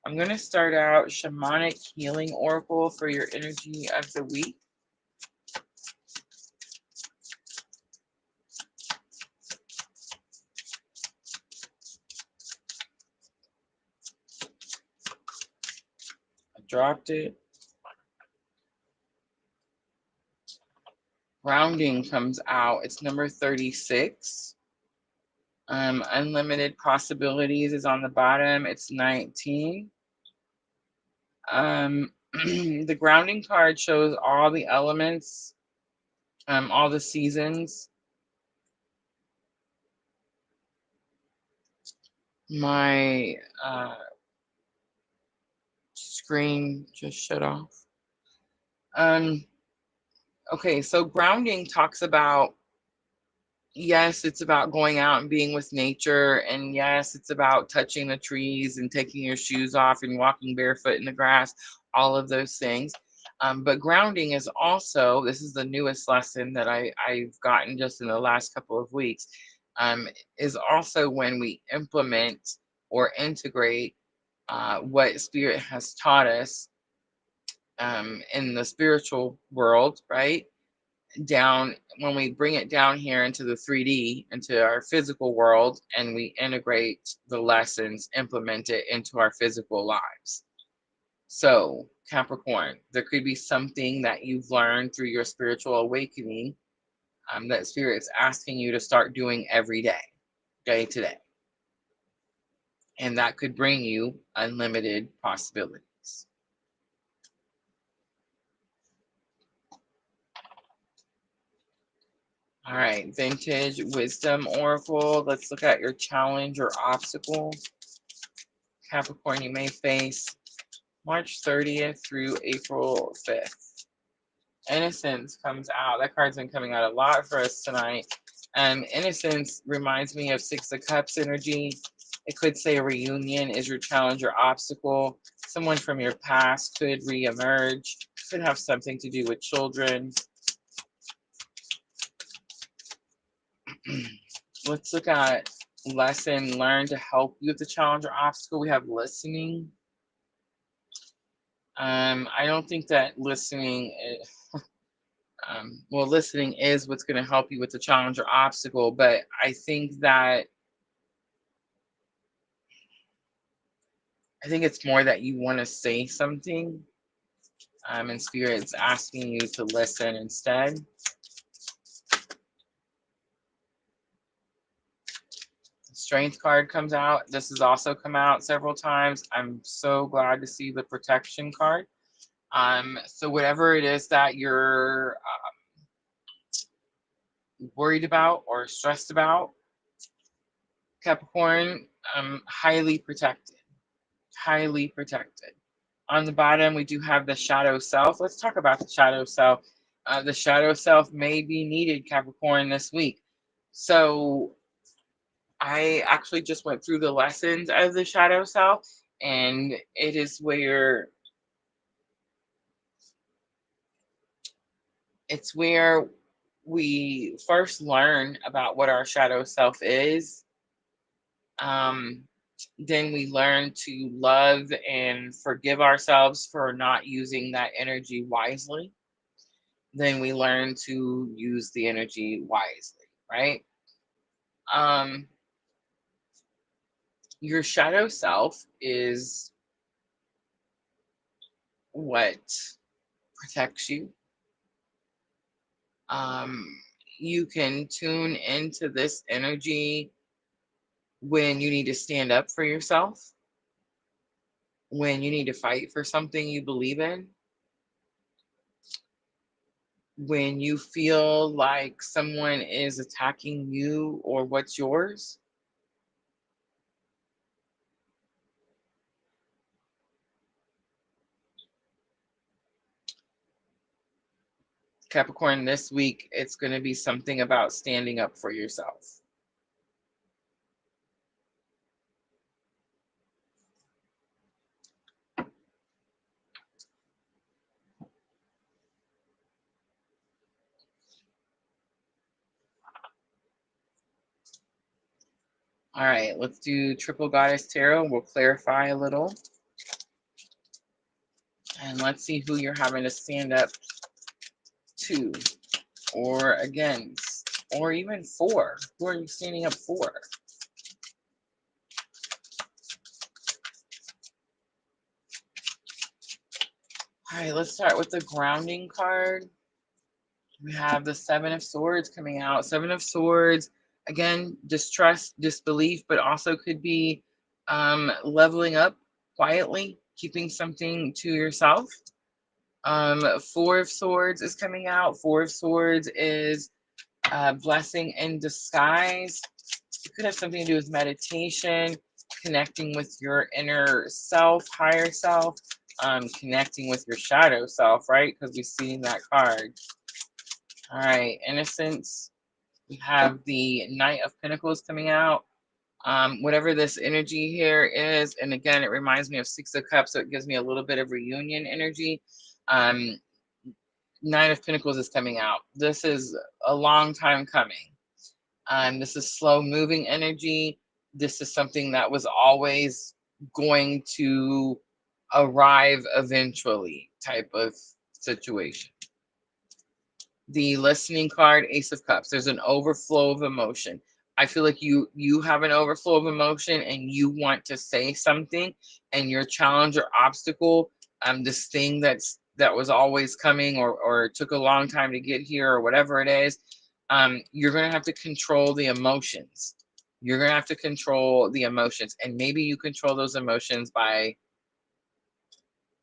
I'm going to start out Shamanic Healing Oracle for your energy of the week. I dropped it. Grounding comes out. It's number 36. Unlimited Possibilities is on the bottom. It's 19. The grounding card shows all the elements, all the seasons. My screen just shut off. Okay, so grounding talks about, yes, it's about going out and being with nature. And yes, it's about touching the trees and taking your shoes off and walking barefoot in the grass, all of those things. But grounding is also, this is the newest lesson that I've gotten just in the last couple of weeks, is also when we implement or integrate what Spirit has taught us in the spiritual world, right? Down, when we bring it down here into the 3D, into our physical world, and we integrate the lessons, implement it into our physical lives. So, Capricorn, there could be something that you've learned through your spiritual awakening that Spirit's asking you to start doing every day, day to day. And that could bring you unlimited possibilities. All right, Vintage Wisdom Oracle. Let's look at your challenge or obstacle. Capricorn, you may face March 30th through April 5th. Innocence comes out. That card's been coming out a lot for us tonight. Innocence reminds me of Six of Cups energy. It could say a reunion is your challenge or obstacle. Someone from your past could reemerge. Could have something to do with children. Let's look at lesson learned to help you with the challenge or obstacle. We have listening. I don't think that listening is, well, listening is what's going to help you with the challenge or obstacle, but I think it's more that you want to say something, and Spirit's asking you to listen instead. Strength card comes out. This has also come out several times. I'm so glad to see the protection card. So whatever it is that you're worried about or stressed about, Capricorn, highly protected, highly protected. On the bottom, we do have the shadow self. Let's talk about the shadow self. The shadow self may be needed, Capricorn, this week. So I actually just went through the lessons of the shadow self, and it is where we first learn about what our shadow self is. Then we learn to love and forgive ourselves for not using that energy wisely. Then we learn to use the energy wisely, right? Your shadow self is what protects you. You can tune into this energy when you need to stand up for yourself, when you need to fight for something you believe in. when you feel like someone is attacking you or what's yours. Capricorn, this week, it's going to be something about standing up for yourself. All right, let's do Triple Goddess Tarot. We'll clarify a little. And let's see who you're having to stand up to or against or even for. Who are you standing up for? All right, let's start with the grounding card. We have the Seven of Swords coming out. Seven of Swords, again, distrust, disbelief, but also could be leveling up quietly, keeping something to yourself. Four of Swords is coming out. Four of Swords is blessing in disguise. It could have something to do with meditation, connecting with your inner self, higher self, connecting with your shadow self, right? Because we've seen that card. All right, Innocence. We have the Knight of Pentacles coming out. Whatever this energy here is, and again, it reminds me of Six of Cups, so it gives me a little bit of reunion energy. Nine of Pentacles is coming out. This is a long time coming. This is slow moving energy. This is something that was always going to arrive eventually type of situation. The listening card, Ace of Cups. There's an overflow of emotion. I feel like you have an overflow of emotion and you want to say something, and your challenge or obstacle, this thing that was always coming or took a long time to get here or whatever it is, you're gonna have to control the emotions. You're gonna have to control the emotions, and maybe you control those emotions by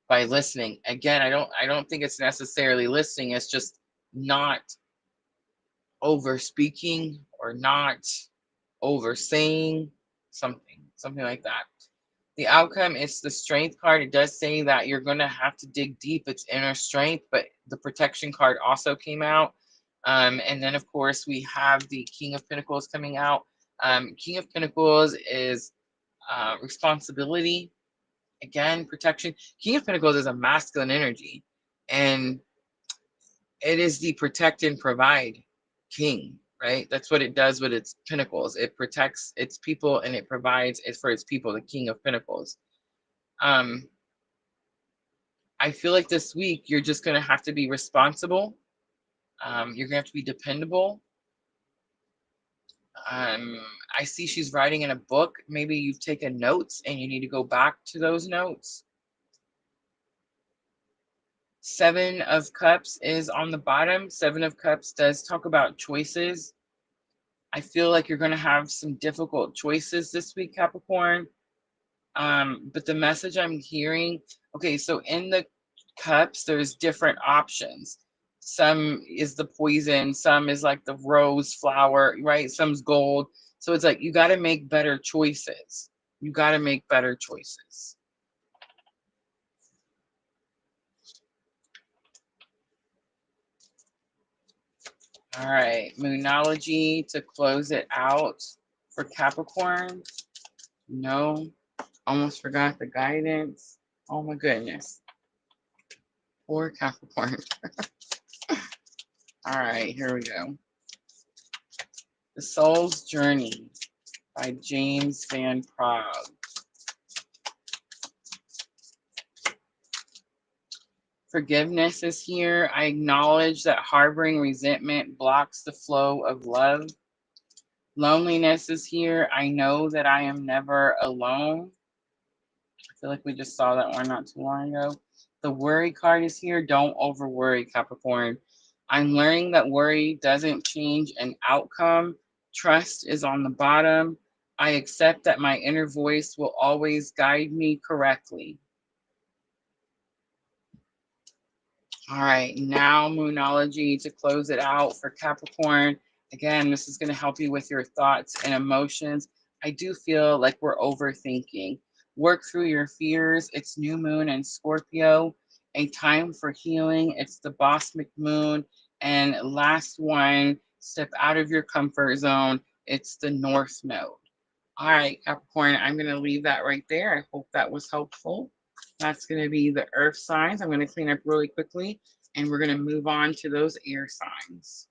listening. Again, I don't think it's necessarily listening. It's just not over speaking or not over saying something like that. The outcome is the Strength card. It does say that you're going to have to dig deep. It's inner strength, but the Protection card also came out. And then, of course, we have the King of Pentacles coming out. King of Pentacles is responsibility. Again, protection. King of Pentacles is a masculine energy, and it is the protect and provide king, right? That's what it does with its pentacles. It protects its people and it provides it for its people, the King of Pentacles. I feel like this week you're just going to have to be responsible. You're going to have to be dependable. I see she's writing in a book. Maybe you've taken notes and you need to go back to those notes. Seven of Cups is on the bottom. Seven of Cups does talk about choices. I feel like you're going to have some difficult choices this week, Capricorn. But the message I'm hearing, okay, so in the cups, there's different options. Some is the poison, some is like the rose flower, right? Some's gold. So it's like you got to make better choices. You got to make better choices. All right, Moonology to close it out for Capricorn. No, almost forgot the guidance. Oh my goodness. Poor Capricorn. All right, here we go. The Soul's Journey by James Van Praagh. Forgiveness is here. I acknowledge that harboring resentment blocks the flow of love. Loneliness is here. I know that I am never alone. I feel like we just saw that one not too long ago. The Worry card is here. Don't over worry, Capricorn. I'm learning that worry doesn't change an outcome. Trust is on the bottom. I accept that my inner voice will always guide me correctly. All right, now Moonology to close it out for Capricorn. Again, this is going to help you with your thoughts and emotions. I do feel like we're overthinking. Work through your fears. It's new moon in Scorpio, a time for healing. It's the Bosmic moon. And last one, step out of your comfort zone. It's the North node. All right, Capricorn, I'm going to leave that right there. I hope that was helpful. That's going to be the earth signs. I'm going to clean up really quickly, and we're going to move on to those air signs.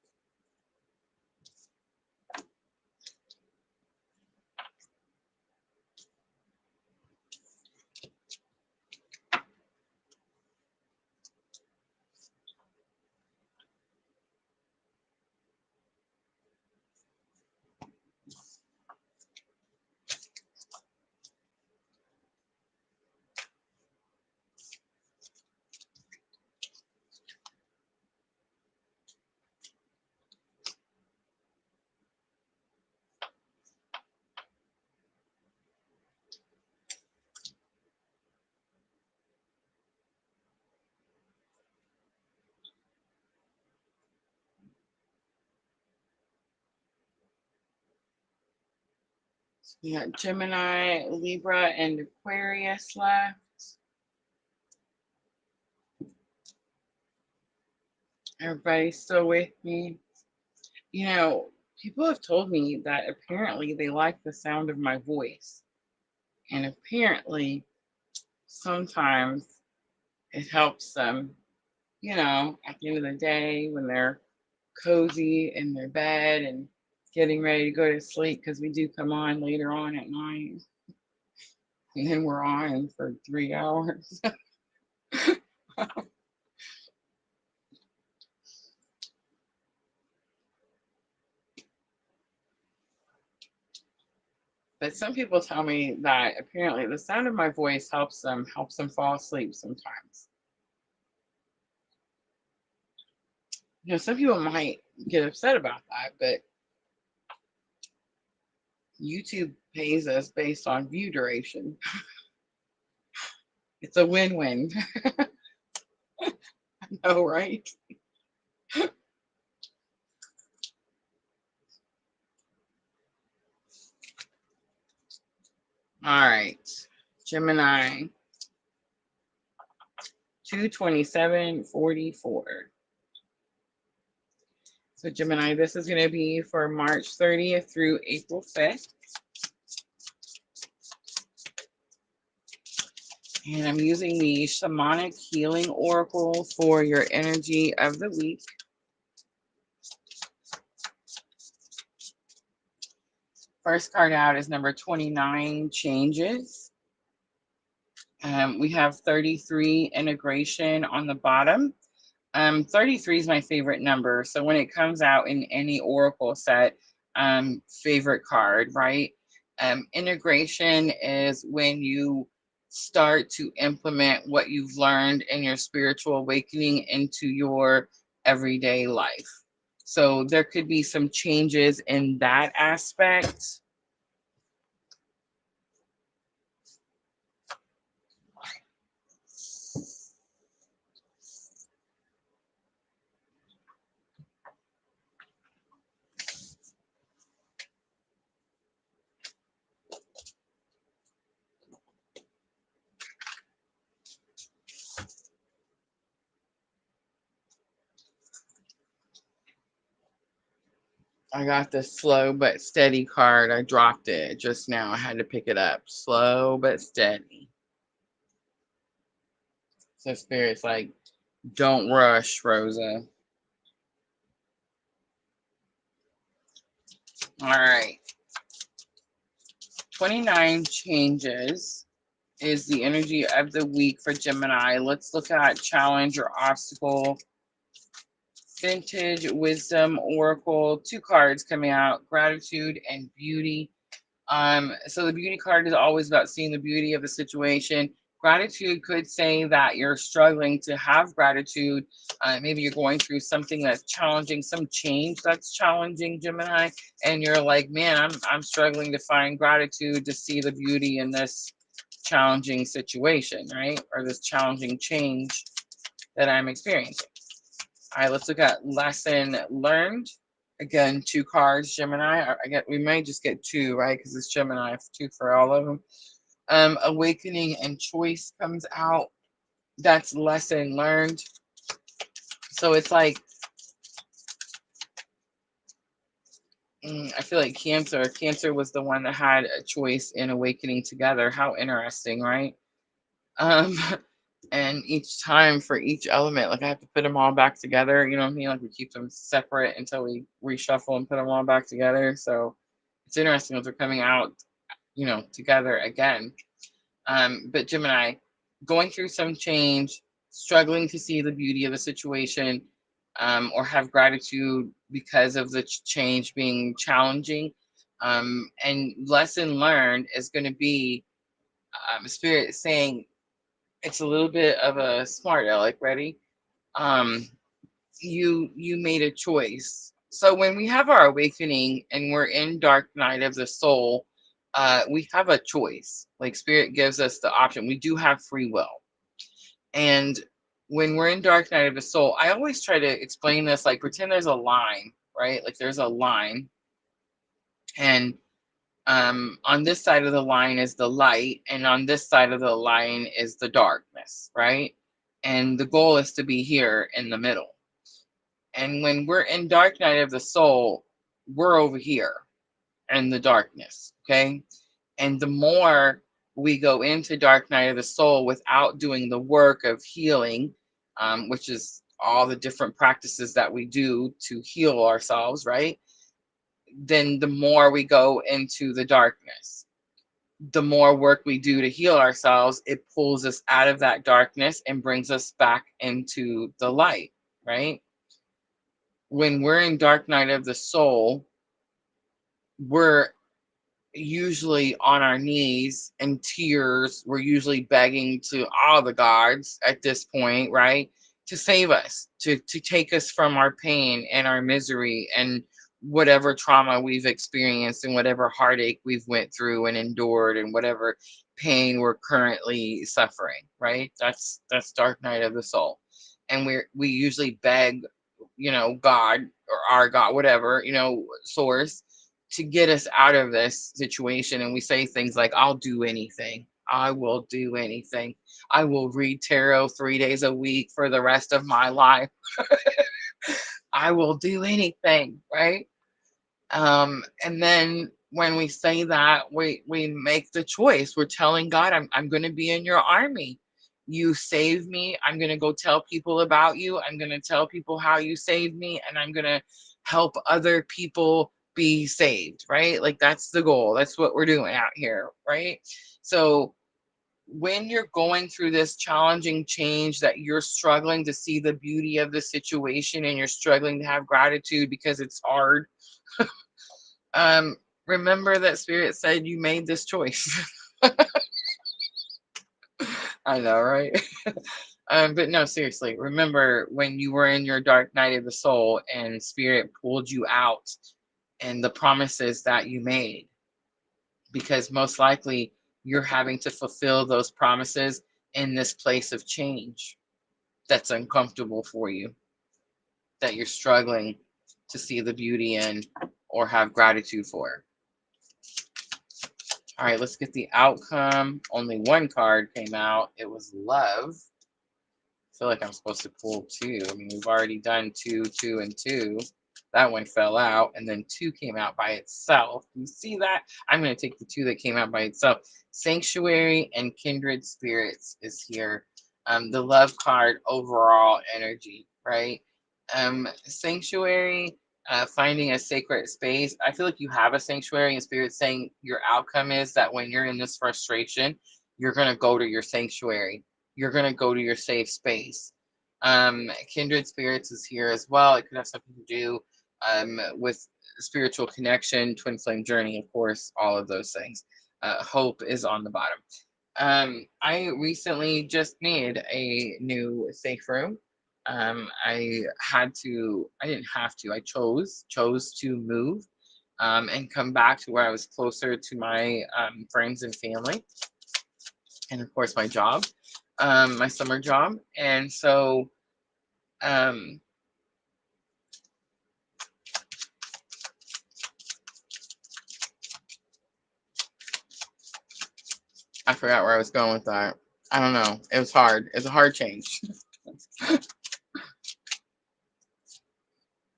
We got Gemini, Libra, and Aquarius left. Everybody still with me? You know, people have told me that apparently they like the sound of my voice. And apparently, sometimes it helps them, at the end of the day when they're cozy in their bed and getting ready to go to sleep, because we do come on later on at night. And then we're on for 3 hours. But some people tell me that apparently the sound of my voice helps them fall asleep sometimes. Some people might get upset about that, but YouTube pays us based on view duration. It's a win-win. No, right? All right. Gemini 22744. So Gemini, this is going to be for March 30th through April 5th. And I'm using the Shamanic Healing Oracle for your energy of the week. First card out is number 29, Changes. We have 33, Integration on the bottom. 33 is my favorite number. So when it comes out in any Oracle set, favorite card, right? Integration is when you start to implement what you've learned in your spiritual awakening into your everyday life. So there could be some changes in that aspect. I got this slow but steady card. I dropped it just now. I had to pick it up. Slow but steady. So Spirit's like, don't rush, Rosa. All right. 29 Changes is the energy of the week for Gemini. Let's look at challenge or obstacle. Vintage Wisdom Oracle. 2 cards coming out, Gratitude and Beauty. So the beauty card is always about seeing the beauty of a situation. Gratitude could say that you're struggling to have gratitude. Maybe you're going through something that's challenging, some change that's challenging, Gemini, and you're like, man, I'm struggling to find gratitude, to see the beauty in this challenging situation, right? Or this challenging change. that I'm experiencing. All right, let's look at lesson learned. Again, 2 cards, Gemini. We might just get 2, right? Because it's Gemini, 2 for all of them. Awakening and choice comes out. That's lesson learned. So it's like, I feel like Cancer was the one that had a choice in awakening together. How interesting, right? Um, and each time for each element, like I have to put them all back together. You know what I mean? Like we keep them separate until we reshuffle and put them all back together. So it's interesting that they're coming out, together again. But Gemini, going through some change, struggling to see the beauty of the situation, or have gratitude because of the change being challenging. And lesson learned is going to be Spirit saying it's a little bit of a smart aleck. Ready? Um, you made a choice. So when we have our awakening and we're in dark night of the soul, we have a choice. Like Spirit gives us the option. We do have free will. And when we're in dark night of the soul, I always try to explain this like pretend there's a line, right? Like there's a line, and on this side of the line is the light, and on this side of the line is the darkness, right? And the goal is to be here in the middle. And when we're in dark night of the soul, we're over here in the darkness, okay? And the more we go into dark night of the soul without doing the work of healing, which is all the different practices that we do to heal ourselves, right? Then the more we go into the darkness. The more work we do to heal ourselves, it pulls us out of that darkness and brings us back into the light, right? When we're in dark night of the soul, we're usually on our knees in tears. We're usually begging to all the gods at this point, right? To save us, to take us from our pain and our misery and whatever trauma we've experienced and whatever heartache we've went through and endured and whatever pain we're currently suffering, right? That's dark night of the soul. And we usually beg, God or our God, whatever, source, to get us out of this situation. And we say things like, I'll do anything. I will do anything. I will read tarot 3 days a week for the rest of my life. I will do anything, right? And then when we say that, we make the choice. We're telling God, I'm going to be in your army. You save me. I'm going to go tell people about you. I'm going to tell people how you saved me, and I'm going to help other people be saved, right? Like that's the goal. That's what we're doing out here, right? So when you're going through this challenging change, that you're struggling to see the beauty of the situation and you're struggling to have gratitude because it's hard, um, remember that Spirit said you made this choice. I know, right? But no, seriously, remember when you were in your dark night of the soul and Spirit pulled you out and the promises that you made, because most likely you're having to fulfill those promises in this place of change that's uncomfortable for you, that you're struggling to see the beauty in or have gratitude for. All right, let's get the outcome. Only one card came out. It was love. I feel like I'm supposed to pull 2. I mean, we've already done 2, 2, and 2. That one fell out, and then 2 came out by itself. You see that? I'm going to take the 2 that came out by itself. Sanctuary and kindred spirits is here. The love card, overall energy, right? Sanctuary, finding a sacred space. I feel like you have a sanctuary, and Spirit saying your outcome is that when you're in this frustration, you're going to go to your sanctuary. You're going to go to your safe space. Kindred spirits is here as well. It could have something to do with spiritual connection, twin flame journey, of course, all of those things. Hope is on the bottom. I recently just made a new safe room. I chose to move and come back to where I was closer to my friends and family, and of course my job, my summer job. And so Um, I forgot where I was going with that. I don't know. It was hard. It's a hard change.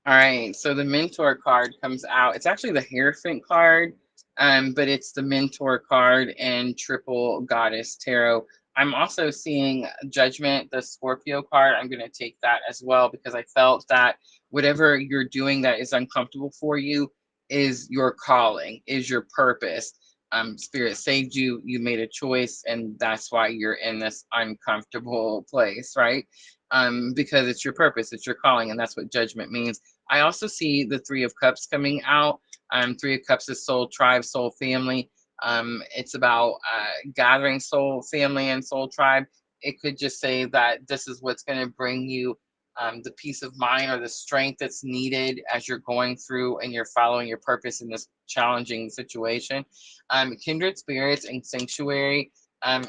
All right, so the mentor card comes out. It's actually the Hierophant card, but it's the mentor card and triple goddess tarot. I'm also seeing Judgment, the Scorpio card. I'm going to take that as well because I felt that whatever you're doing that is uncomfortable for you is your calling, is your purpose. Spirit saved you, you made a choice, and that's why you're in this uncomfortable place, right? Because it's your purpose, it's your calling, and that's what Judgment means. I also see the Three of Cups coming out. Three of Cups is soul tribe, soul family. It's about gathering soul family and soul tribe. It could just say that this is what's going to bring you the peace of mind or the strength that's needed as you're going through and you're following your purpose in this challenging situation. Kindred spirits and sanctuary.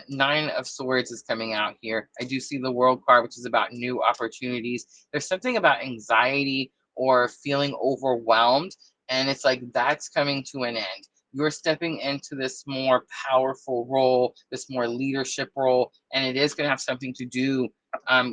Nine of Swords is coming out here. I do see the World card, which is about new opportunities. There's something about anxiety or feeling overwhelmed, and it's like that's coming to an end. You're stepping into this more powerful role, this more leadership role, and it is going to have something to do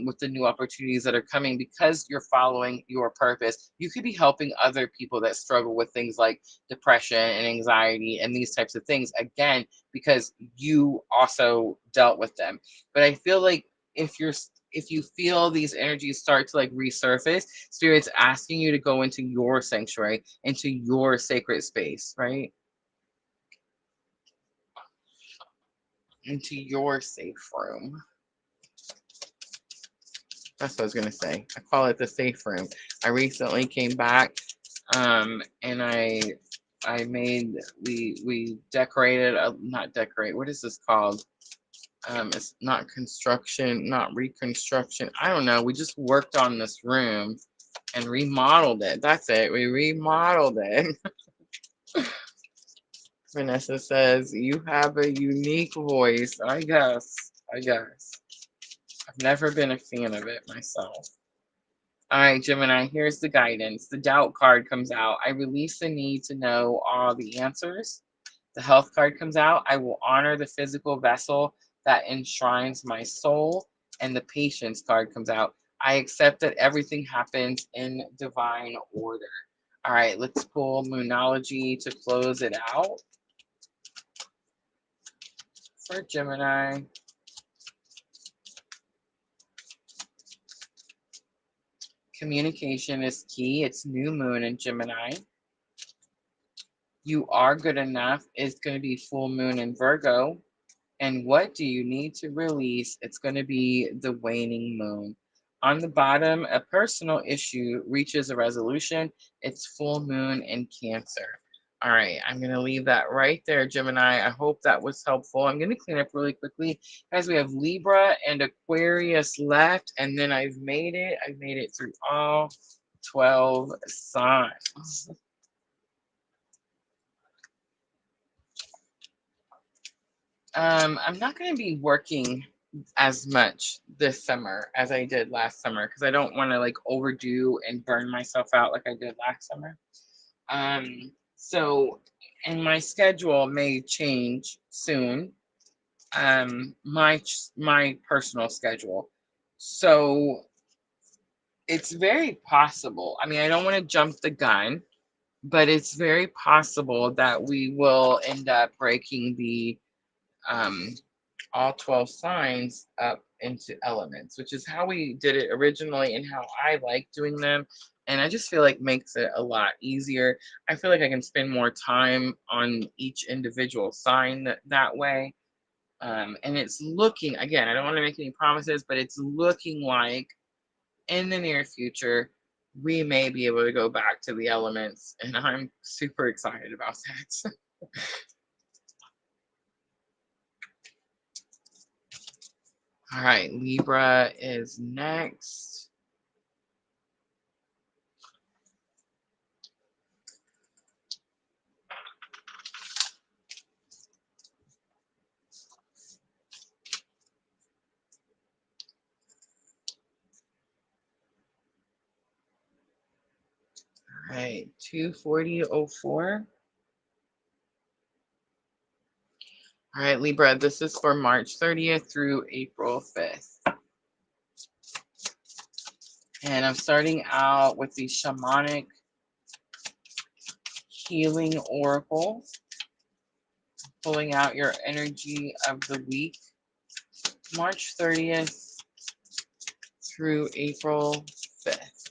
with the new opportunities that are coming because you're following your purpose. You could be helping other people that struggle with things like depression and anxiety and these types of things, again, because you also dealt with them. But I feel like if you feel these energies start to like resurface, spirit's asking you to go into your sanctuary, into your sacred space, right? Into your safe room. That's what I was gonna say. I call it the safe room. I recently came back, and I made we decorated not decorate. What is this called? It's not construction, not reconstruction. I don't know. We just worked on this room and remodeled it. That's it. We remodeled it. Vanessa says you have a unique voice. I guess. I guess. I've never been a fan of it myself. All right, Gemini, here's the guidance. The doubt card comes out. I release the need to know all the answers. The health card comes out. I will honor the physical vessel that enshrines my soul. And the patience card comes out. I accept that everything happens in divine order. All right, let's pull Moonology to close it out for Gemini. Communication is key. It's new moon in Gemini. You are good enough. It's going to be full moon in Virgo. And what do you need to release? It's going to be the waning moon. On the bottom, a personal issue reaches a resolution. It's full moon in Cancer. All right, I'm going to leave that right there, Gemini. I hope that was helpful. I'm going to clean up really quickly. Guys, we have Libra and Aquarius left, and then I've made it. I've made it through all 12 signs. I'm not going to be working as much this summer as I did last summer because I don't want to like overdo and burn myself out like I did last summer. So, and my schedule may change soon. My personal schedule. So it's very possible. I mean, I don't want to jump the gun, but it's very possible that we will end up breaking the um all 12 signs up into elements, which is how we did it originally and how I like doing them. And I just feel like makes it a lot easier. I feel like I can spend more time on each individual sign that way. And it's looking, again, I don't want to make any promises, but it's looking like in the near future, we may be able to go back to the elements. And I'm super excited about that. All right, Libra is next. right, 24004. All right, Libra, this is for March 30th through April 5th. And I'm starting out with the Shamanic Healing Oracle, pulling out your energy of the week, March 30th through April 5th.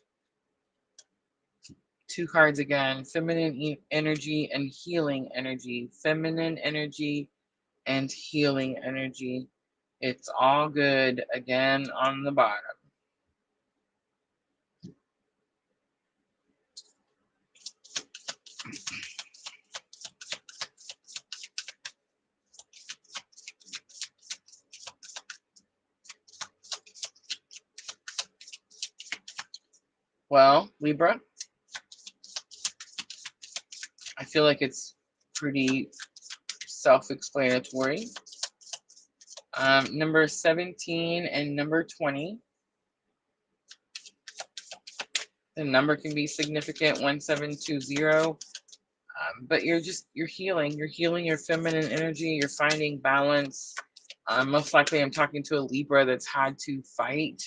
Two cards again, feminine energy and healing energy. Feminine energy and healing energy. It's all good again on the bottom. Well, Libra, I feel like it's pretty self-explanatory. Number 17 and number 20. The number can be significant, 1720. But you're healing. You're healing your feminine energy. You're finding balance. Most likely I'm talking to a Libra that's had to fight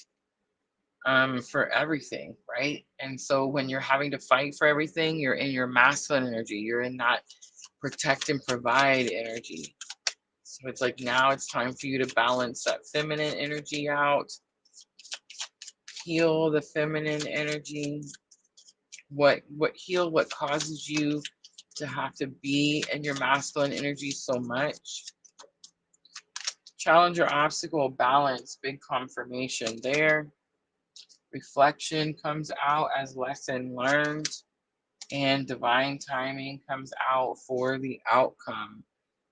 for everything, right? And so when you're having to fight for everything, you're in your masculine energy. You're in that protect and provide energy. So it's like now it's time for you to balance that feminine energy out. Heal the feminine energy. Heal what causes you to have to be in your masculine energy so much. Challenge or obstacle, balance, big confirmation there. Reflection comes out as lesson learned, and divine timing comes out for the outcome.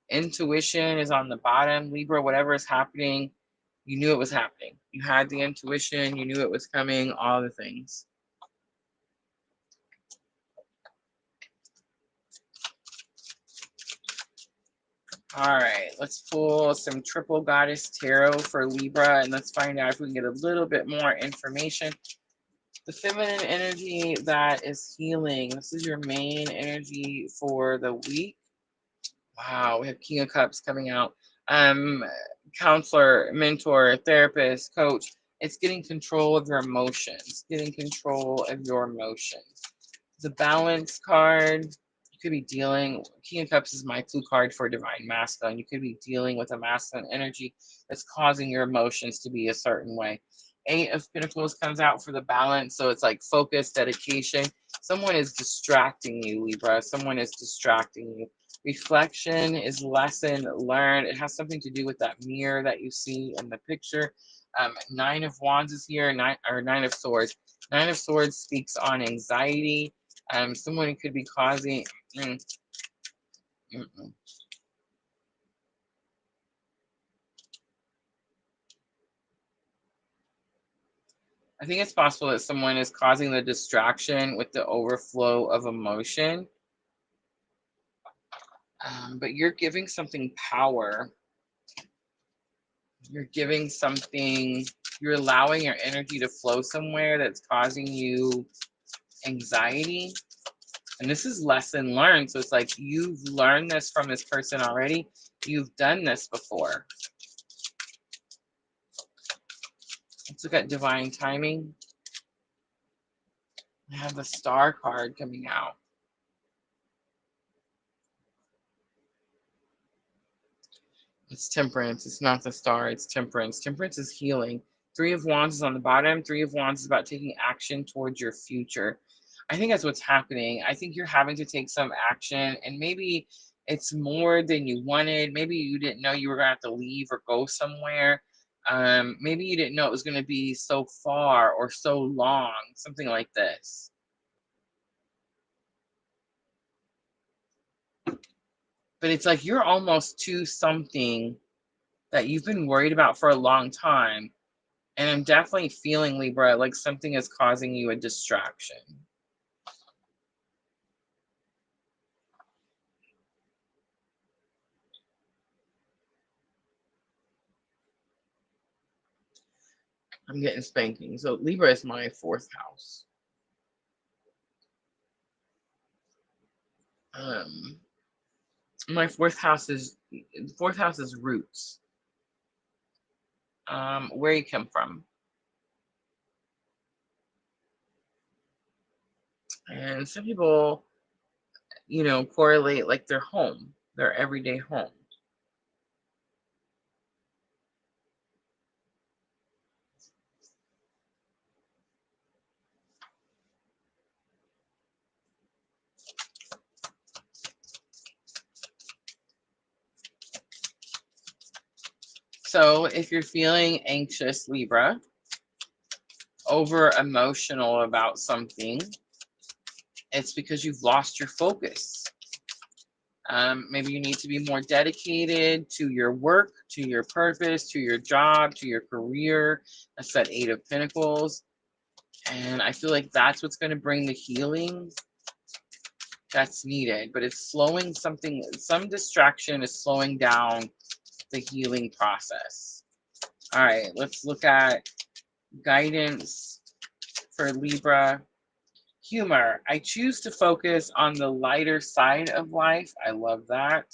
Intuition is on the bottom. Libra, whatever is happening, you knew it was happening. You had the intuition, you knew it was coming, all the things. All right, let's pull some Triple Goddess Tarot for Libra, and let's find out if we can get a little bit more information. The feminine energy that is healing. This is your main energy for the week. Wow, we have King of Cups coming out. Counselor, mentor, therapist, coach. It's getting control of your emotions. Getting control of your emotions. The balance card. You could be dealing. King of Cups is my clue card for divine masculine. You could be dealing with a masculine energy that's causing your emotions to be a certain way. Eight of Pentacles comes out for the balance. So it's like focus, dedication. Someone is distracting you, Libra. Someone is distracting you. Reflection is lesson learned. It has something to do with that mirror that you see in the picture. Nine of Wands is here. Nine of Swords. Nine of Swords speaks on anxiety. Someone could be causing. I think it's possible that someone is causing the distraction with the overflow of emotion. But you're giving something power. You're giving something, you're allowing your energy to flow somewhere that's causing you anxiety. And this is lesson learned. So it's like you've learned this from this person already. You've done this before. Let's look at divine timing. I have the Star card coming out. It's Temperance. It's not the Star. It's Temperance. Temperance is healing. Three of Wands is on the bottom. Three of Wands is about taking action towards your future. I think that's what's happening. I think you're having to take some action, and maybe it's more than you wanted. Maybe you didn't know you were going to have to leave or go somewhere. Maybe you didn't know it was going to be so far or so long, something like this. But it's like you're almost to something that you've been worried about for a long time. And I'm definitely feeling, Libra, like something is causing you a distraction. I'm getting spanking. So Libra is my fourth house. My fourth house is roots. Where you come from. And some people, correlate like their home, their everyday home. So if you're feeling anxious, Libra, over emotional about something, it's because you've lost your focus. Maybe you need to be more dedicated to your work, to your purpose, to your job, to your career. That's that Eight of Pentacles. And I feel like that's what's going to bring the healing that's needed. But it's slowing something, some distraction is slowing down the healing process. All right, let's look at guidance for Libra. Humor. I choose to focus on the lighter side of life. I love that.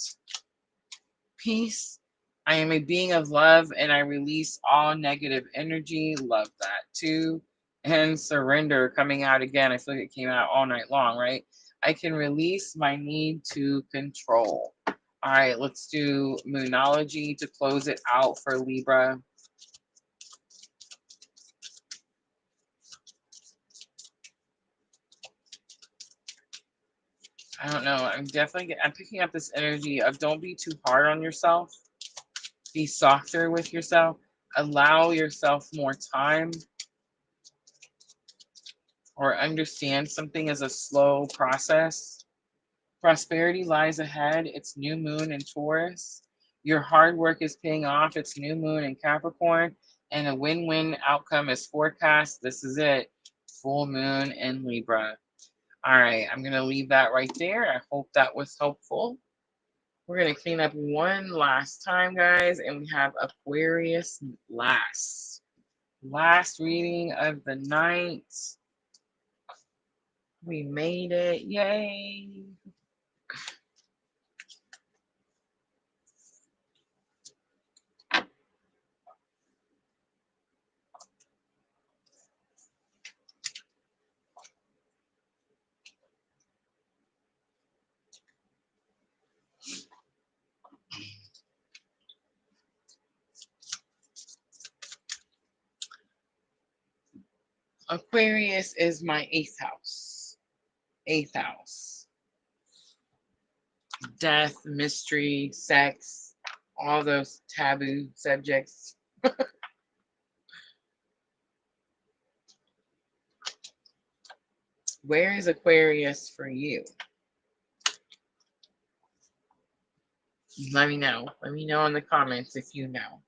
Peace. I am a being of love and I release all negative energy. Love that too. And surrender coming out again. I feel like it came out all night long, right? I can release my need to control. All right, let's do Moonology to close it out for Libra. I don't know. I'm picking up this energy of don't be too hard on yourself. Be softer with yourself. Allow yourself more time, or understand something as a slow process. Prosperity lies ahead. It's new moon in Taurus. Your hard work is paying off. It's new moon in Capricorn. And a win-win outcome is forecast. This is it. Full moon in Libra. All right, I'm going to leave that right there. I hope that was helpful. We're going to clean up one last time, guys, and we have Aquarius last. Last reading of the night. We made it. Yay. Aquarius is my eighth house. Eighth house. Death, mystery, sex, all those taboo subjects. Where is Aquarius for you? Let me know. Let me know in the comments if you know.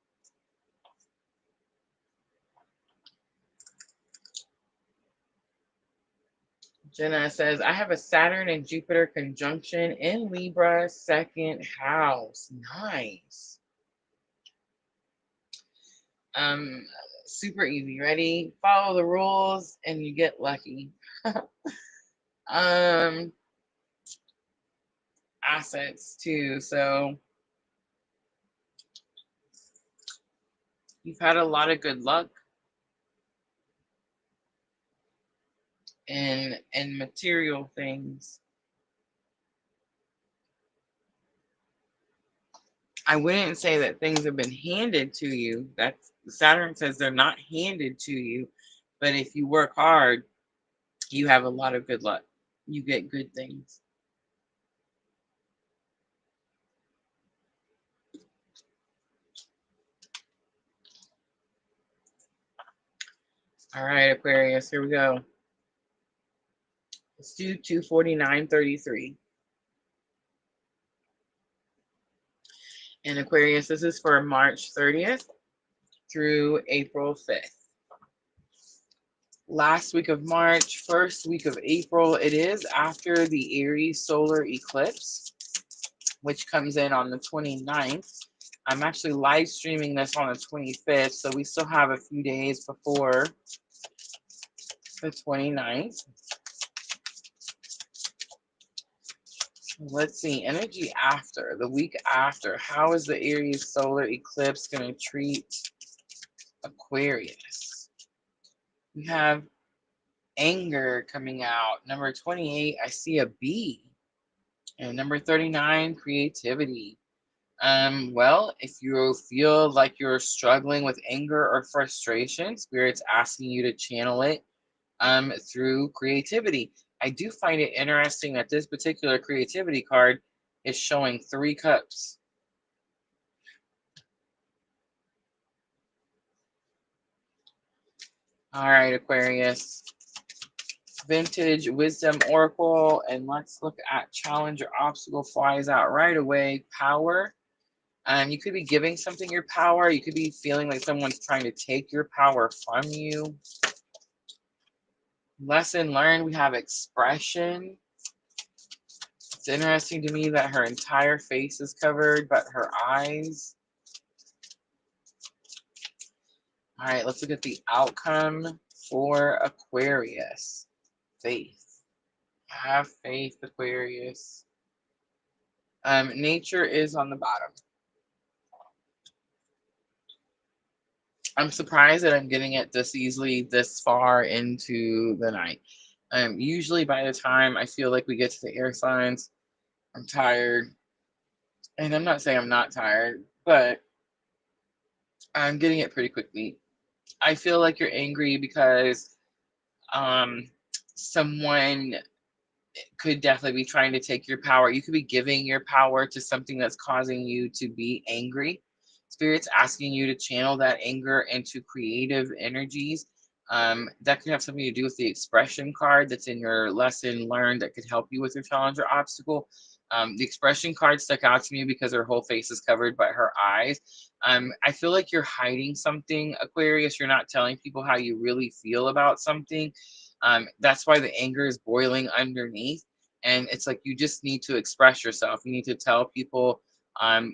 Jenna says, I have a Saturn and Jupiter conjunction in Libra, second house. Nice. Super easy. Ready? Follow the rules and you get lucky. Assets too. So you've had a lot of good luck in material things. I wouldn't say that things have been handed to you. That's Saturn says they're not handed to you, but if you work hard, you have a lot of good luck. You get good things. All right, Aquarius, here we go. Let's do 249.33. And Aquarius, this is for March 30th through April 5th. Last week of March, first week of April, it is after the Aries solar eclipse, which comes in on the 29th. I'm actually live streaming this on the 25th, so we still have a few days before the 29th. Let's see, energy after, the week after. How is the Aries solar eclipse going to treat Aquarius? We have anger coming out. Number 28, I see a B. And number 39, creativity. Well, if you feel like you're struggling with anger or frustration, Spirit's asking you to channel it through creativity. I do find it interesting that this particular creativity card is showing 3 cups. All right, Aquarius. Vintage Wisdom Oracle, and let's look at challenge or obstacle. Flies out right away. Power. You could be giving something your power. You could be feeling like someone's trying to take your power from you. Lesson learned, we have expression. It's interesting to me that her entire face is covered, but her eyes. All right, let's look at the outcome for Aquarius. Faith. Have faith, Aquarius. Nature is on the bottom. I'm surprised that I'm getting it this easily, this far into the night. Usually by the time I feel like we get to the air signs, I'm tired. And I'm not saying I'm not tired, but I'm getting it pretty quickly. I feel like you're angry because um, someone could definitely be trying to take your power. You could be giving your power to something that's causing you to be angry. Spirit's asking you to channel that anger into creative energies. That could have something to do with the expression card that's in your lesson learned that could help you with your challenge or obstacle. The expression card stuck out to me because her whole face is covered by her eyes. I feel like you're hiding something, Aquarius. You're not telling people how you really feel about something. That's why the anger is boiling underneath. And it's like you just need to express yourself. You need to tell people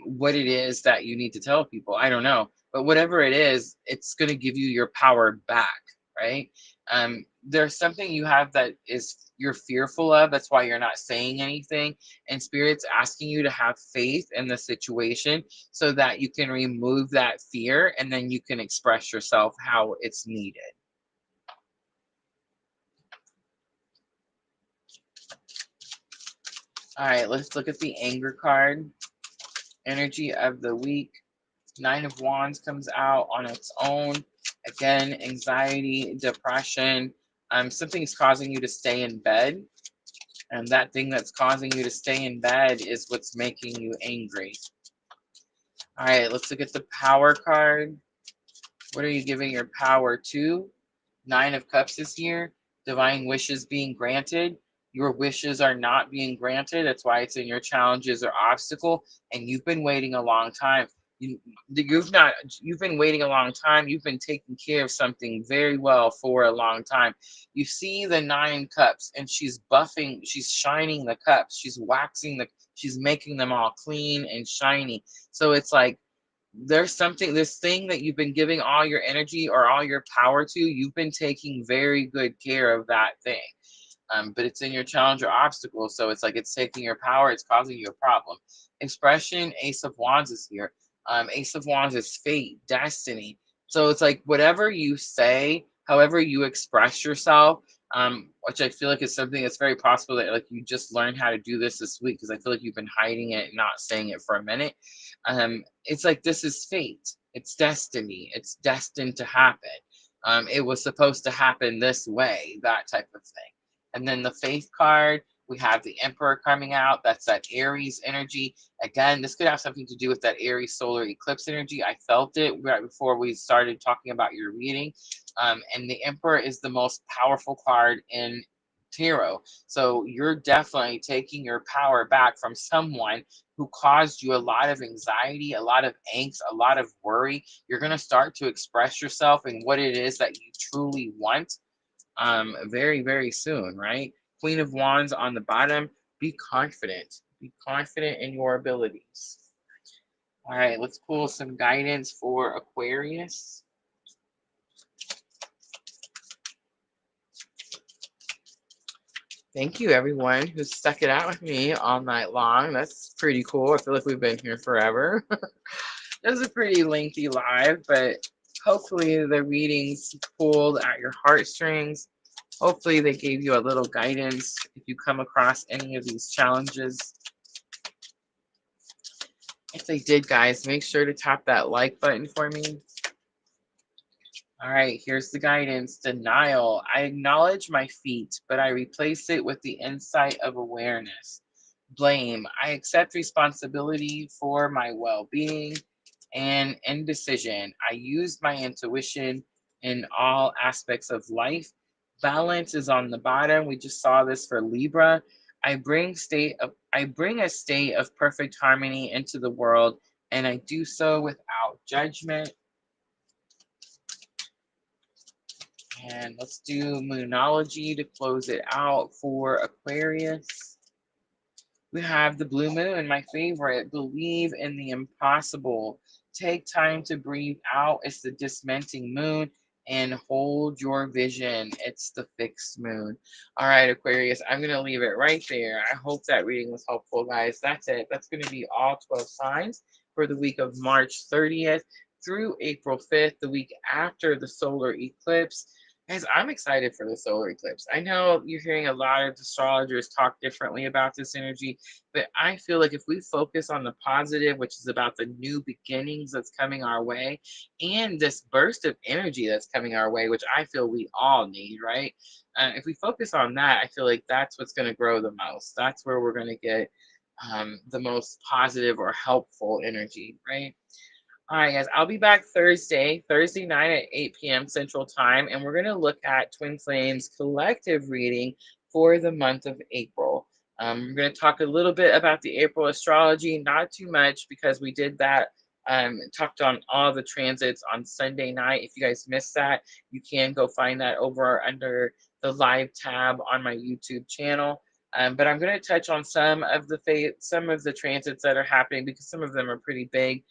what it is that you need to tell people. I don't know. But whatever it is, it's going to give you your power back, right? There's something you have that is you're fearful of. That's why you're not saying anything. And Spirit's asking you to have faith in the situation so that you can remove that fear and then you can express yourself how it's needed. All right, let's look at the anger card. Energy of the week. 9 of Wands comes out on its own. Again, anxiety, depression. Something's causing you to stay in bed. And that thing that's causing you to stay in bed is what's making you angry. All right, let's look at the power card. What are you giving your power to? 9 of Cups is here. Divine wishes being granted. Your wishes are not being granted. That's why it's in your challenges or obstacle. And you've been waiting a long time. You've been waiting a long time. You've been taking care of something very well for a long time. You see the 9 cups and she's buffing, she's shining the cups, she's waxing she's making them all clean and shiny. So it's like there's something, this thing that you've been giving all your energy or all your power to, you've been taking very good care of that thing. But it's in your challenge or obstacle. So it's like it's taking your power, it's causing you a problem. Expression, Ace of Wands is here. Ace of Wands is fate, destiny. So it's like whatever you say, however you express yourself, which I feel like is something that's very possible that like you just learned how to do this week because I feel like you've been hiding it and not saying it for a minute. It's like this is fate. It's destiny. It's destined to happen. It was supposed to happen this way, that type of thing. And then the faith card, we have the Emperor coming out. That's that Aries energy. Again, this could have something to do with that Aries solar eclipse energy. I felt it right before we started talking about your reading. And the Emperor is the most powerful card in tarot. So you're definitely taking your power back from someone who caused you a lot of anxiety, a lot of angst, a lot of worry. You're going to start to express yourself and what it is that you truly want very, very soon, right? Queen of Wands on the bottom. Be confident. Be confident in your abilities. All right, let's pull some guidance for Aquarius. Thank you, everyone who stuck it out with me all night long. That's pretty cool. I feel like we've been here forever. It was a pretty lengthy live, but hopefully the readings pulled at your heartstrings. Hopefully they gave you a little guidance if you come across any of these challenges. If they did, guys, make sure to tap that like button for me. All right, here's the guidance. Denial. I acknowledge my feat, but I replace it with the insight of awareness. Blame. I accept responsibility for my well being. And indecision. I use my intuition in all aspects of life. Balance is on the bottom. We just saw this for Libra. I bring a state of perfect harmony into the world, and I do so without judgment. And let's do Moonology to close it out for Aquarius. We have the blue moon, my favorite. Believe in the impossible. Take time to breathe out. It's the dismenting moon. And hold your vision. It's the fixed moon. All right, Aquarius, I'm going to leave it right there. I hope that reading was helpful, guys. That's it. That's going to be all 12 signs for the week of March 30th through April 5th, the week after the solar eclipse. Guys, I'm excited for the solar eclipse. I know you're hearing a lot of astrologers talk differently about this energy, but I feel like if we focus on the positive, which is about the new beginnings that's coming our way, and this burst of energy that's coming our way, which I feel we all need, right? If we focus on that, I feel like that's what's going to grow the most. That's where we're going to get the most positive or helpful energy, right? All right, guys, I'll be back Thursday night at 8 p.m. Central Time, and we're going to look at Twin Flames collective reading for the month of April. We're going to talk a little bit about the April astrology, not too much because we did that, talked on all the transits on Sunday night. If you guys missed that, you can go find that over under the live tab on my YouTube channel. But I'm going to touch on some of the transits that are happening because some of them are pretty big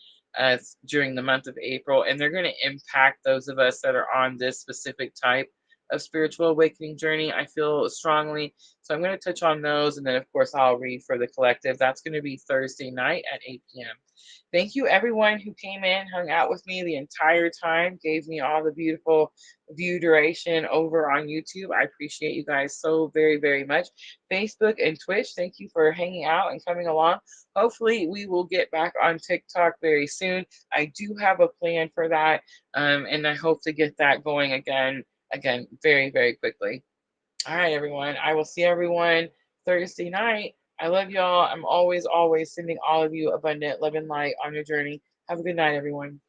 during the month of April, and they're going to impact those of us that are on this specific type of spiritual awakening journey. I feel strongly. So I'm going to touch on those, and then, of course, I'll read for the collective. That's going to be Thursday night at 8 p.m. Thank you, everyone who came in, hung out with me the entire time, gave me all the beautiful view duration over on YouTube. I appreciate you guys so very, very much. Facebook and Twitch, thank you for hanging out and coming along. Hopefully, we will get back on TikTok very soon. I do have a plan for that, and I hope to get that going again, very, very quickly. All right, everyone. I will see everyone Thursday night. I love y'all. I'm always, always sending all of you abundant love and light on your journey. Have a good night, everyone.